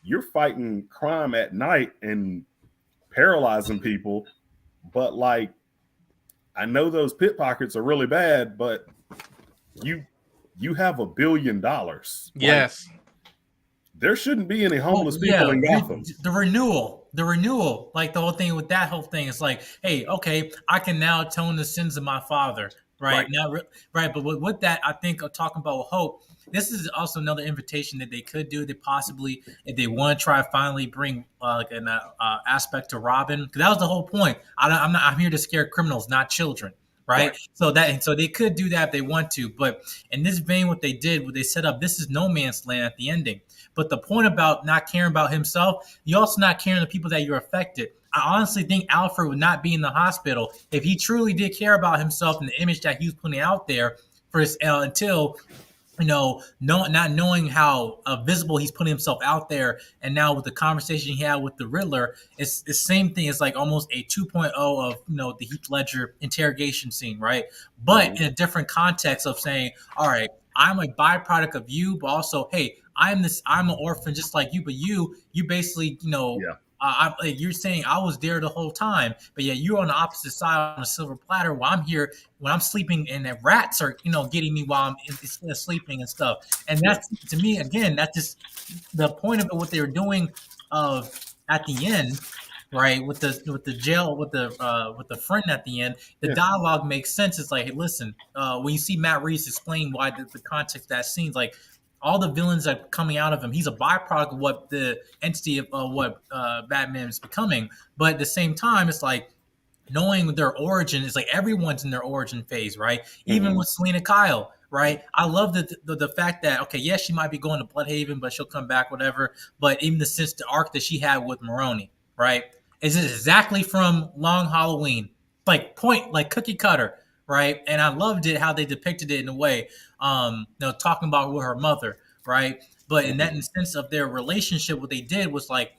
you're fighting crime at night and paralyzing people, but like, I know those pit pockets are really bad, but you have $1 billion. Yes. Like, there shouldn't be any homeless people in Gotham. The renewal, like the whole thing with that whole thing is like, hey, okay, I can now atone the sins of my father, right? But with that, I think talking about hope, this is also another invitation that they could do. They possibly, if they want to try, finally bring like an aspect to Robin, because that was the whole point. I'm here to scare criminals, not children, right? So they could do that if they want to. But in this vein, what they did, what they set up, this is no man's land at the ending. But the point about not caring about himself, you also not caring the people that you're affected. I honestly think Alfred would not be in the hospital if he truly did care about himself and the image that he was putting out there for his, until. Not knowing how visible he's putting himself out there, and now with the conversation he had with the Riddler, it's the same thing. It's like almost a 2.0 of the Heath Ledger interrogation scene, right? But in a different context of saying, all right, I'm a byproduct of you, but also, hey, I'm an orphan just like you, but you basically, you're saying I was there the whole time, but yeah, you're on the opposite side on a silver platter while I'm here when I'm sleeping and the rats are, getting me while I'm sleeping and stuff. And that's, to me, again, that's just the point of it, what they were doing at the end, right? With the jail, with the friend at the end, the dialogue makes sense. It's like, hey, listen, when you see Matt Reeves explain why the context of that scene's like, all the villains that are coming out of him, he's a byproduct of what the entity of what Batman is becoming. But at the same time, it's like knowing their origin is like everyone's in their origin phase, right? Even with Selena Kyle, right? I love the fact that, okay, yes, she might be going to Bloodhaven, but she'll come back, whatever. But even the arc that she had with Maroni, right? Is it exactly from Long Halloween? Like cookie cutter, right? And I loved it how they depicted it in a way, talking about with her mother, right? But in that instance of their relationship, what they did was like,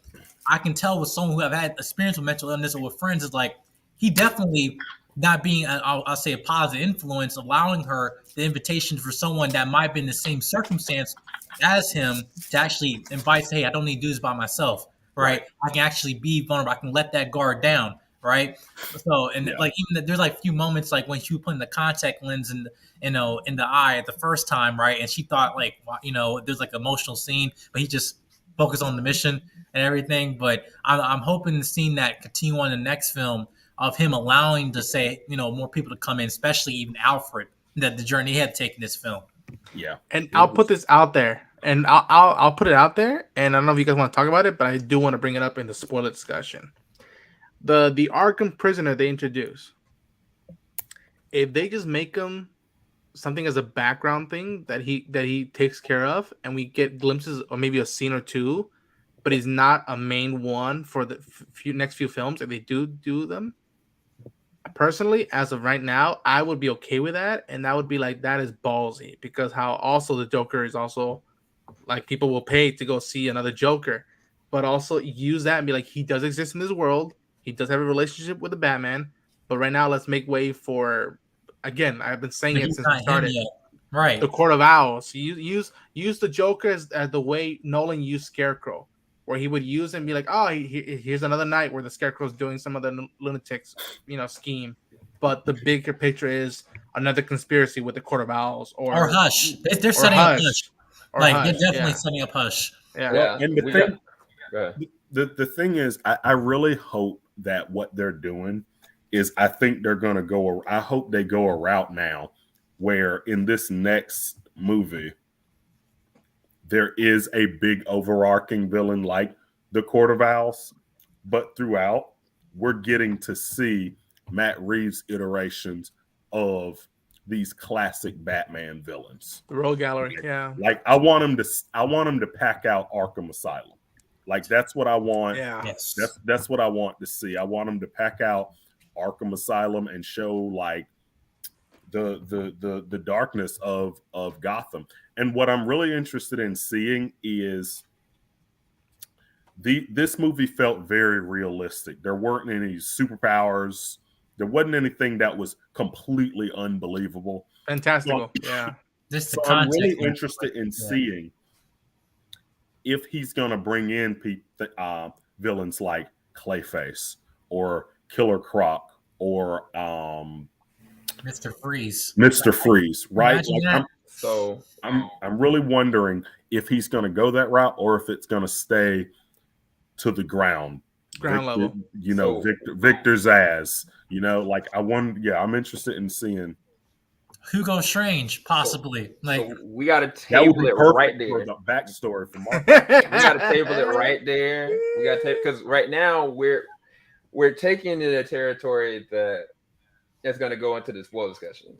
I can tell with someone who have had experience with mental illness or with friends is like, he definitely not being, I'll say, a positive influence, allowing her the invitation for someone that might be in the same circumstance as him to actually invite, hey, I don't need to do this by myself, right? I can actually be vulnerable. I can let that guard down, right? So, and like even there's like a few moments like when she was putting the contact lens in the eye the first time, right? And she thought like, there's like an emotional scene, but he just focused on the mission and everything. But I'm hoping to see that continue on in the next film of him allowing to say, more people to come in, especially even Alfred, that the journey he had taken this film. Yeah. And I'll put this out there, and I'll put it out there, and I don't know if you guys want to talk about it, but I do want to bring it up in the spoiler discussion. The Arkham prisoner they introduce, if they just make him something as a background thing that he takes care of, and we get glimpses or maybe a scene or two, but he's not a main one for the next few films, if they do them, personally, as of right now, I would be okay with that, and that would be like, that is ballsy, because how also the Joker is also like, people will pay to go see another Joker, but also use that and be like, he does exist in this world, he does have a relationship with the Batman, but right now let's make way for, again, I've been saying But it he's since we not him started, yet. Right. the Court of Owls. Use the Joker as the way Nolan used Scarecrow, where he would use and be like, oh, here's another night where the Scarecrow's doing some of the lunatics, scheme, but the bigger picture is another conspiracy with the Court of Owls, Or Hush. They're setting up Hush. Like, they're definitely setting up Hush. Yeah. Well, and the thing is, I really hope that what they're doing is, I think they're going to go, I hope they go a route now where in this next movie, there is a big overarching villain like the Court of Owls, but throughout, we're getting to see Matt Reeves' iterations of these classic Batman villains. The Rogue Gallery, yeah. Like, I want him to pack out Arkham Asylum. Like, that's what I want. Yeah. Yes. That's what I want to see. I want him to pack out Arkham Asylum and show like the darkness of Gotham. And what I'm really interested in seeing is this movie felt very realistic. There weren't any superpowers. There wasn't anything that was completely unbelievable. Fantastical. Yeah. So I'm really interested in seeing if he's going to bring in villains like Clayface or Killer Croc or Mr. Freeze. Mr. Freeze, right? Like, I'm really wondering if he's going to go that route or if it's going to stay to the ground level. Victor Zsasz. Like, I'm interested in seeing Hugo Strange, possibly. So we got to table it right there. For the backstory for Mark. We got to table it right there. We got to because right now we're taking in a territory that's going to go into the spoil discussion.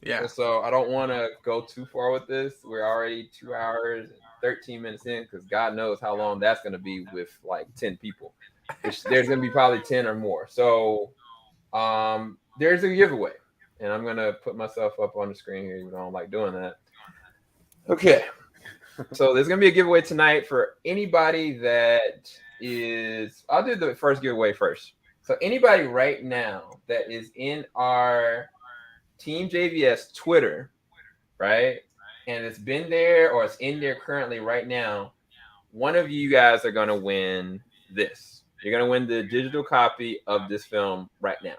Yeah. And so I don't want to go too far with this. We're already 2 hours and 13 minutes in, because God knows how long that's going to be with like 10 people. There's going to be probably 10 or more. So there's a giveaway. And I'm going to put myself up on the screen here, even though I don't like doing that. Okay. So there's going to be a giveaway tonight for anybody that is... I'll do the first giveaway first. So anybody right now that is in our TeamJVS Twitter, right? And it's been there or it's in there currently right now, one of you guys are going to win this. You're going to win the digital copy of this film right now.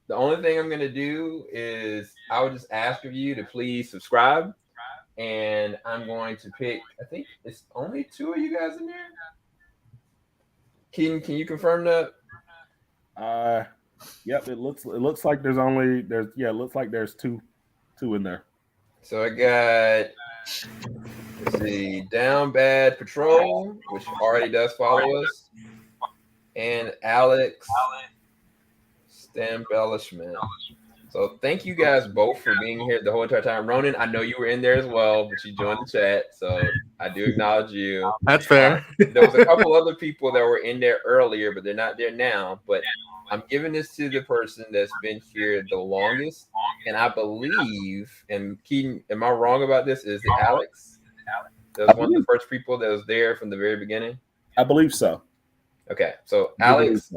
The only thing I'm going to do is I would just ask of you to please subscribe. And I'm going to pick, I think it's only 2 of you guys in there. Keeden, can you confirm that? Yep. It looks like there's two in there. So I got, let's see, Down Bad Patrol, which already does follow us, and Alex Stambellishment. So thank you guys both for being here the whole entire time. Ronan, I know you were in there as well, but you joined the chat, so I do acknowledge you. That's fair. There was a couple other people that were in there earlier, but they're not there now. But I'm giving this to the person that's been here the longest, and I believe, and Keeden, am I wrong about this? Is it Alex? That was one of the first people that was there from the very beginning. I believe so. Okay, so Alex,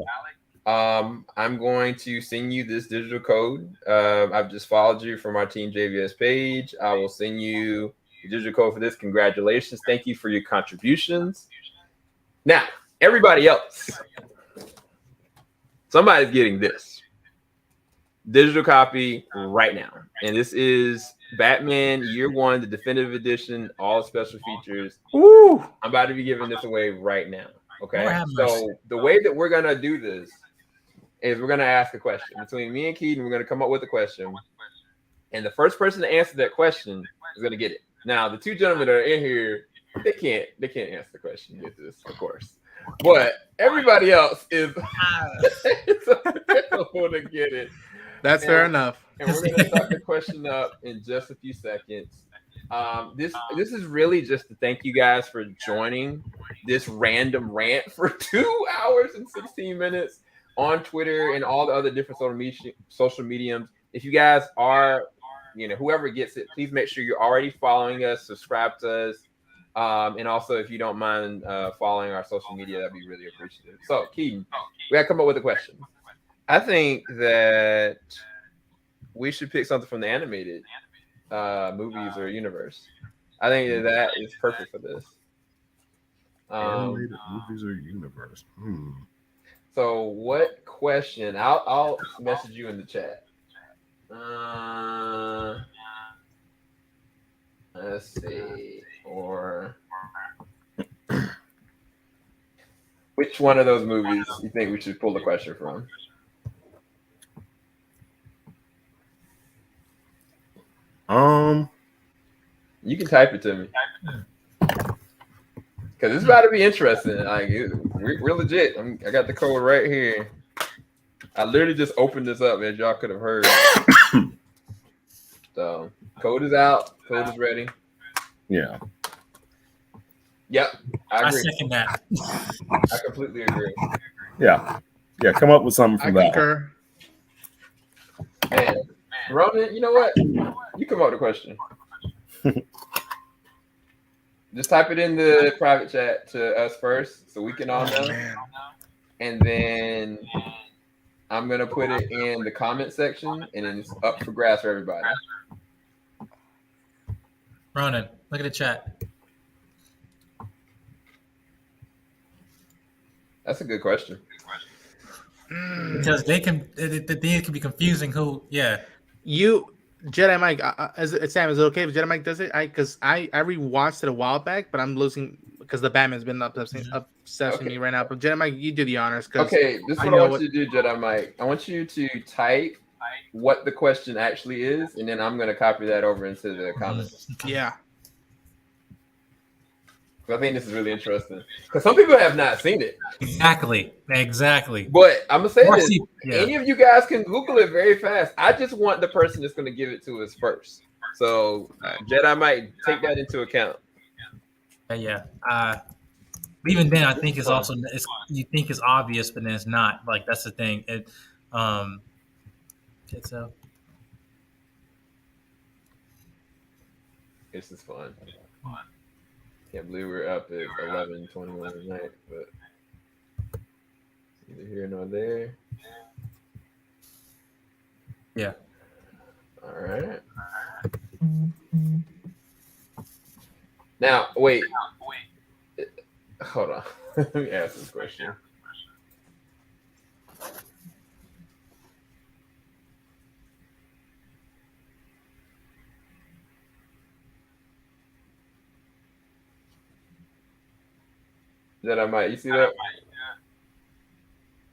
I'm going to send you this digital code. I've just followed you from our TeamJVS page. I will send you the digital code for this. Congratulations. Thank you for your contributions. Now, everybody else, somebody's getting this digital copy right now. And this is Batman Year One, the definitive edition, all special features. Woo! I'm about to be giving this away right now. Okay. So the way that we're going to do this is we're going to ask a question. Between me and Keeden, we're going to come up with a question. And the first person to answer that question is going to get it. Now, the two gentlemen that are in here, they can't answer the question, get this, of course. But everybody else is available to get it. That's fair enough. And we're going to start the question up in just a few seconds. This is really just to thank you guys for joining this random rant for 2 hours and 16 minutes on Twitter and all the other different social mediums. If you guys are, whoever gets it, please make sure you're already following us, subscribe to us, and also if you don't mind following our social media, that'd be really appreciative. So, Keeden, we gotta come up with a question. I think that we should pick something from the animated movies or universe. I think that is perfect for this. Animated movies or universe. So what question? I'll message you in the chat. Let's see. Or which one of those movies you think we should pull the question from? You can type it to me. Because it's about to be interesting. Like we're legit. I got the code right here. I literally just opened this up, as y'all could have heard. So code is out. Code is ready. Yeah. Yep. I agree. second that. I completely agree. Yeah. Yeah. Come up with something from that. Concur. Man, Ronan, you know what? You come up with a question. Just type it in the private chat to us first so we can all know. And then I'm going to put it in the comment section and then it's up for grabs for everybody. Ronan, look at the chat. That's a good question. Because they can be confusing who, yeah. You, Jedi Mike, Sam, is it okay if Jedi Mike does it? Because I rewatched it a while back, but I'm losing because the Batman's been obsessing me right now. But Jedi Mike, you do the honors. Okay, this is what I want you to do, Jedi Mike. I want you to type what the question actually is, and then I'm going to copy that over into the comments. Yeah. I think this is really interesting because some people have not seen it. Exactly. But I'm gonna say this: yeah. Any of you guys can Google it very fast. I just want the person that's going to give it to us first. So Jedi might take that into account. Yeah. Even then, I think it's also you think it's obvious, but then it's not. Like that's the thing. This is fun. Can't believe we're up at 11:21 tonight, but neither here nor there. Yeah. All right. Now, wait. Hold on. Let me ask this question. You see that?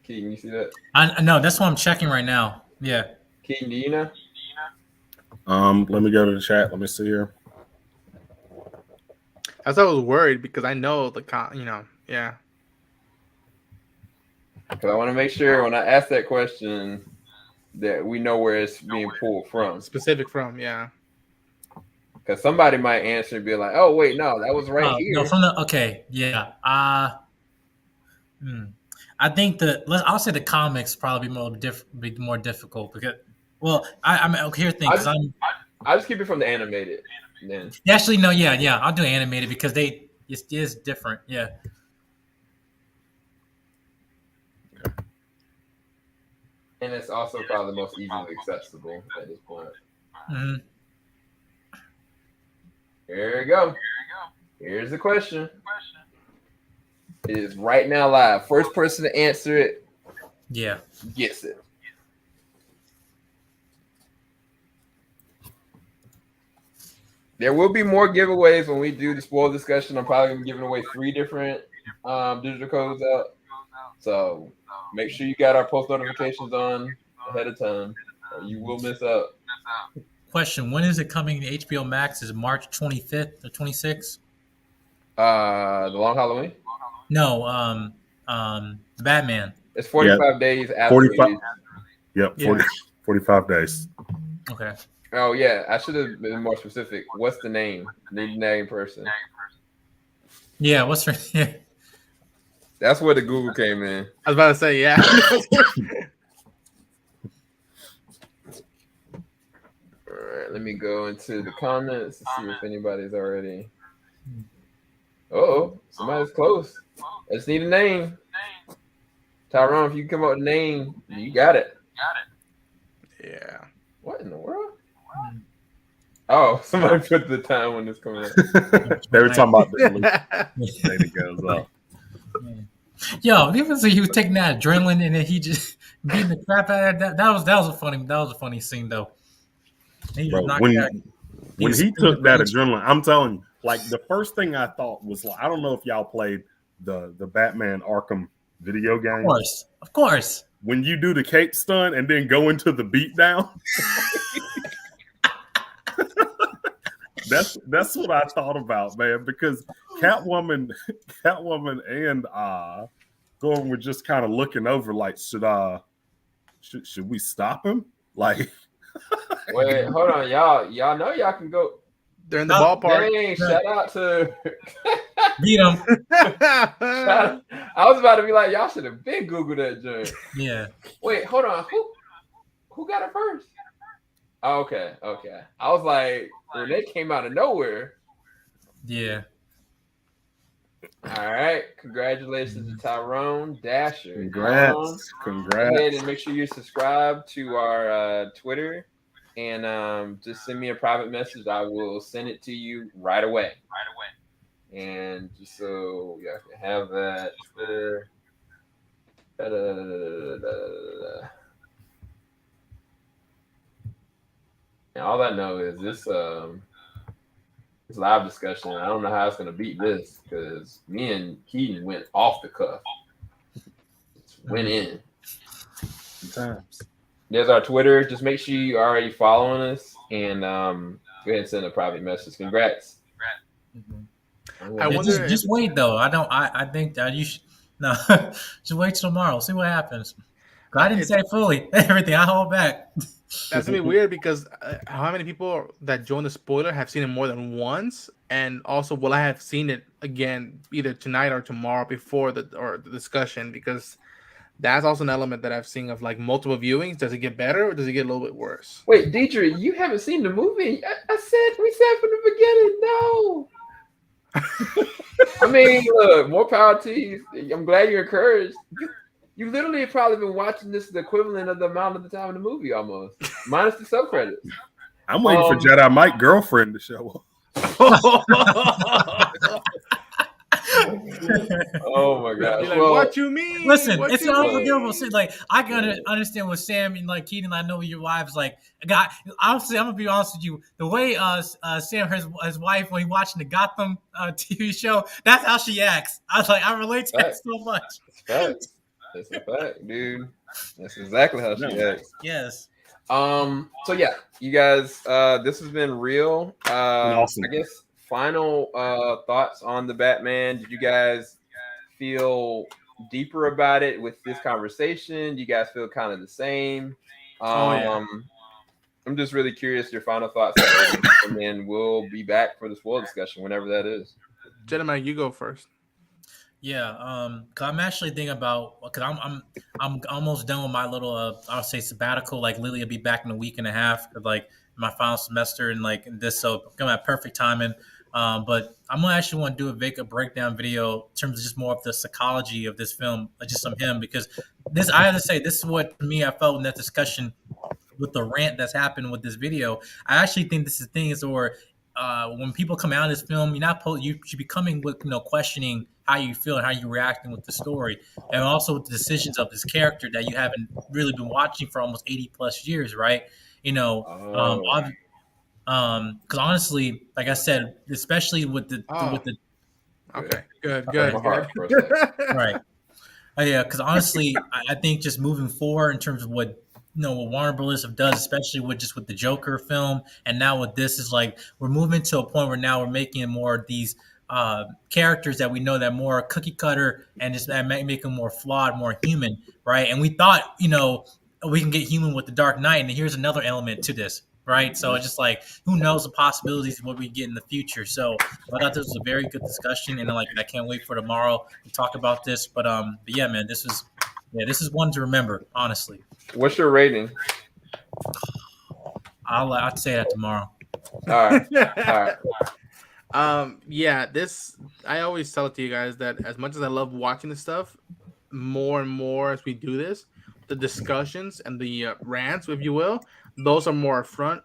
Keeden, you see that? No, that's what I'm checking right now. Yeah. Keeden, do you know? Let me go to the chat. Let me see here. I was worried because I know yeah. Because I want to make sure when I ask that question, that we know where it's being pulled from. Specific from, yeah. Because somebody might answer and be like, "Oh wait, no, that was right here." No, from the yeah. I think I'll say the comics probably be more difficult because I'm okay. Here's the thing, because I just keep it from the animated. Then actually no, yeah, I'll do animated because it is different, yeah. And it's also probably the most easily accessible at this point. Mm-hmm. Here we go. Here's the question. It is right now live. First person to answer it, gets it. There will be more giveaways when we do the spoil discussion. I'm probably gonna be giving away 3 different digital codes out. So make sure you got our post notifications on ahead of time, or you will miss out. Question: when is it coming to HBO Max? Is it March 25th or 26th? The Long Halloween? No, Batman. It's 45 days after. 45. Yep, 45 days. Okay. Oh yeah, I should have been more specific. What's the name? Need name person. Yeah, what's her? Yeah. That's where the Google came in. I was about to say, yeah. All right, let me go into the comments to see if anybody's already. Oh, somebody's close. I just need a name. Tyrone, if you come up with a name, you got it. Yeah. What in the world? Oh, somebody put the time when this coming up. They were talking about the lady goes up. Yo, even so, he was taking that adrenaline and then he just beating the crap out of that. That was a funny scene though. Bro, when he took that adrenaline, I'm telling you, like the first thing I thought was like, I don't know if y'all played the Batman Arkham video game. Of course. When you do the cape stun and then go into the beatdown. That's what I thought about, man, because Catwoman and Gordon were just kind of looking over like, should we stop him? Like, wait, hold on, y'all know y'all can go. They're in the ballpark. Dang, shout out to beat him. I was about to be like, y'all should have been Googled that joint. Yeah. Wait, hold on, who got it first? Oh, okay. I was like, when they came out of nowhere. Yeah. All right. Congratulations to Tyrone Dasher. Congrats. Go ahead and make sure you subscribe to our Twitter and just send me a private message. I will send it to you right away. And just so you can have that Twitter. And all I know is this live discussion. I don't know how it's gonna beat this because me and Keeden went off the cuff. Went in. Sometimes. There's our Twitter. Just make sure you are already following us and go ahead and send a private message. Congrats. Mm-hmm. Just wait though. I think that you should just wait till tomorrow. See what happens. I didn't say fully everything. I hold back. That's gonna be weird because how many people that join the spoiler have seen it more than once, and also will I have seen it again either tonight or tomorrow before the discussion? Because that's also an element that I've seen of like multiple viewings. Does it get better or does it get a little bit worse? Wait, Deidre, you haven't seen the movie? We said from the beginning, no. I mean, look, more power to you. I'm glad you're encouraged. You literally have probably been watching this the equivalent of the amount of the time in the movie almost, minus the subcredits. I'm waiting for Jedi Mike girlfriend to show up. Oh my gosh! Like, what you mean? Listen, what it's an unforgivable sin. Like I can understand what Sam and like Keeden. I know your wife's like. God, honestly, I'm gonna be honest with you. The way Sam his wife when he watching the Gotham TV show, that's how she acts. I was like, I relate to that so much. That's a fact, dude. That's exactly how she acts. Yes. So yeah, you guys, this has been real. Awesome. I guess final thoughts on the Batman. Did you guys feel deeper about it with this conversation? Do you guys feel kind of the same? yeah. I'm just really curious your final thoughts, and then we'll be back for the spoil discussion whenever that is. Gentlemen, you go first. Yeah, cause I'm actually thinking about because I'm almost done with my little I'll say sabbatical. Like Lily will be back in a week and a half of like my final semester and like this, so I'm at perfect timing. But I'm gonna actually want to do a breakdown video in terms of just more of the psychology of this film, just from him, because this I have to say this is what to me I felt in that discussion with the rant that's happened with this video. I actually think this is things or when people come out of this film, you should be coming with questioning how you feel and how you're reacting with the story, and also with the decisions of this character that you haven't really been watching for almost 80 plus years, right? Because honestly, like I said, especially with the Okay, good. right. Yeah, because honestly, I think just moving forward in terms of what what Warner Brothers have done, especially with the Joker film, and now with this is like we're moving to a point where now we're making more of these characters that we know that more cookie cutter and just make them more flawed, more human, right? And we thought we can get human with the Dark Knight, and here's another element to this. Right, so it's just like who knows the possibilities of what we get in the future. So I thought this was a very good discussion, and I can't wait for tomorrow to talk about this. But yeah, man, this is one to remember. Honestly, What's your rating? I'd say that tomorrow. All right. Yeah, this I always tell it to you guys that as much as I love watching this stuff, more and more as we do this, the discussions and the rants, if you will, those are more fun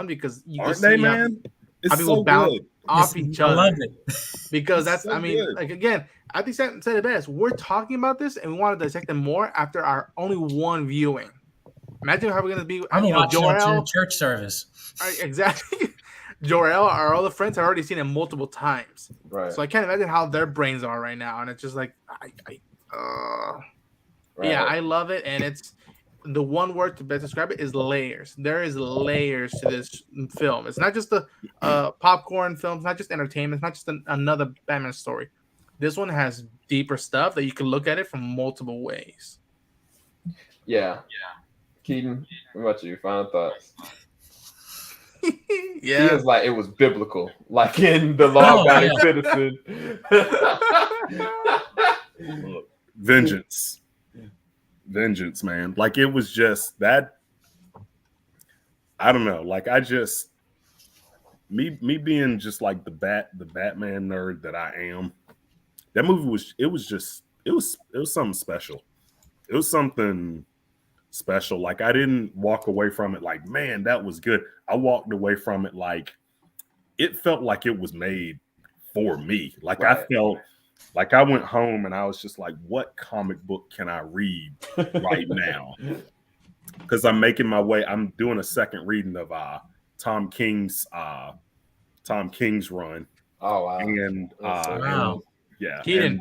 because you Aren't just they, see man? It's how people so bounce good. off each I other. love it. Because It's that's so I mean, good. like again, I think Sam said it best. We're talking about this and we want to dissect them more after our only one viewing. Imagine how we're gonna be. I'm gonna watch it on Jor-El, church service. exactly. Jor-El, our other friends have already seen it multiple times. Right. So I can't imagine how their brains are right now, and it's just like, yeah, I love it, and it's the one word to best describe it is layers. There is layers to this film. It's not just a popcorn film. It's not just entertainment. It's not just another Batman story. This one has deeper stuff that you can look at it from multiple ways. Yeah. Keeden, what about you? Final thoughts? Yeah. Feels like it was biblical, like in the law-abiding citizen. Look, vengeance, man. Like it was just that. I don't know. Like I just me being just like the Batman nerd that I am. That movie was something special. It was something special. Like I didn't walk away from it like, man, that was good. I walked away from it like it felt like it was made for me. Like Right. I felt like I went home and I was just like, what comic book can I read right now? Because I'm making my way. I'm doing a second reading of Tom King's run. Oh wow! And Wow. yeah, Keeden. and,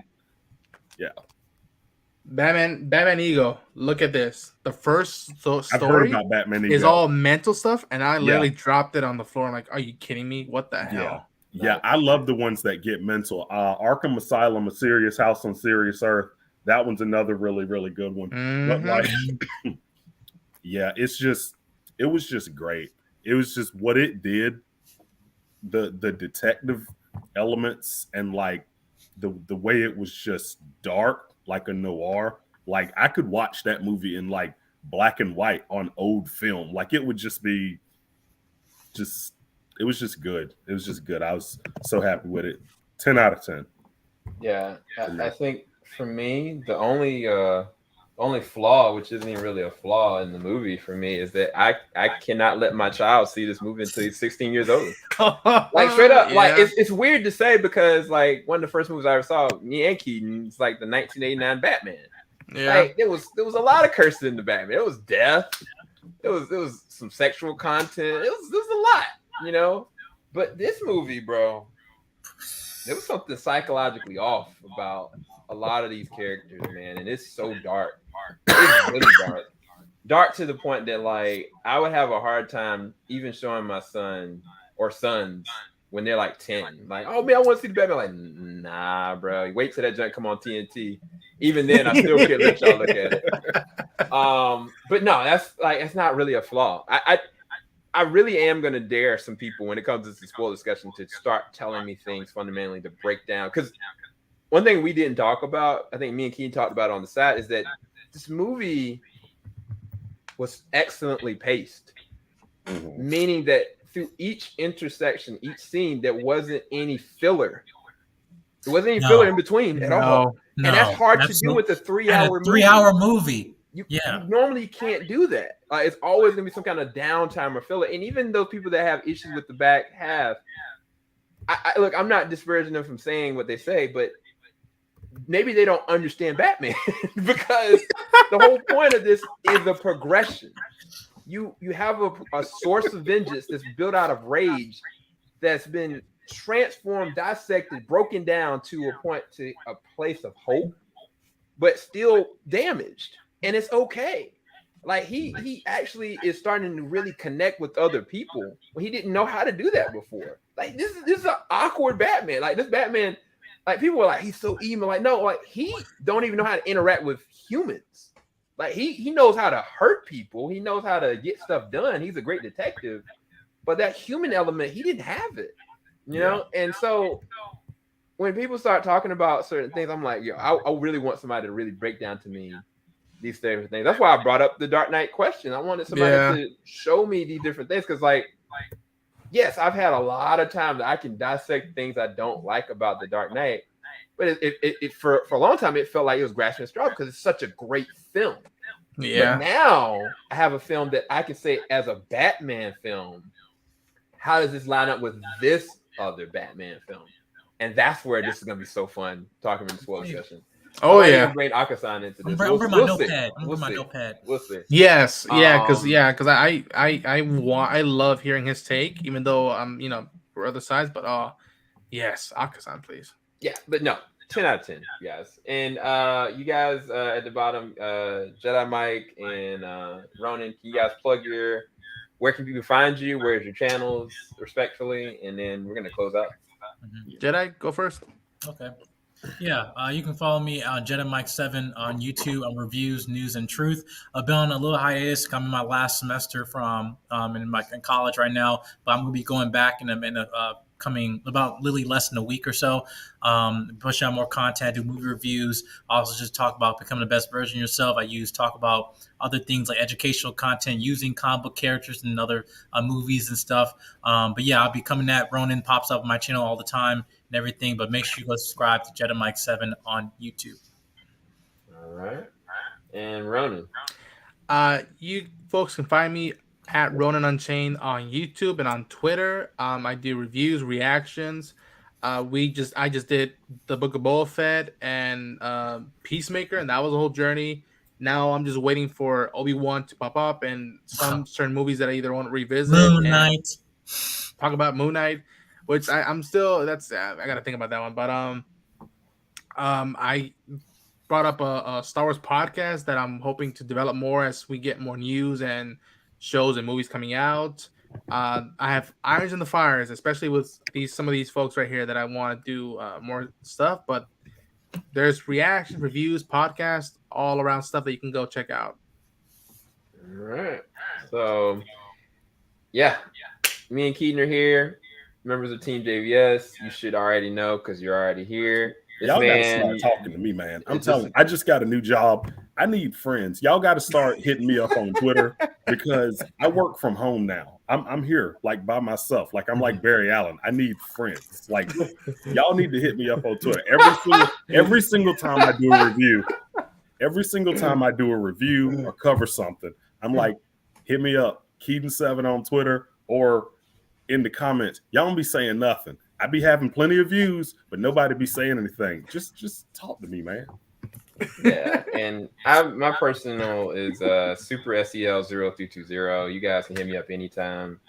yeah. Batman Ego. Look at this. The first story I've heard about Batman is Ego. all mental stuff, and I literally dropped it on the floor. I'm like, "Are you kidding me? What the hell?" Yeah, I love the ones that get mental. Arkham Asylum, A Serious House on Serious Earth. That one's another really, really good one. But like, yeah, it was just great. It was just what it did. The detective elements and like the way it was just dark, like a noir. Like I could watch that movie in like black and white on old film. Like it would just be it was just good. It was just good. I was so happy with it. 10 out of 10. Yeah, I think for me, the only flaw, which isn't even really a flaw in the movie for me, is that I cannot let my child see this movie until he's 16 years old. Like straight up, like it's weird to say because like one of the first movies I ever saw, me and Keeden, it's like the 1989 Batman. Yeah. Like there was a lot of cursing in the Batman. It was death. It was some sexual content. It was a lot, you know. But this movie, bro, there was something psychologically off about a lot of these characters, man, and it's so dark. It's really dark. Dark to the point that like I would have a hard time even showing my son or sons when they're like 10. Like, oh man, I want to see the Batman. Like, nah, bro. Wait till that junk come on TNT. Even then, I still can't let y'all look at it. But no, that's not really a flaw. I really am gonna dare some people when it comes to this spoiler discussion to start telling me things fundamentally to break down. Because one thing we didn't talk about, I think me and Keeden talked about on the side, is that this movie was excellently paced. Mm-hmm. Meaning that through each intersection, each scene, there wasn't any filler. There wasn't any filler in between at all. No, And that's hard to do with a 3-hour movie. 3-hour movie. You normally can't do that. It's always going to be some kind of downtime or filler. And even those people that have issues with the back half, look, I'm not disparaging them from saying what they say, but maybe they don't understand Batman because the whole point of this is a progression. You have a source of vengeance that's built out of rage that's been transformed, dissected, broken down to a point, to a place of hope, but still damaged. And it's okay. Like he actually is starting to really connect with other people when he didn't know how to do that before. Like this is an awkward Batman. Like this Batman, like people are like, he's so emo. Like, no, like he don't even know how to interact with humans. Like he knows how to hurt people. He knows how to get stuff done. He's a great detective, but that human element, he didn't have it, you know? And so when people start talking about certain things, I'm like, yo, I really want somebody to really break down to me these different things. That's why I brought up the Dark Knight question. I wanted somebody to show me these different things. Cause like, yes, I've had a lot of time that I can dissect things I don't like about the Dark Knight. But it for a long time, it felt like it was grasping at straw because it's such a great film. Yeah. But now I have a film that I can say as a Batman film, how does this line up with this other Batman film? And that's where this is going to be so fun talking in the spoiler session. Oh, I'm yeah. Bring Akasan into this. I'm bringing my notepad. My notepad. We'll see. Yes. Yeah. Because I love hearing his take, even though I'm, for other sides. But yes, Akasan, please. Yeah, but no, 10 out of 10, guys. And you guys at the bottom, Jedi Mike and Ronan, can you guys plug where can people find you? Where's your channels, respectfully? And then we're going to close out. Mm-hmm. Jedi, go first. Okay. Yeah, you can follow me on Jedi Mike 7 on YouTube on reviews, news, and truth. I've been on a little hiatus. I'm in my last semester from in college right now, but I'm going to be going back in a coming about literally less than a week or so. Push out more content, do movie reviews. Also just talk about becoming the best version of yourself. I talk about other things like educational content, using comic book characters and other movies and stuff. But yeah, I'll be coming at Ronan pops up on my channel all the time and everything. But make sure you go subscribe to Jedi Mike 7 on YouTube. All right. And Ronan. You folks can find me at Ronan Unchained on YouTube and on Twitter. I do reviews, reactions. I just did the Book of Boba Fett and Peacemaker, and that was a whole journey. Now I'm just waiting for Obi-Wan to pop up and some certain movies that I either want to revisit. Moon Knight. Talk about Moon Knight, which I'm still. I got to think about that one. But I brought up a Star Wars podcast that I'm hoping to develop more as we get more news and shows and movies coming out. I have irons in the fires, especially with some of these folks right here that I want to do more stuff. But there's reactions, reviews, podcasts, all around stuff that you can go check out. All right. So, yeah, me and Keeden are here, members of TeamJVS. You should already know because you're already here. Y'all gotta start talking to me, man. I'm telling you, I just got a new job. I need friends. Y'all got to start hitting me up on Twitter because I work from home now. I'm here like by myself. Like I'm like Barry Allen. I need friends. Like y'all need to hit me up on Twitter every single time I do a review. Every single time I do a review or cover something, I'm like, hit me up, Keeden7 on Twitter or in the comments. Y'all don't be saying nothing. I be having plenty of views, but nobody be saying anything. Just talk to me, man. Yeah, and my personal is Super SEL0320. You guys can hit me up anytime.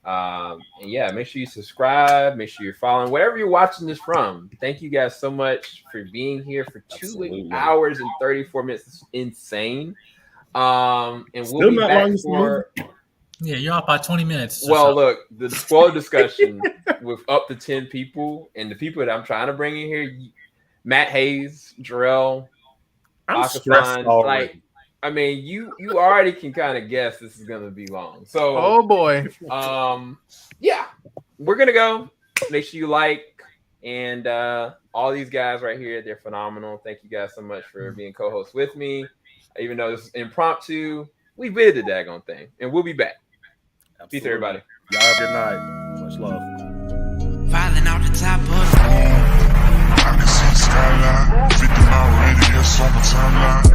And yeah, make sure you subscribe. Make sure you're following wherever you're watching this from. Thank you guys so much for being here for 2 hours and 34 minutes. It's insane. And we'll be back for. Yeah, you're off by 20 minutes. Well, look, the spoiler discussion with up to 10 people, and the people that I'm trying to bring in here, Matt Hayes, Jarrell, I'm stressed already. I mean, you already can kind of guess this is gonna be long. So, Oh boy. Yeah, we're gonna go. Make sure you like and all these guys right here, they're phenomenal. Thank you guys so much for being co-hosts with me. Even though this is impromptu, we did the daggone thing, and we'll be back. Absolutely. Peace, everybody. Y'all have a good night. Much love. Falling out the top of the I can see the skyline, 50 mile radius on my timeline.